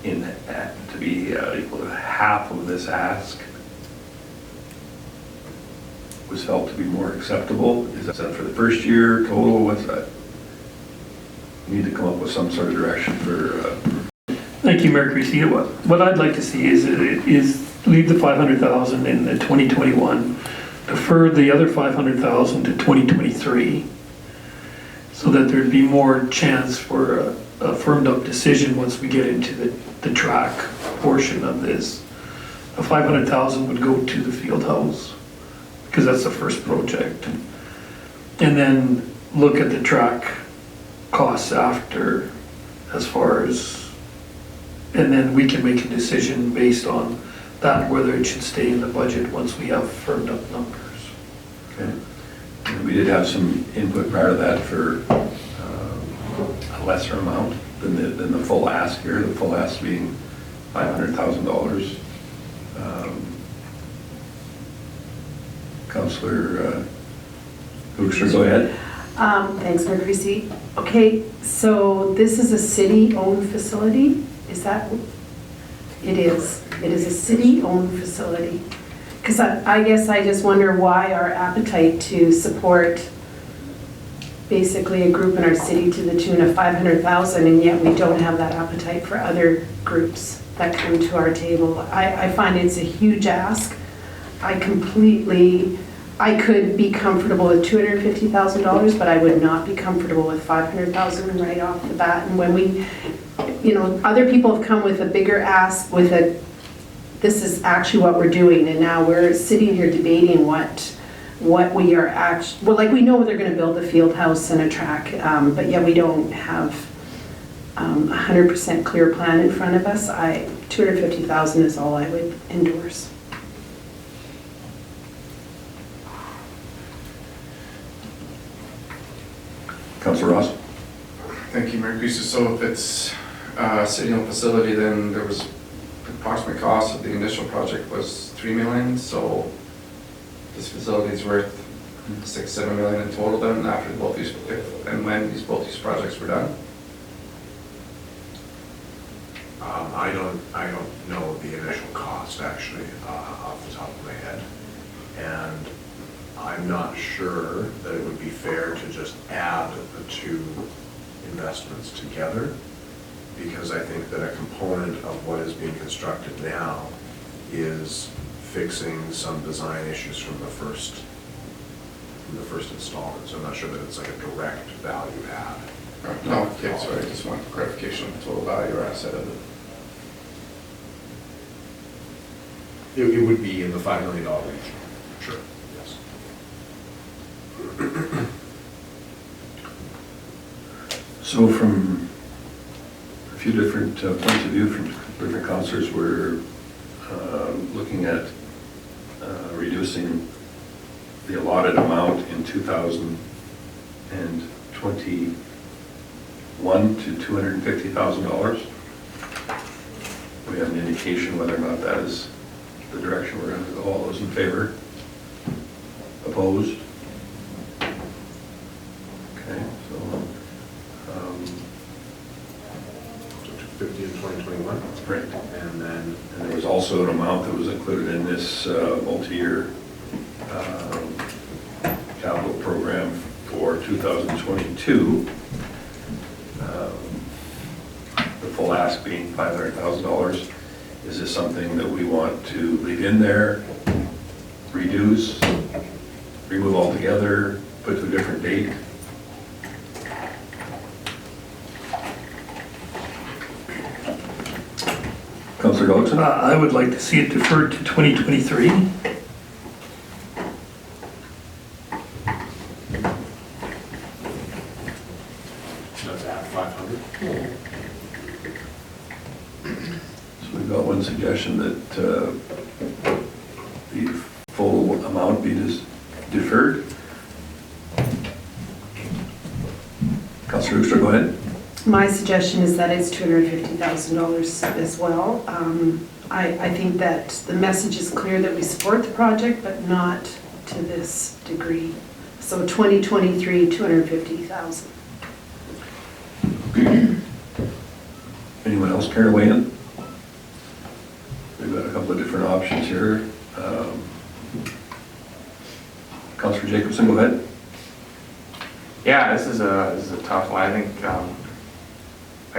to be equal to half of this ask was felt to be more acceptable. Is that for the first year total? What's that? We need to come up with some sort of direction for. Thank you, Mayor Creasy. What I'd like to see is leave the 500,000 in the 2021, defer the other 500,000 to 2023, so that there'd be more chance for a firmed up decision once we get into the track portion of this. The 500,000 would go to the field house, because that's the first project. And then look at the track costs after, as far as, and then we can make a decision based on that, whether it should stay in the budget once we have firmed up numbers. Okay. And we did have some input prior to that for a lesser amount than the full ask here, the full ask being $500,000. Councillor Hoekstra, go ahead. Thanks, Mayor Creasy. Okay, so this is a city-owned facility, is that? It is. It is a city-owned facility. Because I guess I just wonder why our appetite to support basically a group in our city to the tune of 500,000, and yet we don't have that appetite for other groups that come to our table. I find it's a huge ask. I could be comfortable with $250,000, but I would not be comfortable with 500,000 right off the bat. And when we, other people have come with a bigger ask with this is actually what we're doing, and now we're sitting here debating what we are well, like, we know they're gonna build a field house and a track, but yet we don't have 100% clear plan in front of us. 250,000 is all I would endorse. Councillor Ross? Thank you, Mayor Creaser. So if it's a city-owned facility, then there was the approximate cost of the initial project was 3 million, so this facility is worth 6-7 million in total then after both these, if and when both these projects were done. I don't know the initial cost actually, off the top of my head. And I'm not sure that it would be fair to just add the two investments together, because I think that a component of what is being constructed now is fixing some design issues from the first installment. So I'm not sure that it's like a direct value add. No, okay, sorry, I just want clarification of the total value or asset of it. It would be in the $5 million range. Sure, yes. So from a few different points of view from different councillors, we're looking at reducing the allotted amount in 2021 to $250,000. We have an indication whether or not that is the direction we're going to go. All those in favor? Opposed? Okay, so 250 in 2021. right. And then And there was also an amount that was included in this multi-year capital program for 2022. The full ask being $500,000. Is this something that we want to leave in there, reduce, remove altogether, put to a different date? Councillor Gullickson? I would like to see it deferred to 2023. that's at 500. So we've got one suggestion that the full amount be deferred. Councillor Hoekstra, go ahead. My suggestion is that it's $250,000 as well. I think that the message is clear that we support the project, but not to this degree. So 2023, $250,000. Anyone else care to weigh in? We've got a couple of different options here. Councillor Jacobson, go ahead. Yeah, this is a tough one. I think, I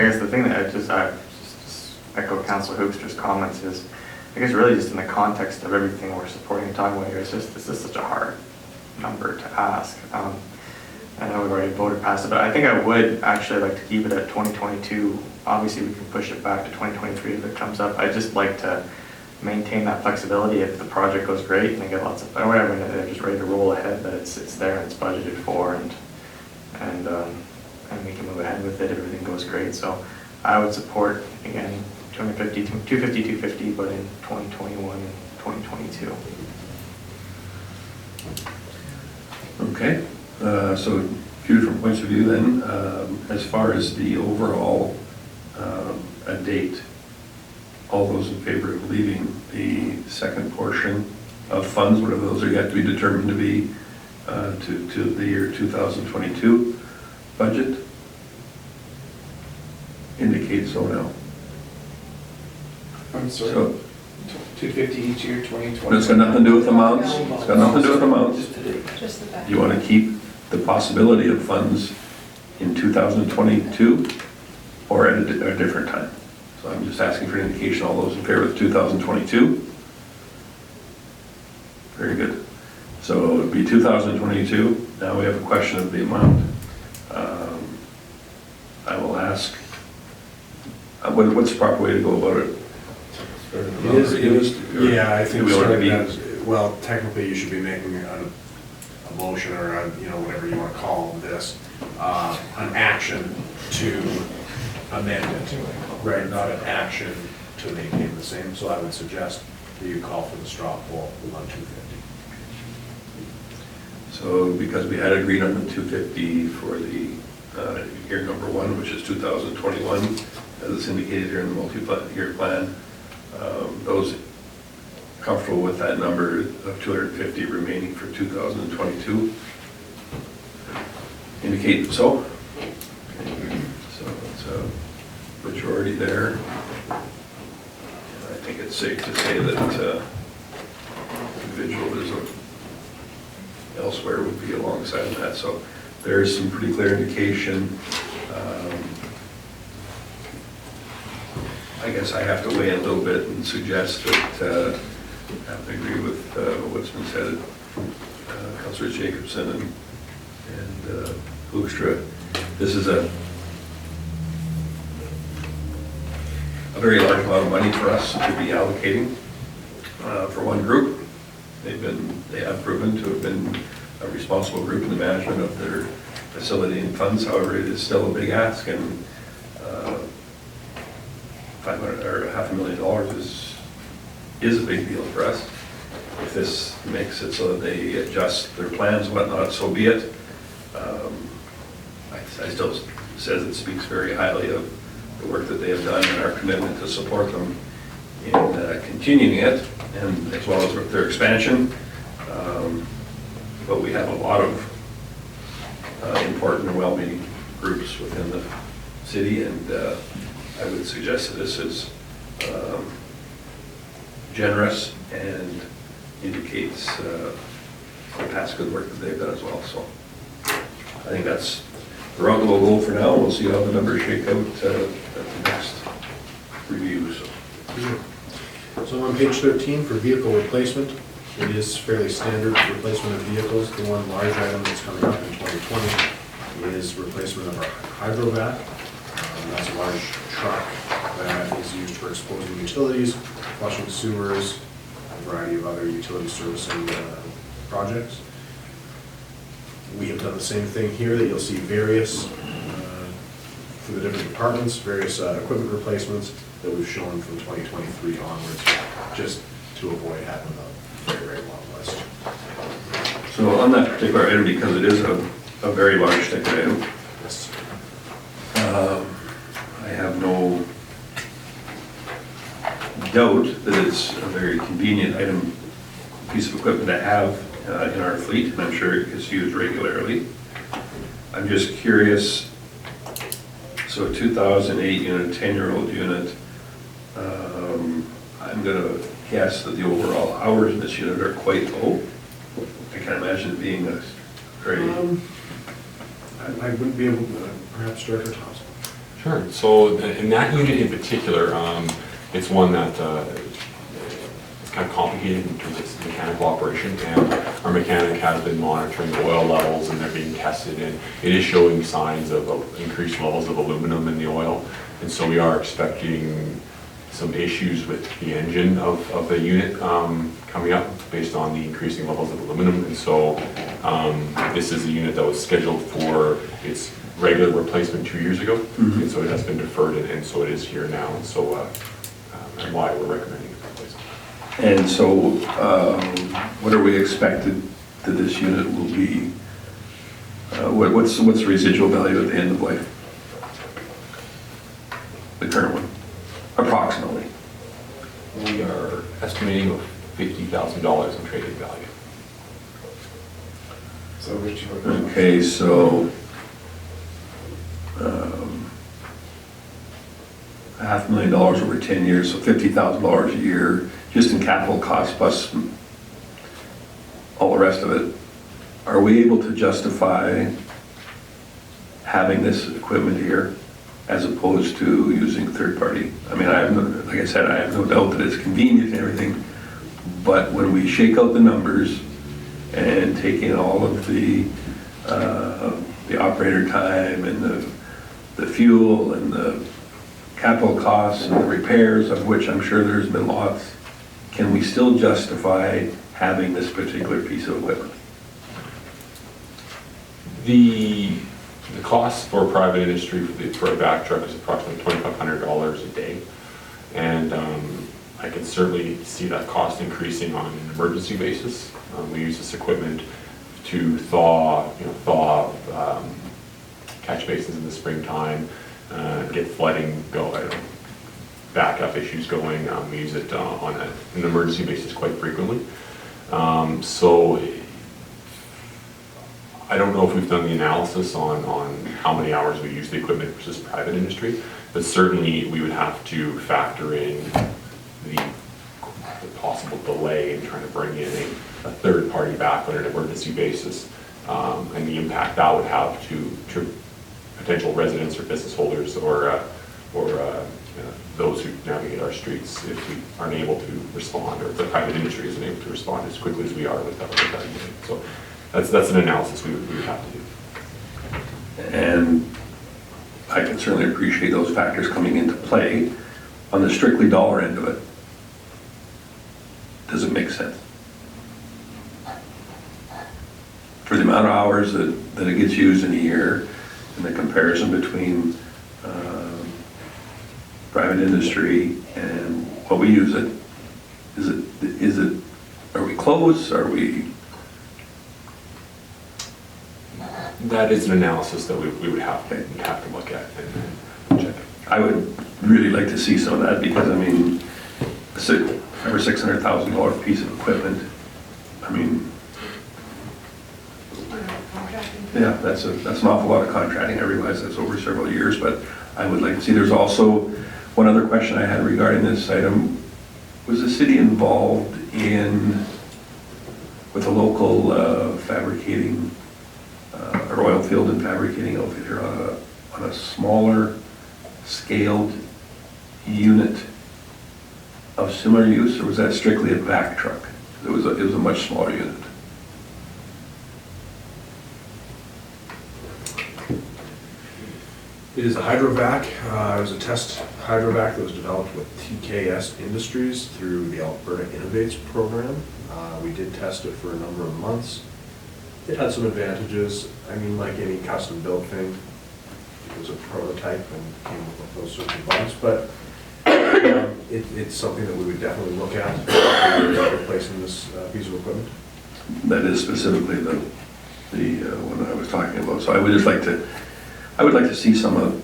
guess the thing that I just echo Councilor Hoekstra's comments is, I guess really just in the context of everything we're supporting and talking about here, it's just such a hard number to ask. I know we've already voted past it, but I think I would actually like to keep it at 2022. Obviously, we can push it back to 2023 if it comes up. I'd just like to maintain that flexibility if the project goes great and they get lots of, or whatever, and they're just ready to roll ahead, that it's there and it's budgeted for, and we can move ahead with it if everything goes great. So I would support, again, 250, but in 2021 and 2022. Okay, so a few different points of view then. As far as the overall a date, all those in favor of leaving the second portion of funds, whatever those are yet to be determined to be, to the year 2022 budget, indicate so now. I'm sorry, So, 250 each year, 2020. but it's got nothing to do with amounts, it's got nothing to do with amounts. Just the back. You want to keep the possibility of funds in 2022 or at a different time? So I'm just asking for an indication, all those in favor of 2022? Very good. So it would be 2022. Now we have a question of the amount. I will ask, what's the proper way to go about it? It is, yeah, I think Do we want to be- well, technically you should be making a motion or a, whatever you want to call this, an action to amend it, right? Not an action to maintain the same, so I would suggest that you call for the straw poll on 250. So because we had agreed on the 250 for the year number one, which is 2021, as it's indicated here in the multi-year plan, those comfortable with that number of 250 remaining for 2022? Indicate so. So it's a majority there. And I think it's safe to say that individualism elsewhere would be alongside that. So there's some pretty clear indication. I guess I have to weigh in a little bit and suggest that I have to agree with what's been said, Councillor Jacobson and Hoekstra. This is a very large amount of money for us to be allocating for one group. They have proven to have been a responsible group in the management of their facility and funds. However, it is still a big ask, and $500,000 or $500,000 is a big deal for us. If this makes it so that they adjust their plans and whatnot, so be it. I still says it speaks very highly of the work that they have done and our commitment to support them in continuing it, and as well as with their expansion. But we have a lot of important and well-meaning groups within the city, and I would suggest that this is generous and indicates the past good work that they've done as well. So I think that's the route we'll go for now. We'll see how the numbers shake out at the next review. So on page 13 for vehicle replacement, it is fairly standard replacement of vehicles. The one large item that's coming up in 2020 is replacement of our hydrovac. That's a large truck that is used for exposing utilities, flushing sewers, a variety of other utility servicing projects. We have done the same thing here, that you'll see various, for the different departments, various equipment replacements that we've shown from 2023 onwards, just to avoid having a very, very long list. So on that particular item, because it is a very large ticket item, Yes. I have no doubt that it's a very convenient item, piece of equipment to have in our fleet, and I'm sure it gets used regularly. I'm just curious, so a 2008 unit, 10-year-old unit, I'm gonna guess that the overall hours in this unit are quite low. I can't imagine it being a very... I wouldn't be able to, perhaps Director Thompson. Sure. So in that unit in particular, it's one that it's kind of complicated in terms of its mechanical operation, and our mechanic has been monitoring the oil levels, and they're being tested, and it is showing signs of increased levels of aluminum in the oil, and so we are expecting some issues with the engine of the unit coming up based on the increasing levels of aluminum, and so this is a unit that was scheduled for its regular replacement 2 years ago, and so it has been deferred, and so it is here now, and so and why we're recommending its replacement. And so, what are we expected that this unit will be? What's the residual value at the end of life? The current one, approximately. We are estimating $50,000 in traded value. So which Okay, so $500,000 over 10 years, so $50,000 a year, just in capital costs plus all the rest of it. Are we able to justify having this equipment here as opposed to using third party? I mean, like I said, I have no doubt that it's convenient and everything, but when we shake out the numbers and take in all of the operator time and the fuel and the capital costs and the repairs, of which I'm sure there's been lots, can we still justify having this particular piece of equipment? The cost for private industry for a vac truck is approximately $2,500 a day. And I can certainly see that cost increasing on an emergency basis. We use this equipment to thaw catch basins in the springtime, get flooding backup issues going. We use it on an emergency basis quite frequently. So I don't know if we've done the analysis on how many hours we use the equipment versus private industry, but certainly we would have to factor in the possible delay in trying to bring in a third party back on an emergency basis, and the impact that would have to potential residents or business holders or those who navigate our streets if we aren't able to respond, or if the private industry isn't able to respond as quickly as we are with that unit. So that's an analysis we would have to do. And I can certainly appreciate those factors coming into play. On the strictly dollar end of it, does it make sense? For the amount of hours that it gets used in a year, and the comparison between private industry and what we use it, are we close? Are we? That is an analysis that we would have to look at and check. I would really like to see some of that, because I mean, over $600,000 piece of equipment. I mean, yeah, that's an awful lot of contracting. I realize that's over several years, but I would like to see. There's also one other question I had regarding this item. Was the city involved with a local fabricating, or oil field and fabricating outfit on a smaller scaled unit of similar use, or was that strictly a vac truck? It was a much smaller unit. It is a hydrovac. It was a test hydrovac that was developed with TKS Industries through the Alberta Innovates program. We did test it for a number of months. It had some advantages. I mean, like any custom built thing, it was a prototype and came with those sorts of bugs, but it's something that we would definitely look at replacing this piece of equipment. That is specifically the one I was talking about. So I would like to see some of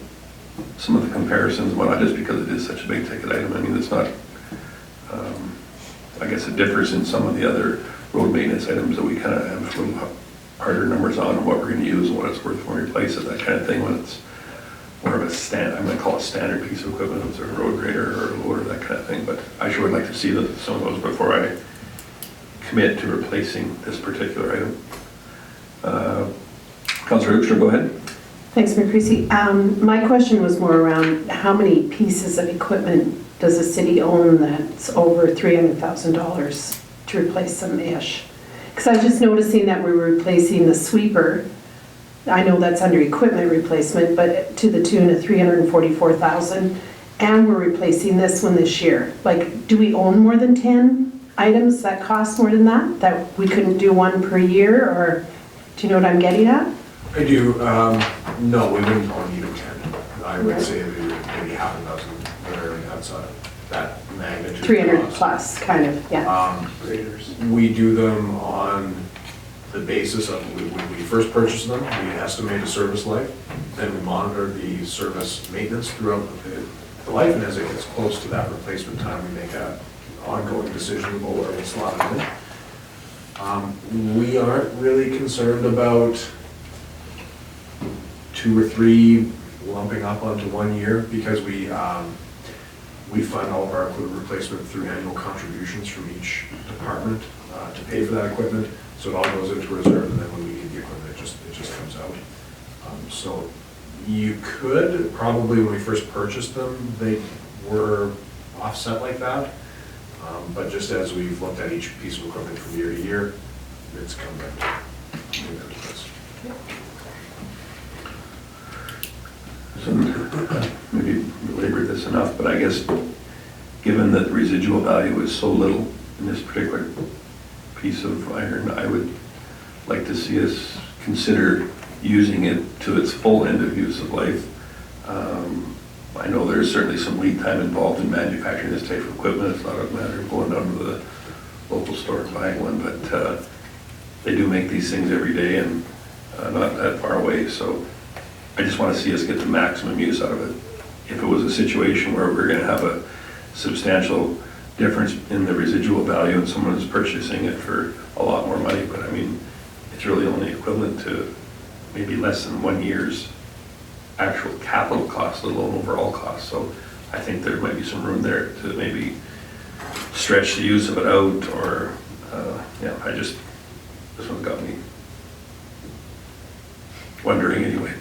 the comparisons. Well, not just because it is such a big ticket item. I mean, it's not. I guess it differs in some of the other road maintenance items that we kind of have a little harder numbers on what we're going to use and what it's worth when we replace it, that kind of thing. When it's more of a I'm going to call it a standard piece of equipment, it's a road grader or a loader, that kind of thing. But I sure would like to see some of those before I commit to replacing this particular item. Councillor Hoekstra, go ahead. Thanks, Mayor Creasy. My question was more around how many pieces of equipment does the city own that's over $300,000 to replace some-ish? Because I was just noticing that we were replacing the sweeper. I know that's under equipment replacement, but to the tune of $344,000, and we're replacing this one this year. Like, do we own more than 10 items that cost more than that? That we couldn't do one per year, or do you know what I'm getting at? I do. No, we wouldn't own even 10. I would say maybe half a dozen that are outside of that magnitude. 300 plus, kind of, yeah. We do them on the basis of when we first purchase them, we estimate a service life, then we monitor the service maintenance throughout the life, and as it gets close to that replacement time, we make an ongoing decision about where we slot it in. We aren't really concerned about 2 or 3 lumping up onto 1 year, because we fund all of our equipment replacement through annual contributions from each department to pay for that equipment. So it all goes into reserve, and then when we need the equipment, it just comes out. So you could probably, when we first purchased them, they were offset like that. But just as we've looked at each piece of equipment from year to year, it's come down to this. maybe belabored this enough, but I guess, given that residual value is so little in this particular piece of iron, I would like to see us consider using it to its full end of use of life. I know there's certainly some lead time involved in manufacturing this type of equipment. It's not a matter of going down to the local store and buying one, but they do make these things every day and not that far away. So I just want to see us get the maximum use out of it. If it was a situation where we're going to have a substantial difference in the residual value and someone is purchasing it for a lot more money, but I mean, it's really only equivalent to maybe less than 1 year's actual capital cost, let alone overall cost. So I think there might be some room there to maybe stretch the use of it out, or, yeah, this one's got me wondering anyway.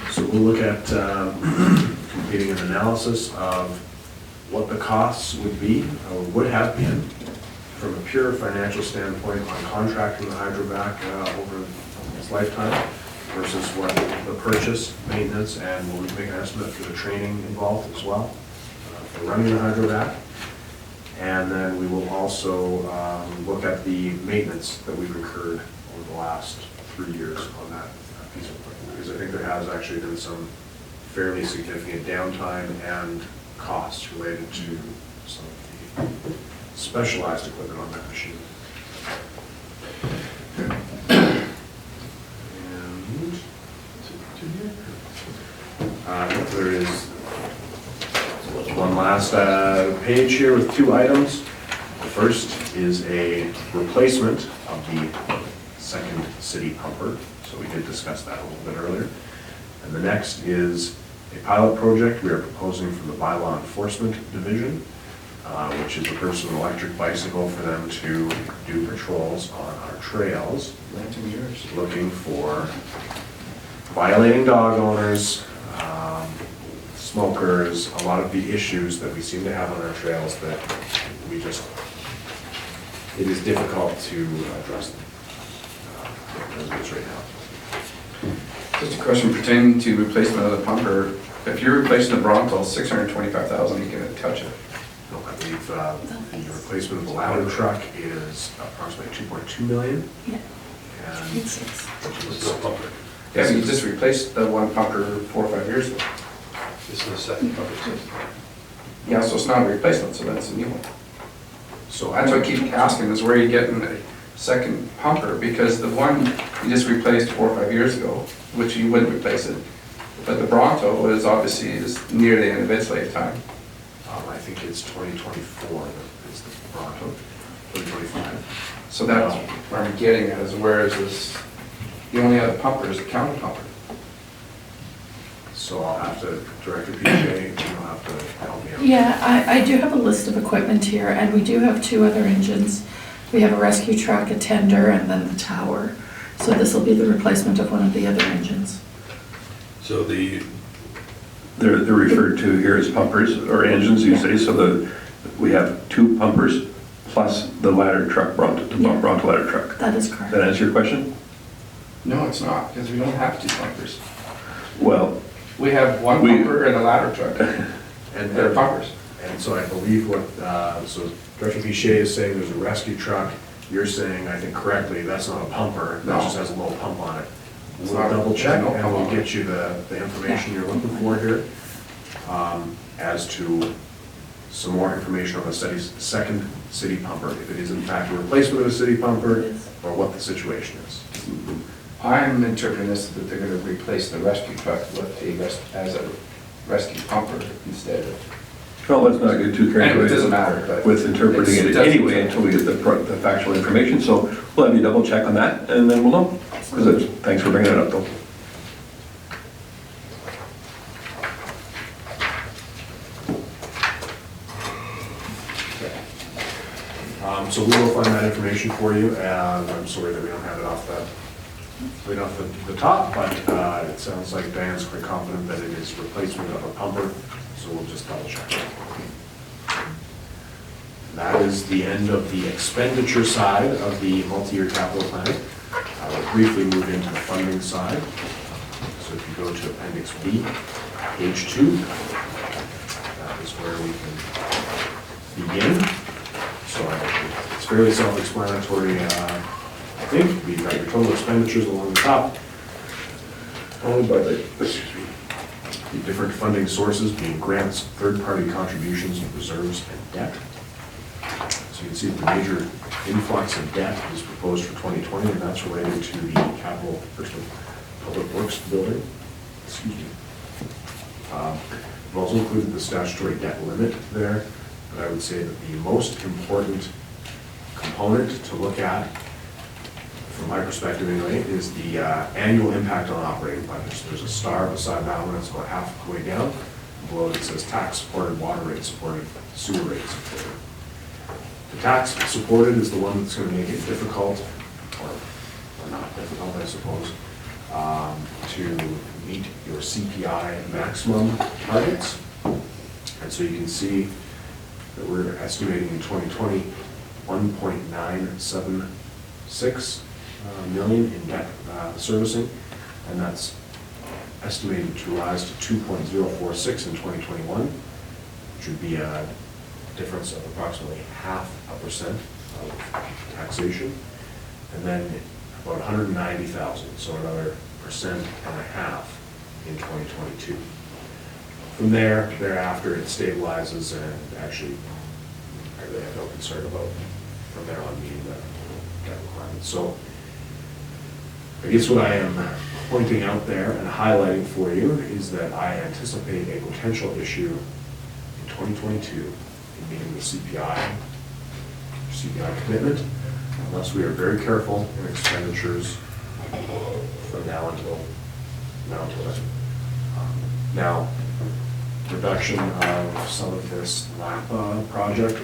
So we'll look at completing an analysis of what the costs would be, or would have been, from a pure financial standpoint on contracting the hydrovac over its lifetime versus what the purchase, maintenance, and we'll make an estimate for the training involved as well for running the hydrovac. And then we will also look at the maintenance that we've incurred over the last 3 years on that piece of equipment, because I think there has actually been some fairly significant downtime and costs related to some of the specialized equipment on that machine. And there is one last page here with 2 items. The first is a replacement of the second city pumper. So we did discuss that a little bit earlier. And the next is a pilot project we are proposing from the Bylaw Enforcement Division, which is a personal electric bicycle for them to do patrols on our trails, looking for violating dog owners, smokers, a lot of the issues that we seem to have on our trails that we just, it is difficult to address them as it is right now. Just a question pertaining to replacement of the pumper. If you're replacing the Bronto, $625,000, you can touch it. No, I believe the replacement of the ladder truck is approximately 2.2 million. Yeah. And It's Yeah, but you just replaced the one pumper 4 or 5 years ago. This is the second pumper system. Yeah, so it's not a replacement, so that's a new one. so That's what I keep asking, is where you getting the second pumper, because the one you just replaced 4 or 5 years ago, which you wouldn't replace it, but the Bronto is obviously is near the end of its lifetime. I think it's 2024 that is the Bronto, 2025. So that's where I'm getting at, is where is this, the only other pumper is the county pumper. So I'll have to, Director PJ, you'll have to help me out. Yeah, I do have a list of equipment here, and we do have 2 other engines. We have a rescue truck, a tender, and then the tower. So this will be the replacement of one of the other engines. So they're referred to here as pumpers or engines, you say, so we have 2 pumpers plus the ladder truck, Bronto ladder truck. That is Does correct. that answer your question? No, it's not, because we don't have 2 pumpers. Well, We have one pumper and a ladder truck. And They're pumpers. And so I believe what, so Director Pichet is saying there's a rescue truck. You're saying, I think correctly, that's not a pumper, that No. just has a little pump on it. It's We'll not- double check there's no and pump we'll on it. get you the information you're looking for here. As to some more information on the second city pumper, if it is in fact a replacement of a city pumper, or what the situation is. I'm interpreting this that they're gonna replace the rescue truck with as a rescue pumper instead of. well, let's not get too carried And it away doesn't matter, but. with interpreting it it doesn't anyway matter. until we get the factual information. So we'll have you double check on that and then we'll know. Because thanks for bringing it up though. So we will find that information for you, and I'm sorry that we don't have it off the top, but it sounds like Diane's quite confident that it is replacement of a pumper, so we'll just double check. That is the end of the expenditure side of the multi-year capital plan. We'll briefly move into the funding side. So if you go to Appendix B, page 2. That is where we can begin. So it's fairly self-explanatory, I think. We've got your total expenditures along the top, followed by the different funding sources being grants, third-party contributions, reserves, and debt. So you can see the major influx of debt is proposed for 2020, and that's related to the capital, first of Public Works building. Excuse me. We've also included the statutory debt limit there, but I would say that the most important component to look at, from my perspective anyway, is the annual impact on operating budgets. There's a star beside that one, it's about halfway down. Below it says tax supported, water rate supported, sewer rate supported. The tax supported is the one that's going to make it difficult, or not difficult, I suppose, to meet your CPI maximum targets. And so you can see that we're estimating in 2020 1.976 million in debt servicing, and that's estimated to rise to 2.046 in 2021, which would be a difference of approximately 0.5% of taxation, and then about 190,000, so another 1.5% in 2022. From thereafter it stabilizes, and actually I really have no concern about from there on meeting the debt requirements. So I guess what I am pointing out there and highlighting for you is that I anticipate a potential issue in 2022 in meeting the CPI commitment, unless we are very careful in expenditures from now until then. Now, reduction of some of this LAPA project,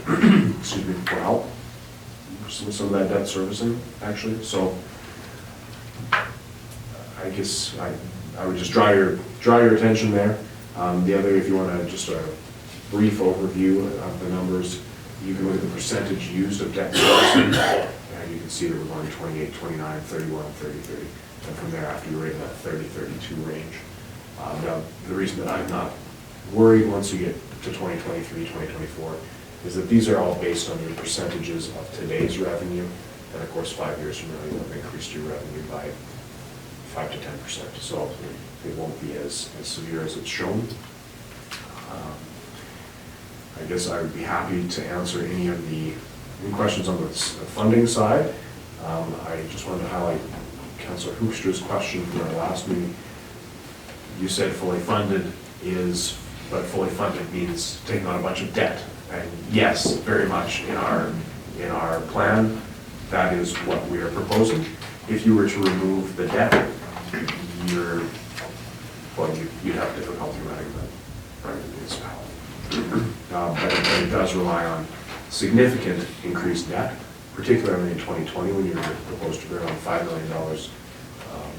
excuse me, will help some of that debt servicing, actually. So I guess I would just draw your attention there. The other, if you want to just a brief overview of the numbers, you can look at the percentage used of debt servicing, and you can see that we're going 28, 29, 31, 30, 30, and from there after you're in that 30, 32 range. Now, the reason that I'm not worried once you get to 2023, 2024, is that these are all based on your percentages of today's revenue, and of course 5 years from now you'll have increased your revenue by 5 to 10%, so it won't be as severe as it's shown. I guess I would be happy to answer any questions on the funding side. I just wanted to highlight Councillor Hoekstra's question from our last meeting. You said fully funded but fully funded means taking on a bunch of debt. And yes, very much in our plan, that is what we are proposing. If you were to remove the debt, you'd have difficulty running the municipality. But it does rely on significant increased debt, particularly in 2020 when you're proposed to bring on $5 million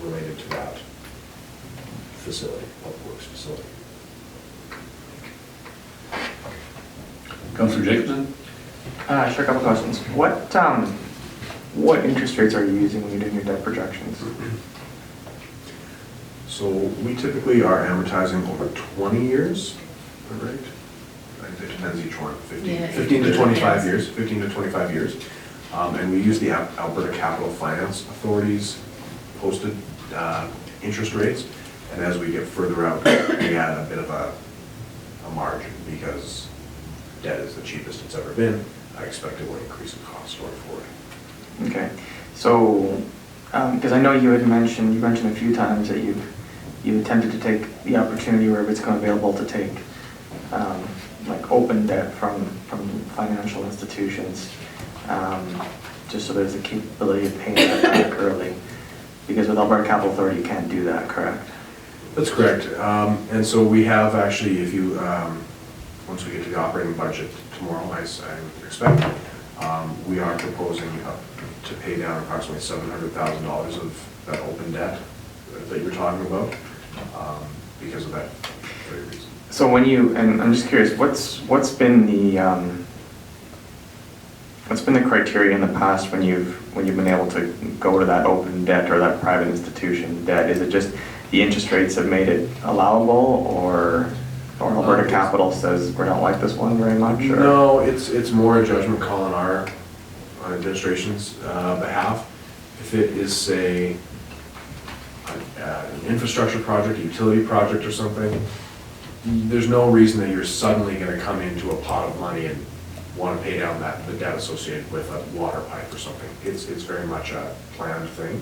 related to that facility, Public Works facility. Councillor Jacobson? Sure, a couple questions. What interest rates are you using when you're doing your debt projections? So we typically are amortizing over 20 years, right? It depends each one, 15 to 25 years, 15 to 25 years. And we use the Alberta Capital Finance Authority's posted interest rates. And as we get further out, we add a bit of a margin because debt is the cheapest it's ever been. I expect it will increase in cost going forward. Okay, so because I know you mentioned a few times that you attempted to take the opportunity wherever it's come available to take like open debt from financial institutions, just so there's a capability of paying that back early. Because with Alberta Capital Authority, you can't do that, correct? That's correct. And so we have actually, if you, once we get to the operating budget tomorrow, I expect, we are proposing to pay down approximately $700,000 of that open debt that you're talking about, because of that very reason. So when and I'm just curious, what's been the what's been the criteria in the past when you've been able to go to that open debt or that private institution debt? Is it just the interest rates have made it allowable, or Alberta Capital says we don't like this one very much? Or? No, it's more a judgment call on our administration's behalf. If it is, say, an infrastructure project, a utility project or something, there's no reason that you're suddenly gonna come into a pot of money and wanna pay down the debt associated with a water pipe or something. It's very much a planned thing.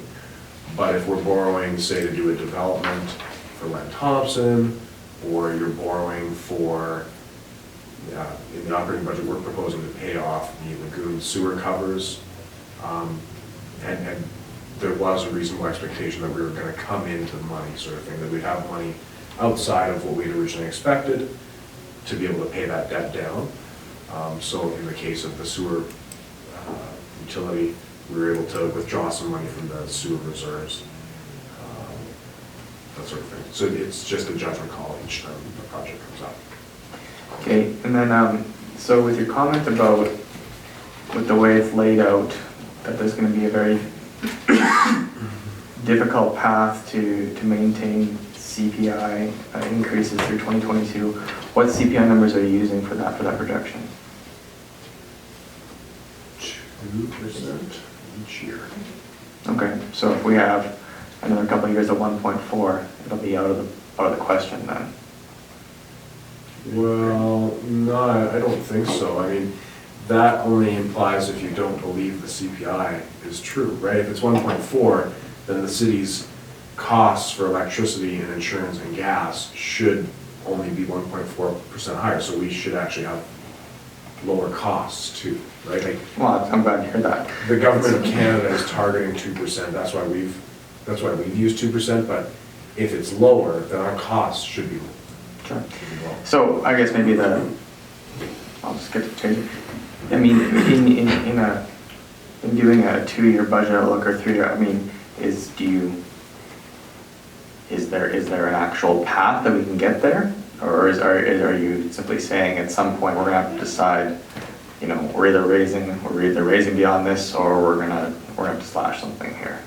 But if we're borrowing, say, to do a development for Len Thompson, or you're borrowing for, in the operating budget, we're proposing to pay off the lagoon sewer covers, and there was a reasonable expectation that we were gonna come into the money sort of thing, that we'd have money outside of what we'd originally expected to be able to pay that debt down. So in the case of the sewer utility, we were able to withdraw some money from the sewer reserves, that sort of thing. So it's just a judgment call each time the project comes up. Okay, and then, so with your comment about, with the way it's laid out, that there's gonna be a very difficult path to maintain CPI increases through 2022, what CPI numbers are you using for that projection? 2% each year. Okay, so if we have another couple of years at 1.4, it'll be out of the question then. Well, no, I don't think so. I mean, that only implies if you don't believe the CPI is true, right? If it's 1.4, then the city's costs for electricity and insurance and gas should only be 1.4% higher, so we should actually have lower costs too, right? Like, Well, I'm glad to hear that. the government of Canada is targeting 2%, that's why we've used 2%, but if it's lower, then our costs should be Sure. low. So I guess maybe I'll just get to change. I mean, in doing a 2-year budget outlook or 3-year, I mean, is there an actual path that we can get there? Or are you simply saying at some point we're gonna have to decide, you know, we're either raising beyond this, or we're gonna have to slash something here?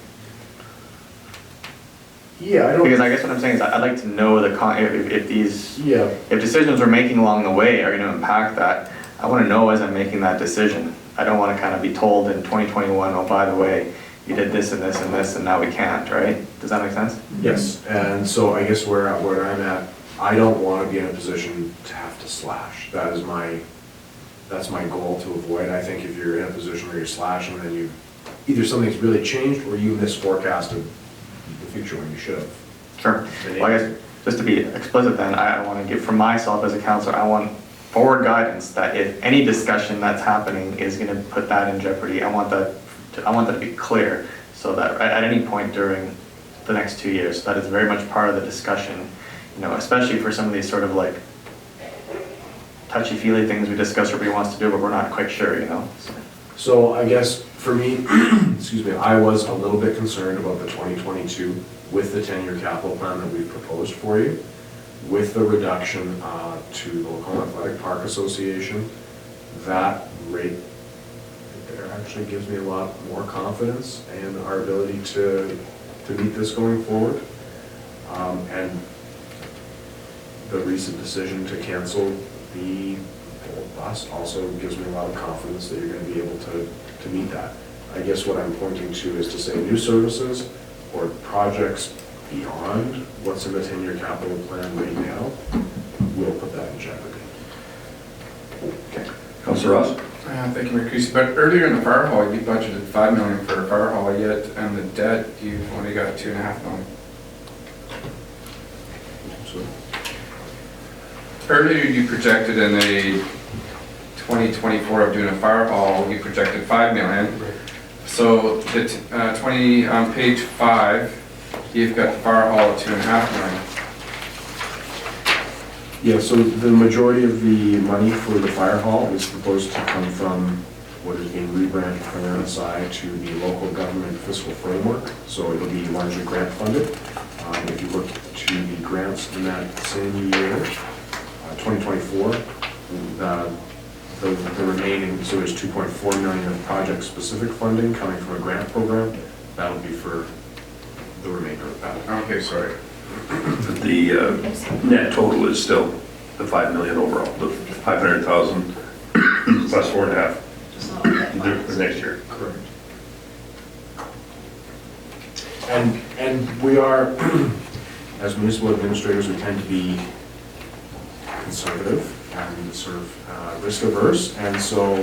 Yeah, I don't. Because I guess what I'm saying is I'd like to know if decisions we're making along the way are gonna impact that. I wanna know as I'm making that decision. I don't wanna kind of be told in 2021, oh, by the way, you did this and this and this, and now we can't, right? Does that make sense? Yes, and so I guess where I'm at, I don't want to be in a position to have to slash. That's my goal to avoid. I think if you're in a position where you're slashing, then either something's really changed or you misforecasted the future when you should have. Sure. Well, I guess, just to be explicit then, I want to give, for myself as a counselor, I want forward guidance that if any discussion that's happening is going to put that in jeopardy, I want that to be clear, so that at any point during the next 2 years, that is very much part of the discussion, you know, especially for some of these sort of like touchy-feely things we discuss everybody wants to do, but we're not quite sure, you know? So I guess for me, excuse me, I was a little bit concerned about the 2022 with the 10-year capital plan that we've proposed for you, with the reduction to the Lacombe Athletic Park Association. That rate there actually gives me a lot more confidence in our ability to meet this going forward. And the recent decision to cancel the bus also gives me a lot of confidence that you're going to be able to meet that. I guess what I'm pointing to is to say new services or projects beyond what's in the 10-year capital plan right now will put that in jeopardy. Okay. Councilor Ross? Thank you, Mayor Creasy. But earlier in the fire hall, you budgeted $5 million for a fire hall, yet on the debt, you've only got $2.5 million. So, Earlier, you projected in a 2024 of doing a fire hall, you projected $5 million. So the on page 5, you've got the fire hall at $2.5 million. yeah, so the majority of the money for the fire hall is proposed to come from what is being rebranded from NSI to the local government fiscal framework. So it'll be largely grant funded. If you look to the grants in that same year, 2024, the remaining, so there's 2.4 million of project-specific funding coming from a grant program. That'll be for the remainder of that. Okay, sorry. The net total is still the 5 million overall, the 500,000 plus 4.5 for next year. Correct. And we are, as municipal administrators, we tend to be conservative and sort of risk averse, and so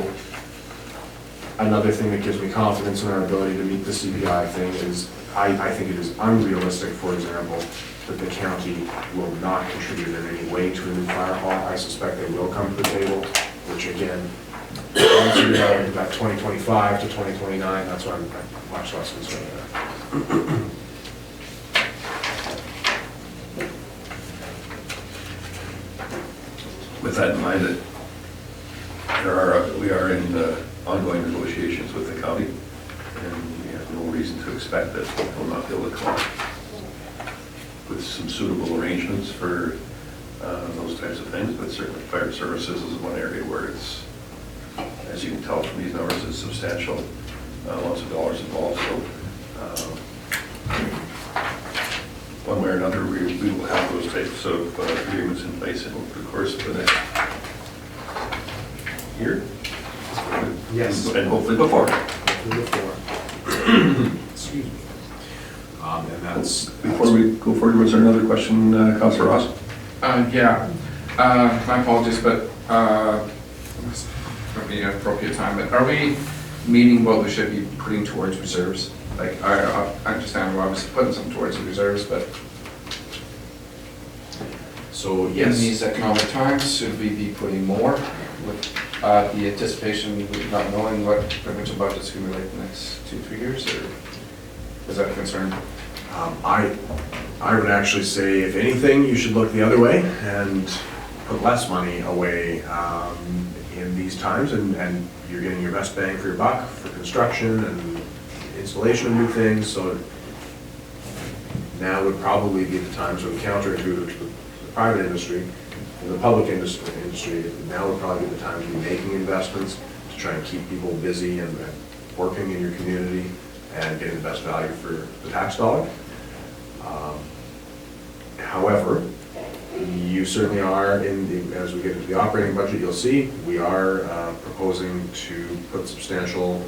another thing that gives me confidence in our ability to meet the CPI thing is I think it is unrealistic, for example, that the county will not contribute in any way to a new fire hall. I suspect they will come to the table, which again, once you go into that 2025 to 2029, that's why I'm much less concerned there. With that in mind, that we are in ongoing negotiations with the county, and we have no reason to expect that we'll not be able to come up with some suitable arrangements for those types of things, but certainly fire services is one area where it's, as you can tell from these numbers, it's substantial amounts of dollars involved, so one way or another, we will have those types of agreements in place over the course of the next year. Yes. And hopefully before. Excuse me. And that's. Before we go forward, was there another question, Councillor Ross? Yeah, my apologies, but this might be an appropriate time, but are we meeting what we should be putting towards reserves? Like, I understand we're obviously putting some towards the reserves, but So, in yes. these economic times, should we be putting more with the anticipation, with not knowing what provincial budget's gonna be like the next 2-3 years, or is that a concern? I would actually say, if anything, you should look the other way and put less money away in these times, and you're getting your best bang for your buck for construction and installation of new things, so now would probably be the time, sort of counterintuitive to the private industry and the public industry, now would probably be the time to be making investments to try and keep people busy and working in your community and getting the best value for the tax dollar. However, you certainly are as we get into the operating budget, you'll see, we are proposing to put substantial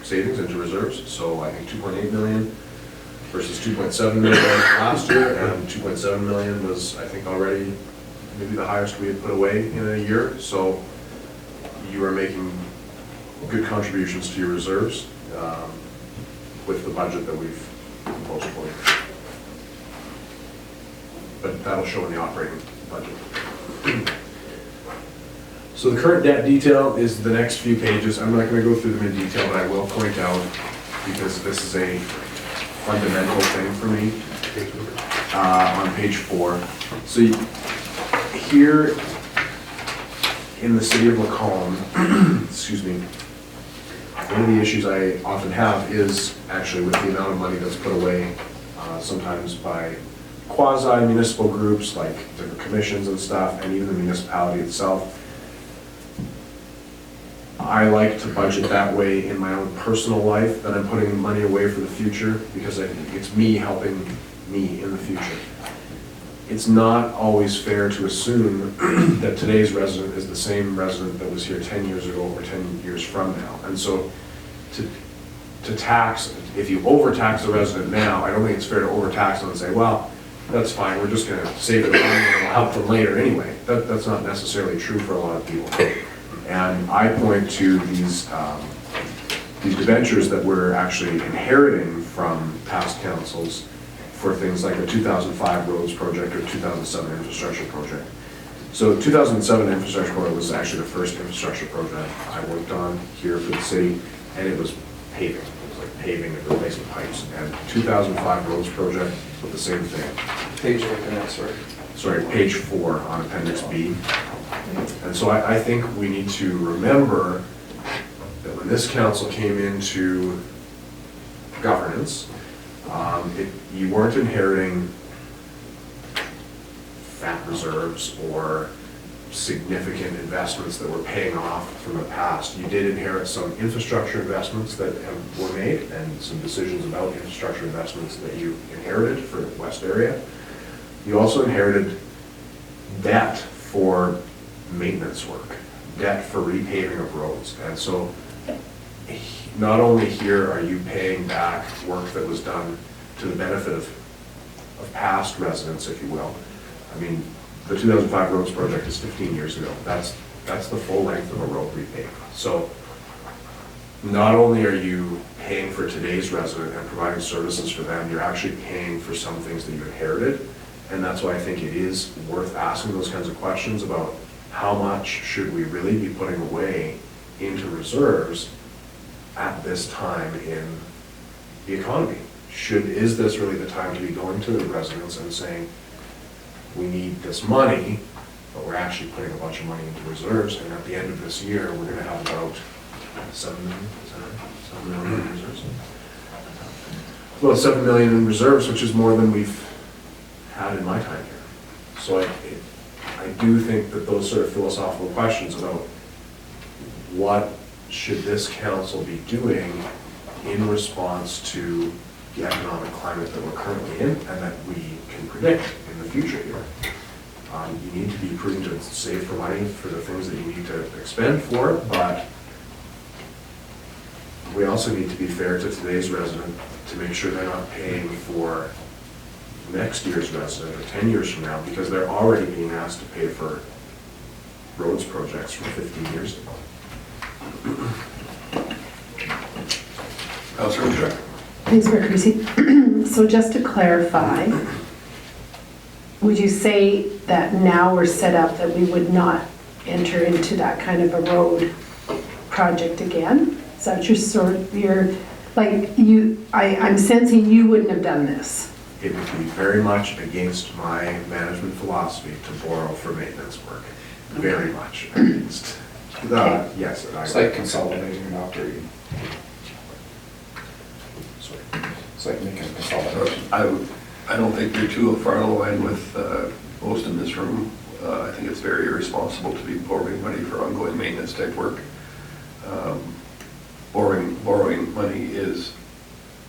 savings into reserves. So I think 2.8 million versus 2.7 million last year, and 2.7 million was, I think, already maybe the highest we had put away in a year. So you are making good contributions to your reserves with the budget that we've proposed for you. But that'll show in the operating budget. So the current debt detail is the next few pages. I'm not going to go through them in detail, but I will point out, because this is a fundamental thing for me, on page 4. So here in the city of Macomb, excuse me, one of the issues I often have is actually with the amount of money that's put away, sometimes by quasi-municipal groups like different commissions and stuff, and even the municipality itself. I like to budget that way in my own personal life, that I'm putting money away for the future, because it's me helping me in the future. It's not always fair to assume that today's resident is the same resident that was here 10 years ago or 10 years from now. And so to tax, if you overtax the resident now, I don't think it's fair to overtax them and say, well, that's fine, we're just gonna save it and we'll help them later anyway. That's not necessarily true for a lot of people. And I point to these debentures that we're actually inheriting from past councils for things like the 2005 roads project or 2007 infrastructure project. So 2007 infrastructure project was actually the first infrastructure project I worked on here for the city, and it was paving. It was like paving and replacing pipes. And 2005 roads project was the same thing. Page 8, sorry. Sorry, page 4 on Appendix B. And so I think we need to remember that when this council came into governance, you weren't inheriting fat reserves or significant investments that were paying off from the past. You did inherit some infrastructure investments that were made and some decisions about infrastructure investments that you inherited for the West area. You also inherited debt for maintenance work, debt for repaving of roads. And so not only here are you paying back work that was done to the benefit of past residents, if you will. I mean, the 2005 roads project is 15 years ago. That's the full length of a road repave. So not only are you paying for today's resident and providing services for them, you're actually paying for some things that you inherited. And that's why I think it is worth asking those kinds of questions about how much should we really be putting away into reserves at this time in the economy. Is this really the time to be going to the residents and saying, we need this money, but we're actually putting a bunch of money into reserves, and at the end of this year, we're gonna have about 7 million, is that right? 7 million in reserves? About 7 million in reserves, which is more than we've had in my time here. So I do think that those sort of philosophical questions about what should this council be doing in response to the economic climate that we're currently in and that we can predict in the future here. You need to be prudent to save for money for the things that you need to expend for, but we also need to be fair to today's resident to make sure they're not paying for next year's resident or 10 years from now, because they're already being asked to pay for roads projects from 15 years ago. Councilor Bouchard. Thanks, Mayor Creasy. So just to clarify, would you say that now we're set up that we would not enter into that kind of a road project again? Is that your sort of, I'm sensing you wouldn't have done this. It would be very much against my management philosophy to borrow for maintenance work. Very much against. Yes. It's like consolidating and operating. Sorry. It's like making a consolidation. I don't think you're too far aligned with most in this room. I think it's very irresponsible to be borrowing money for ongoing maintenance type work. Borrowing money is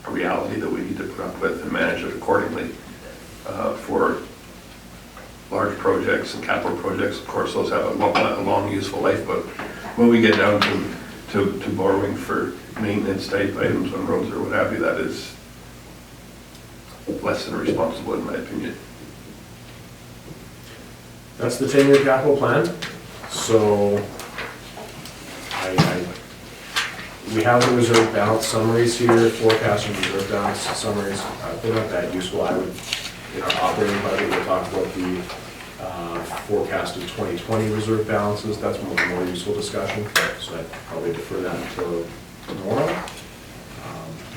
a reality that we need to put up with and manage it accordingly. For large projects and capital projects, of course, those have a long useful life, but when we get down to borrowing for maintenance type items on roads or what have you, that is less than responsible in my opinion. That's the 10-year capital plan. So we have the reserve balance summaries here, forecast and reserve balance summaries. They're not that useful. In our operating budget, we'll talk about the forecasted 2020 reserve balances. That's one of the more useful discussion. So I'd probably defer that until tomorrow.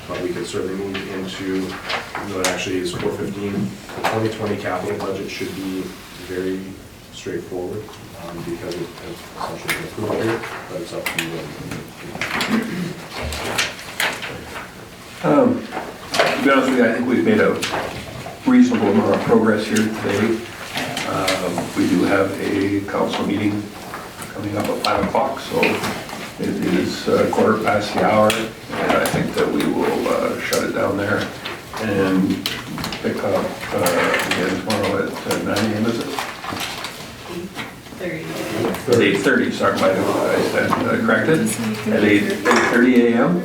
But we could certainly move into what actually is 415. The 2020 capital budget should be very straightforward because it has essentially been approved here, but it's up to you. To be honest with you, I think we've made a reasonable amount of progress here today. We do have a council meeting coming up at 5 o'clock, so it is 1/4 the hour, and I think that we will shut it down there and pick up again tomorrow at 9 a.m. is it? 8:30, sorry, I stand corrected, at 8:30 a.m.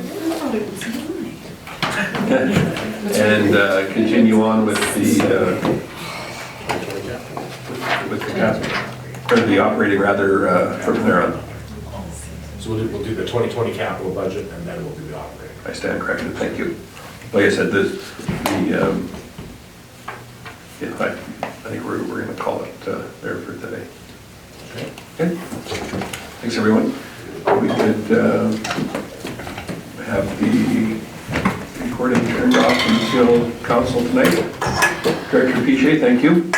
And continue on with the operating rather from there on. So we'll do the 2020 capital budget and then we'll do the operating. I stand corrected, thank you. Like I said, I think we're going to call it there for today. Okay. Thanks, everyone. We could have the recording turned off until council tonight. Director Piche, thank you.